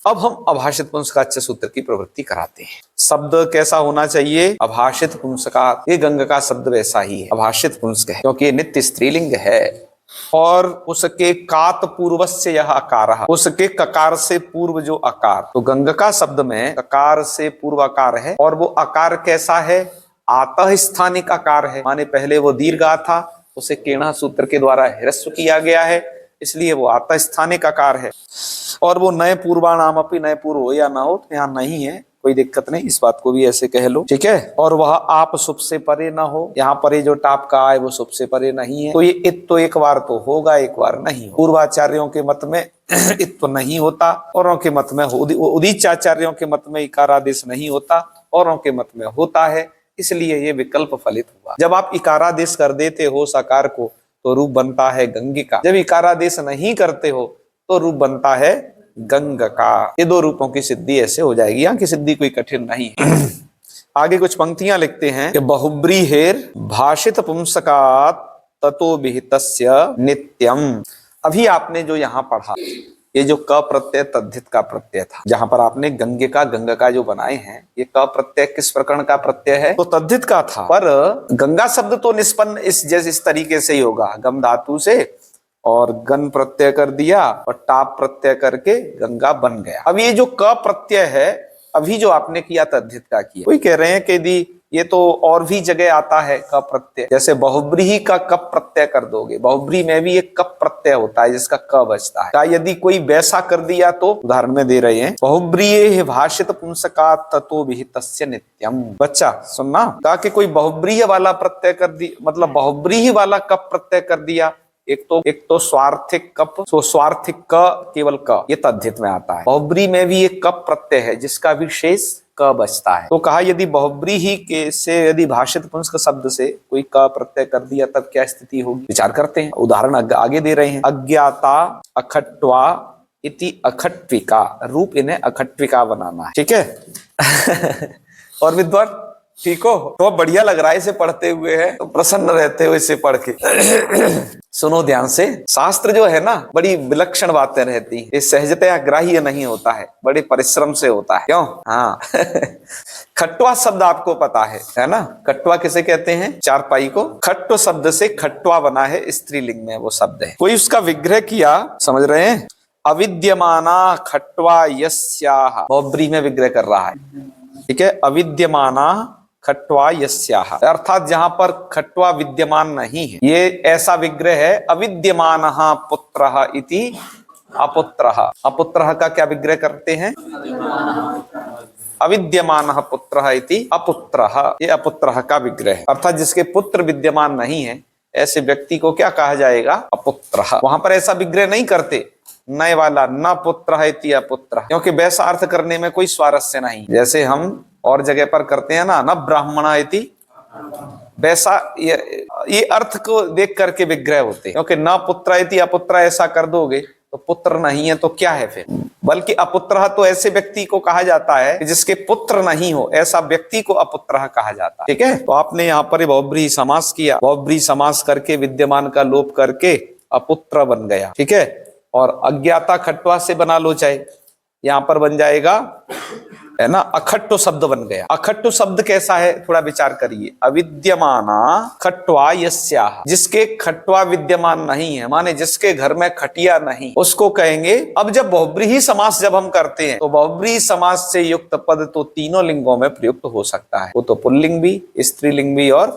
अब हम अभाषित पुंस्काच्य सूत्र की प्रवृत्ति कराते हैं। शब्द कैसा होना चाहिए, अभाषित पुंस्का, ये गंग का शब्द वैसा ही है, अभाषित पुंस्क है, क्योंकि ये नित्य स्त्रीलिंग है। और उसके कात पूर्वस्य यह आकार, उसके ककार से पूर्व जो आकार, तो गंग का शब्द में ककार से पूर्व आकार है, और वो आकार कैसा है, आतः स्थानिक आकार है, माने पहले वो दीर्घ था, उसे केणा सूत्र के द्वारा ह्रस्व किया गया है, इसलिए वो आतः स्थानिक आकार है। और वो नए पूर्वाणाम अपनी, नए पूर्व हो या ना हो तो यहाँ नहीं है, कोई दिक्कत नहीं, इस बात को भी ऐसे कह लो, ठीक है। और वह आप सुप से परे ना हो, यहाँ परे जो टाप का आए वो सुप से परे नहीं है, तो ये इत तो एक बार तो होगा, एक बार नहीं हो। पूर्वाचार्यों के मत में इत तो नहीं होता, औरों के मत में उदीचाचार्यों के मत में इकारादेश नहीं होता, औरों के मत में होता है, इसलिए ये विकल्प फलित हुआ। जब आप इकारादेश कर देते हो साकार को तो रूप बनता है गंगिका, जब इकारादेश नहीं करते हो तो रूप बनता है गंग का। ये दो रूपों की सिद्धि ऐसे हो जाएगी, यहाँ की सिद्धि कोई कठिन नहीं है। आगे कुछ पंक्तियां लिखते हैं कि बहुब्रीहेर भाषित पुंसकात् ततो विहितस्य नित्यम। अभी आपने जो यहाँ पढ़ा, ये जो क प्रत्यय तद्धित का प्रत्यय था, जहां पर आपने गंगे का गंगा का जो बनाए हैं, ये क प्रत्यय किस प्रकरण का प्रत्यय है? तो तद्धित का था। पर गंगा शब्द तो निष्पन्न इस तरीके से ही होगा, गम धातु से और गन प्रत्यय कर दिया और टाप प्रत्यय करके गंगा बन गया। अब ये जो क प्रत्यय है, अभी जो आपने किया तद्धित का किया। कोई कह रहे हैं कि यदि ये तो और भी जगह आता है क प्रत्यय, जैसे बहुब्रीही का कप प्रत्यय कर दोगे, बहुब्री में भी एक कप प्रत्यय होता है जिसका क बचता है। क्या यदि कोई वैसा कर दिया तो? उदाहरण में दे रहे हैं, बहुब्रीये भाषित पुंसकात् ततो विहितस्य नित्यम। बच्चा सुनना, कहा कि कोई बहुब्रीय वाला प्रत्यय कर दी, मतलब बहुब्रीही वाला कप प्रत्यय कर दिया। एक तो स्वार्थिक कप, तो स्वार्थिक क केवल क, ये तद्धित में आता है। बहुब्री में भी एक कप प्रत्यय है जिसका विशेष क बचता है। तो कहा यदि बहुब्री ही के से यदि भाषित पुंस्क शब्द से कोई क प्रत्यय कर दिया तब क्या स्थिति होगी? विचार करते हैं। उदाहरण आगे दे रहे हैं, अज्ञाता अखट्वा इति अखट्विका। रूप इन्हें अखट्विका बनाना है, ठीक है। और विद्वान ठीक हो तो बढ़िया लग रहा है इसे पढ़ते हुए, है तो प्रसन्न रहते हो इसे पढ़ के। सुनो ध्यान से, शास्त्र जो है ना बड़ी विलक्षण बातें रहती है, ये सहजतया ग्राह्य नहीं होता है, बड़े परिश्रम से होता है। क्यों? हाँ। खट्वा शब्द आपको पता है ना? खट्वा किसे कहते हैं? चारपाई को। खट्व शब्द से खट्वा बना है, स्त्रीलिंग में वो शब्द है। कोई उसका विग्रह किया, समझ रहे हैं? अविद्यमाना खट्वा यस्याः, बहुब्री में विग्रह कर रहा है, ठीक है। अविद्यमाना खट्वा यस्याः, अर्थात जहां पर खट्वा विद्यमान नहीं है, ये ऐसा विग्रह है। अविद्यमानः पुत्रः इति अपुत्रः। अपुत्रः का क्या विग्रह करते हैं? अविद्यमानः पुत्रः इति अपुत्रः, ये अपुत्रः का विग्रह है, अर्थात जिसके पुत्र विद्यमान नहीं है ऐसे व्यक्ति को क्या कहा जाएगा? अपुत्रः। वहां पर ऐसा विग्रह नहीं करते, नए वाला न पुत्र इति अपुत्र, क्योंकि वैसा अर्थ करने में कोई स्वारस्य नहीं, जैसे हम और जगह पर करते हैं ना, न ब्राह्मण इति, वैसा ये अर्थ को देख करके विग्रह होते हैं। क्योंकि न पुत्र इति अपुत्र ऐसा कर दोगे तो पुत्र नहीं है तो क्या है फिर? बल्कि अपुत्र तो ऐसे व्यक्ति को कहा जाता है जिसके पुत्र नहीं हो, ऐसा व्यक्ति को अपुत्र कहा जाता है, ठीक है। तो आपने यहाँ पर बहुब्रीहि समास किया, बहुब्रीहि समास करके विद्यमान का लोप करके अपुत्र बन गया, ठीक है। और अज्ञाता खट्वा से बना लो, चाहे यहां पर बन जाएगा, है ना, अखट्टो शब्द बन गया। अखट्टो शब्द कैसा है? थोड़ा विचार करिए। अविद्यमाना खट्वा यस्याः, जिसके खट्वा विद्यमान नहीं है, माने जिसके घर में खटिया नहीं, उसको कहेंगे। अब जब बहुब्रीहि समास जब हम करते हैं तो बहुब्रीहि समास से युक्त पद तो तीनों लिंगों में प्रयुक्त हो सकता है, वो तो पुल्लिंग भी, स्त्रीलिंग भी, और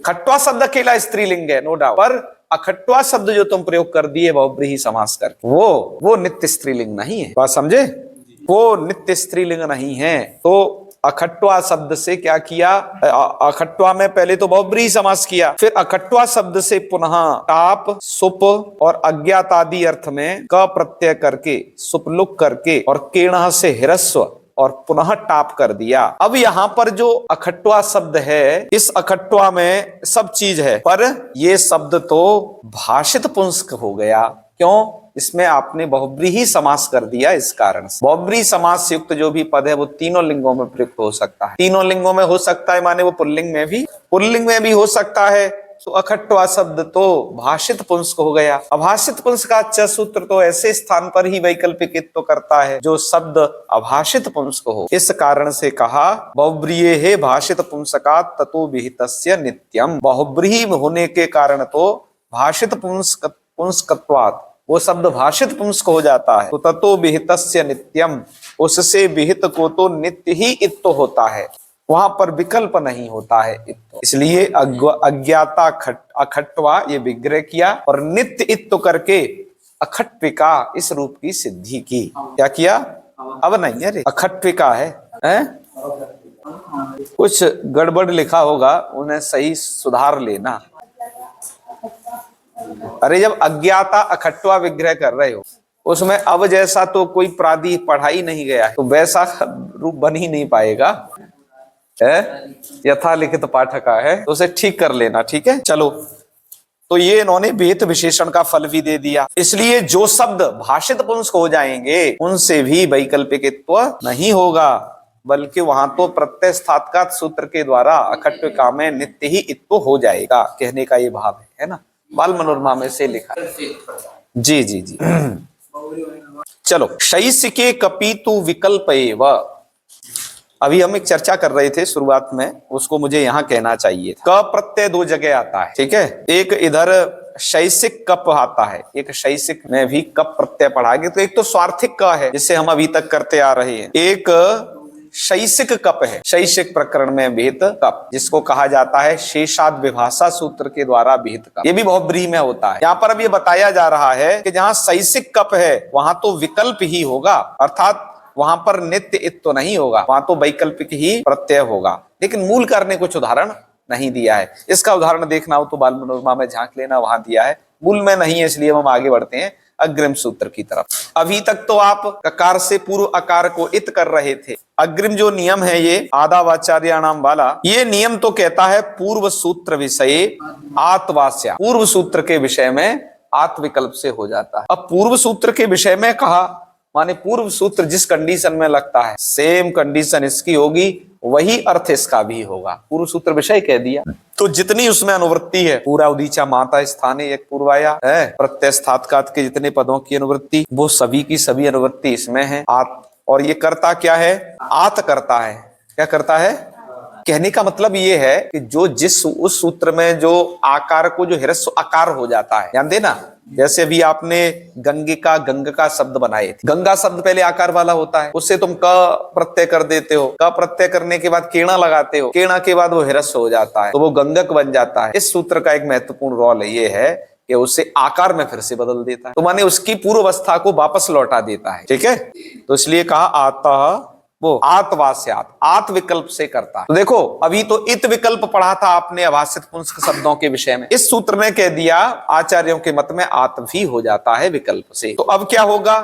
खट्वा शब्द अकेला स्त्रीलिंग है, नो डाउट, पर अखट्वा शब्द जो तुम प्रयोग कर दिए बहुब्रीहि समास करके, वो नित्य स्त्रीलिंग नहीं है। बात समझे? वो नित्य स्त्रीलिंग नहीं है। तो अखट्वा शब्द से क्या किया? अखट्वा में पहले तो बहुब्रीहि समास किया, फिर अखट्वा शब्द से पुनः टाप, सुप और अज्ञात आदि अर्थ में क प्रत्यय करके, सुपलुक करके, और केणः से हिरस्व और पुनः टाप कर दिया। अब यहाँ पर जो अखट्वा शब्द है, इस अखट्वा में सब चीज है, पर ये शब्द तो भाषित पुंस्क हो गया। क्यों? इसमें आपने बहुब्रीहि समास कर दिया, इस कारण से। बहुब्रीहि समास से युक्त जो भी पद है वो तीनों लिंगों में प्रयुक्त हो सकता है। तीनों लिंगों में हो सकता है माने वो पुल्लिंग में भी हो सकता है। तो अखट्वा शब्द तो भाषित पुंस्क हो गया। अभाषित पुंस्क का च सूत्र तो ऐसे स्थान पर ही वैकल्पिकित्व करता है जो शब्द अभाषित पुंस्क हो। इस कारण से कहा बहुब्रीये भाषित पुंसकात् ततो विहितस्य नित्यम। बहुब्रीहि होने के कारण तो भाषित पुंस्कत्वात् वो शब्द भाषित पुंस्क हो जाता है। तो ततो विहितस्य नित्यम, उससे विहित को तो नित्य ही इत्तो होता है, वहां पर विकल्प नहीं होता है इत्तो। इसलिए अज्ञाता अखट्वा ये विग्रह किया और नित्य इत्तो करके अखट्विका इस रूप की सिद्धि की। क्या किया? अब नहीं है रे, अखट्विका है, कुछ गड़बड़ लिखा होगा, उन्हें सही सुधार लेना। अरे जब अज्ञाता अखट्वा विग्रह कर रहे हो उसमें अब जैसा तो कोई प्रादि पढ़ा ही नहीं गया है, तो वैसा रूप बन ही नहीं पाएगा, यथा लिखित पाठका है, तो उसे ठीक कर लेना, ठीक है। चलो, तो ये इन्होंने विहित विशेषण का फल भी दे दिया। इसलिए जो शब्द भाषित पुंस्क हो जाएंगे उनसे भी वैकल्पिकित्व नहीं होगा। बल्कि वहां तो प्रत्यय स्थात्कात सूत्र के द्वारा अखट्विका में नित्य ही इत्तो हो जाएगा, कहने का ये भाव है ना। बाल मनोरमा में से लिखा है। जी जी जी। चलो, शैसिके कपितु विकल्प एव। अभी हम एक चर्चा कर रहे थे शुरुआत में, उसको मुझे यहाँ कहना चाहिए। क प्रत्यय दो जगह आता है, ठीक है। एक इधर शैसिक कप आता है, एक शैसिक में भी कप प्रत्यय पढ़ाएंगे। तो एक तो स्वार्थिक क है जिसे हम अभी तक करते आ रहे हैं, एक शैसिक कप है, शैसिक प्रकरण में विहित कप, जिसको कहा जाता है शेषाद विभाषा सूत्र के द्वारा विहित कप। ये भी बहुत ब्रीह में होता है। यहाँ पर अब ये बताया जा रहा है कि जहाँ शैसिक कप है वहां तो विकल्प ही होगा, अर्थात वहां पर नित्य इत तो नहीं होगा, वहां तो वैकल्पिक ही प्रत्यय होगा। लेकिन मूल करने कुछ उदाहरण नहीं दिया है। इसका उदाहरण देखना हो तो बाल मनोरमा में झांक लेना, वहां दिया है। मूल में नहीं है, इसलिए हम आगे बढ़ते हैं अग्रिम सूत्र की तरफ। अभी तक तो आप ककार से पूर्व आकार को इत कर रहे थे। अग्रिम जो नियम है ये आदावाचार्याणाम वाला, ये नियम तो कहता है पूर्व सूत्र विषय आत्वास्या, पूर्व सूत्र के विषय में आत्म विकल्प से हो जाता है। अब पूर्व सूत्र के विषय में कहा, माने पूर्व सूत्र जिस कंडीशन में लगता है सेम कंडीशन इसकी होगी, वही अर्थ इसका भी होगा। पूर्व सूत्र विषय कह दिया तो जितनी उसमें अनुवृत्ति है, पूरा उदीचा माता स्थाने एक पूर्वाया है, प्रत्यय स्थात्कात के जितने पदों की अनुवृत्ति, वो सभी की सभी अनुवृत्ति इसमें है। आत, और ये करता क्या है? आत करता है। क्या करता है? कहने का मतलब ये है कि जो जिस उस सूत्र में जो आकार को जो ह्रस्व आकार हो जाता है, ध्यान देना। जैसे अभी आपने गंगिका गंग का शब्द बनाए थे, गंगा शब्द पहले आकार वाला होता है, उससे तुम क प्रत्यय कर देते हो, क प्रत्यय करने के बाद केणा लगाते हो, केणा के बाद वो ह्रस्व हो जाता है, तो वो गंगक बन जाता है। इस सूत्र का एक महत्वपूर्ण रोल ये है कि उसे आकार में फिर से बदल देता है, तो माने उसकी पूर्व अवस्था को वापस लौटा देता है, ठीक है। तो इसलिए कहा आता वो आत्वास्यात, आत विकल्प से करता है। तो देखो, अभी तो इत विकल्प पढ़ा था आपने अभाषित पुंस्क शब्दों के विषय में। इस सूत्र ने कह दिया आचार्यों के मत में आत भी हो जाता है विकल्प से। तो अब क्या होगा?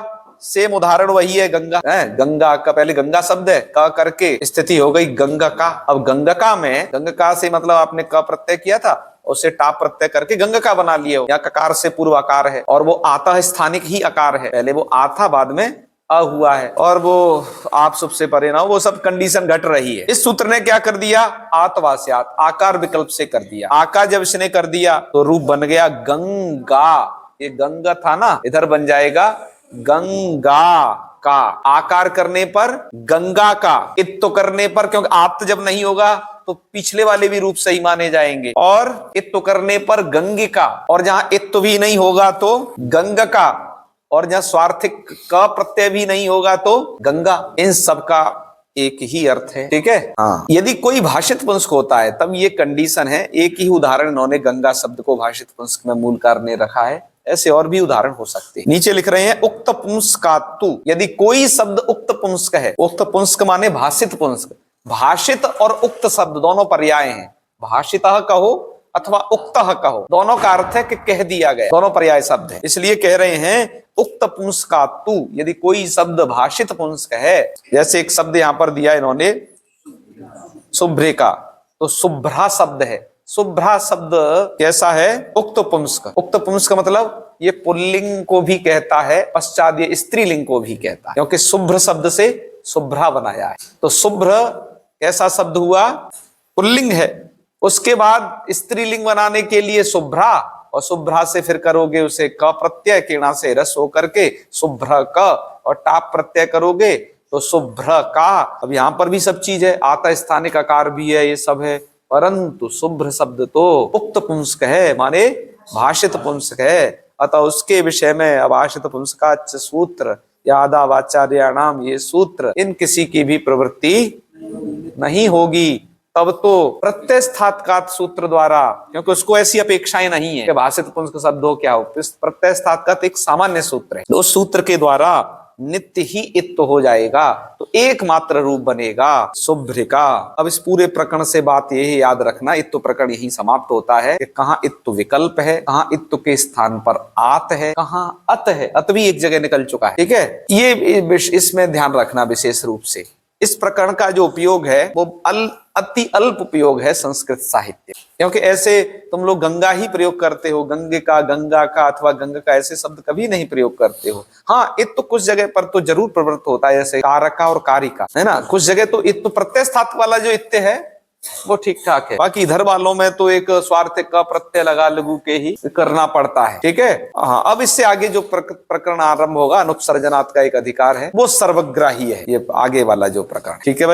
सेम उदाहरण वही है, गंगा है। गंगा का पहले गंगा शब्द है, क करके स्थिति हो गई गंगका। अब गंगका में, गंगका से मतलब आपने क प्रत्यय किया था, उसे टाप प्रत्यय करके गंगका बना लिए हो। या ककार से पूर्व आकार है और वो आता स्थानिक ही आकार है, पहले वो आ था बाद में अ हुआ है, और वो आप सबसे परे ना हो, वो सब कंडीशन घट रही है। इस सूत्र ने क्या कर दिया? आत्वास्यात, आकार विकल्प से कर दिया। आकार जब इसने कर दिया तो रूप बन गया गंगा। ये गंगा था ना, इधर बन जाएगा गंगा का। आकार करने पर गंगा का, इत्तो करने पर, क्योंकि आप्त जब नहीं होगा तो पिछले वाले भी रूप सही माने जाएंगे, और इत्तो करने पर गंगिका, और जहां इत्तो भी नहीं होगा तो गंग का, और जहां स्वार्थिक का प्रत्यय भी नहीं होगा तो गंगा। इन सब का एक ही अर्थ है, ठीक है। हाँ, यदि कोई भाषित पुंस्क होता है तब ये कंडीशन है। एक ही उदाहरण इन्होंने गंगा शब्द को भाषित पुंस्क में मूलकार ने रखा है, ऐसे और भी उदाहरण हो सकते हैं। नीचे लिख रहे हैं उक्त पुंस्कातु, यदि कोई शब्द उक्त पुंस्क है। उक्त पुंस्क माने भाषित पुंस्क। भाषित और उक्त शब्द दोनों पर्याय हैं, भाषितः कहो अथवा उक्तः कहो, दोनों का अर्थ है कि कह दिया गया, दोनों पर्याय शब्द है। इसलिए कह रहे हैं उक्त पुंस्कातु, यदि कोई शब्द भाषित पुंस्क है। जैसे एक शब्द यहां पर दिया इन्होंने शुभ्रे का, तो शुभ्रा शब्द है। शुभ्रा शब्द कैसा है? उक्त पुंस्क। उक्त पुंस्क मतलब ये पुल्लिंग को भी कहता है, पश्चात ये स्त्रीलिंग को भी कहता है, क्योंकि शुभ्र शब्द से शुभ्रा बनाया है। तो शुभ्र कैसा शब्द हुआ? पुल्लिंग है। उसके बाद स्त्रीलिंग बनाने के लिए शुभ्रा, और शुभ्रा से फिर करोगे उसे क प्रत्यय, केणा से रस हो करके शुभ्र क, और टाप प्रत्यय करोगे तो शुभ्र का। अब यहां पर भी सब चीज है, आता स्थानिक आकार भी है, ये सब है, परंतु शुभ्र शब्द तो उक्त पुंस्क है, माने भाषित पुंस्क है। अतः उसके विषय में अभाषित पुंस्काच सूत्र या आदावाचार्याणाम, ये सूत्र, इन किसी की भी प्रवृत्ति नहीं होगी। तब तो प्रत्यय स्थात्कात सूत्र द्वारा, क्योंकि उसको ऐसी अपेक्षाएं नहीं है कि भाषित पुंस्क शब्द हो क्या हो, प्रत्यय स्थात्कात एक सामान्य सूत्र है, तो उस सूत्र के द्वारा नित्य ही इत्त हो जाएगा, तो एकमात्र रूप बनेगा शुभ्र का। अब इस पूरे प्रकरण से बात यही याद रखना, इत्त प्रकरण यही समाप्त होता है कि कहाँ इत्त विकल्प है, कहाँ इत्त के स्थान पर आत है, कहाँ अत है। अत भी एक जगह निकल चुका है, ठीक है। ये इसमें ध्यान रखना विशेष रूप से। इस प्रकरण का जो उपयोग है वो अति अल्प उपयोग है संस्कृत साहित्य। क्योंकि ऐसे तुम लोग गंगा ही प्रयोग करते हो, गंगा का अथवा गंगा का ऐसे शब्द कभी नहीं प्रयोग करते हो। हाँ, इत तो कुछ जगह पर तो जरूर प्रवृत्त होता है, जैसे कारका और कारिका, है ना। कुछ जगह तो इत तो प्रत्यय स्थात वाला जो इत्ते है वो ठीक ठाक है, बाकी इधर वालों में तो एक स्वार्थ का प्रत्यय लगा लघु के ही करना पड़ता है, ठीक है। हाँ, अब इससे आगे जो प्रकरण आरंभ होगा, अनुपसर्जनात् का एक अधिकार है, वो सर्वग्राही है, ये आगे वाला जो प्रकरण, ठीक है।